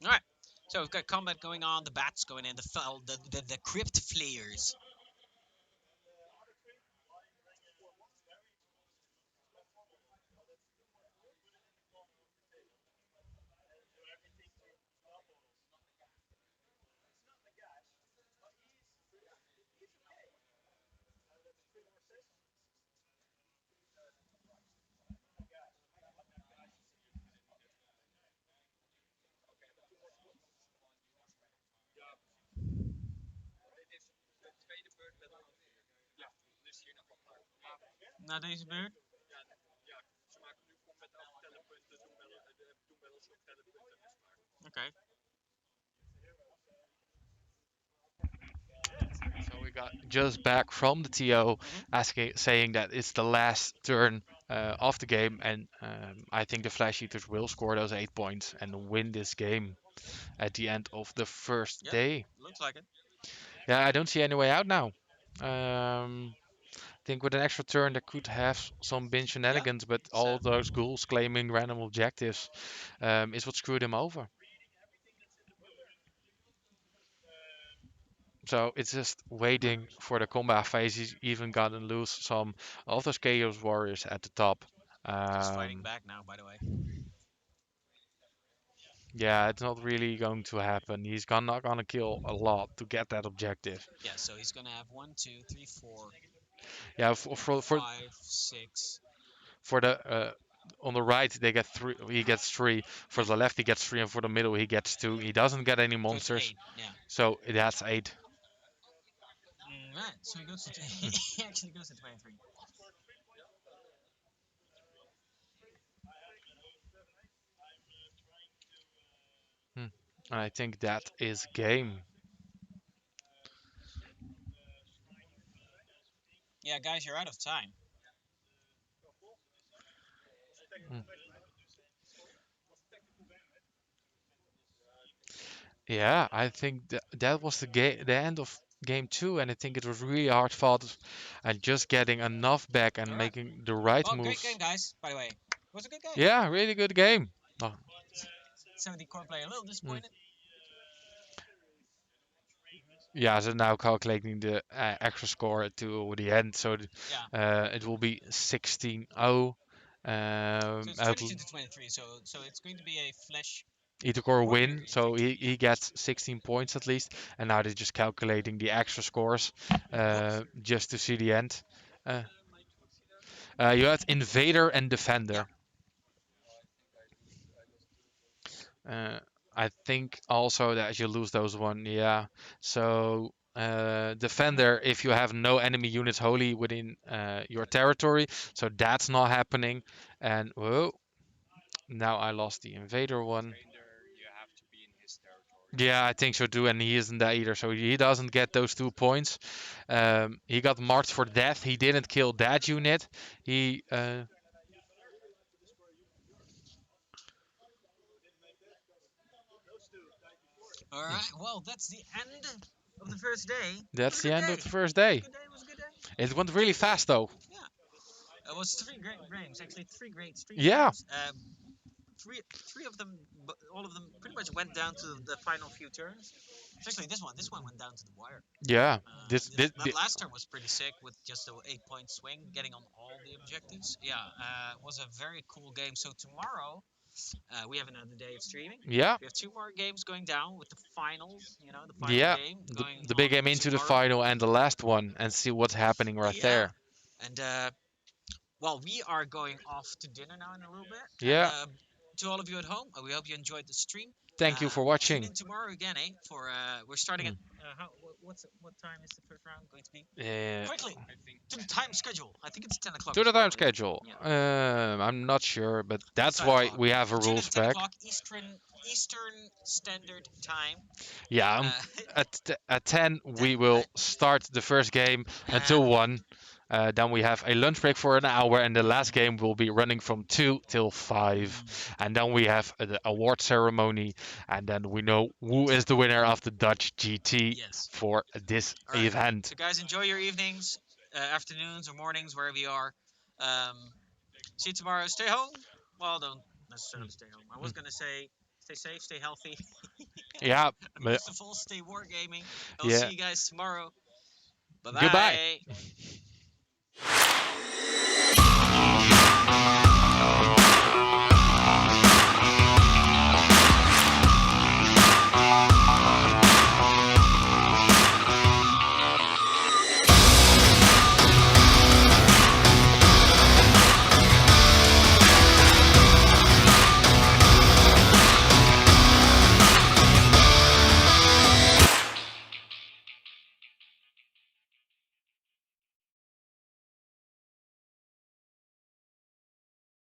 Speaker 3: All right. So we've got combat going on. The bats going in. The crypt flayers. Na deze beurt. Okay.
Speaker 2: So we got just back from the TO
Speaker 3: Mhm.
Speaker 2: asking, saying that it's the last turn of the game, and I think the Flash Eaters will score those 8 points and win this game at the end of the first
Speaker 3: Yep.
Speaker 2: day.
Speaker 3: Looks like it.
Speaker 2: Yeah, I don't see any way out now. I think with an extra turn, there could have some bin
Speaker 3: Yeah.
Speaker 2: shenanigans, but all
Speaker 3: So
Speaker 2: those ghouls claiming random objectives is what screwed him over. So it's just waiting for the combat phase. He's even gonna lose some of those Chaos Warriors at the top.
Speaker 3: he's fighting
Speaker 2: Um,
Speaker 3: back now. By the way.
Speaker 2: yeah, it's not really going to happen. He's not gonna kill a lot to get that objective.
Speaker 3: Yeah. So he's gonna have 1, 2, 3, 4,
Speaker 2: Yeah, for
Speaker 3: 5, 6.
Speaker 2: for the on the right they get three. He gets three. For
Speaker 3: Yeah.
Speaker 2: the left he gets three, and for the middle he gets two. He doesn't get any
Speaker 3: So it's
Speaker 2: monsters,
Speaker 3: 8. Yeah.
Speaker 2: so that's eight.
Speaker 3: Right. So he goes to.
Speaker 2: Hmm.
Speaker 3: He actually goes to 23.
Speaker 2: Hmm. And I think that is game.
Speaker 3: Yeah, guys, you're out of time.
Speaker 2: Hmm. Yeah, I think that was the end of game two, and I think it was really hard fought, and just getting enough back and
Speaker 3: All right.
Speaker 2: making the right
Speaker 3: Well, great game,
Speaker 2: moves.
Speaker 3: guys. By the way, it was a good game.
Speaker 2: Yeah, really good game. Oh,
Speaker 3: 70 core player, a little
Speaker 2: mm.
Speaker 3: disappointed.
Speaker 2: Yeah, so now calculating the extra score to the end, so
Speaker 3: Yeah.
Speaker 2: it will be 16-0.
Speaker 3: So it's
Speaker 2: At
Speaker 3: 22 to 23. So it's going to be a flash
Speaker 2: Itakor
Speaker 3: warrior
Speaker 2: win, so
Speaker 3: victory.
Speaker 2: he gets 16 points at least, and now they're just calculating the extra scores
Speaker 3: Whoops.
Speaker 2: just to see the end. Uh, you had Invader and
Speaker 3: Yeah.
Speaker 2: Defender. Uh, I think also that you lose those one, yeah. So defender if you have no enemy units wholly within your territory. So that's not happening. And whoa, now I lost the invader one. Yeah, I think so too, and he isn't that either, so he doesn't get those 2 points. He got marked for death. He didn't kill that unit. He
Speaker 1: All right. Well, that's the end of the first day. It was
Speaker 2: That's
Speaker 1: a
Speaker 2: the
Speaker 1: good
Speaker 2: end
Speaker 1: day.
Speaker 2: of the first
Speaker 1: It was a
Speaker 2: day.
Speaker 1: good day. It was a good day.
Speaker 2: It went really fast though.
Speaker 1: Yeah. It was three great games. Actually, three great stream
Speaker 2: Yeah,
Speaker 1: games. Three of them, all of them, pretty much went down to the final few turns. Especially this one. This one went down to the wire.
Speaker 2: yeah.
Speaker 1: That last turn was pretty sick with just a 8 point swing, getting on all the objectives. Yeah, it was a very cool game. So tomorrow we have another day of streaming.
Speaker 2: Yeah,
Speaker 1: We have two more games going down with the finals. The final
Speaker 2: yeah.
Speaker 1: game
Speaker 2: The
Speaker 1: going
Speaker 2: the
Speaker 1: on
Speaker 2: big game into the
Speaker 1: tomorrow.
Speaker 2: final and the last one, and see what's happening right
Speaker 1: Yeah,
Speaker 2: there.
Speaker 1: and well, we are going off to dinner now in a little bit, and
Speaker 2: Yeah.
Speaker 1: to all of you at home, we hope you enjoyed the stream.
Speaker 2: Thank you for
Speaker 1: Tune
Speaker 2: watching.
Speaker 1: in tomorrow again, eh? For we're starting at
Speaker 2: Mm.
Speaker 1: what time is the first round going to be?
Speaker 2: Uh,
Speaker 1: Quickly to the time schedule. I think it's 10 o'clock
Speaker 2: to
Speaker 1: as
Speaker 2: the
Speaker 1: well.
Speaker 2: time schedule.
Speaker 1: Yeah,
Speaker 2: I'm not sure, but
Speaker 1: it's
Speaker 2: that's
Speaker 1: nine
Speaker 2: why
Speaker 1: o'clock.
Speaker 2: we have a
Speaker 1: Tune in
Speaker 2: rules
Speaker 1: at 10
Speaker 2: pack.
Speaker 1: o'clock Eastern Standard Time.
Speaker 2: Yeah,
Speaker 1: Uh,
Speaker 2: at 10 we
Speaker 1: 10.
Speaker 2: will start the first game until 1. Then we have a lunch break for an hour, and the last game will be running from 2 till 5. And then we have the award ceremony, and then we know who is the winner of the Dutch GT
Speaker 1: Yes.
Speaker 2: for this
Speaker 1: All right.
Speaker 2: event.
Speaker 1: So, guys, enjoy your evenings, afternoons, or mornings, wherever you are. Um, see you tomorrow. Stay home. Well, don't necessarily stay home. I was going to say stay safe, stay healthy,
Speaker 2: Yeah,
Speaker 1: and
Speaker 2: but
Speaker 1: most of all, stay wargaming. I'll see
Speaker 2: yeah.
Speaker 1: you guys tomorrow. Bye
Speaker 2: Goodbye.
Speaker 1: bye.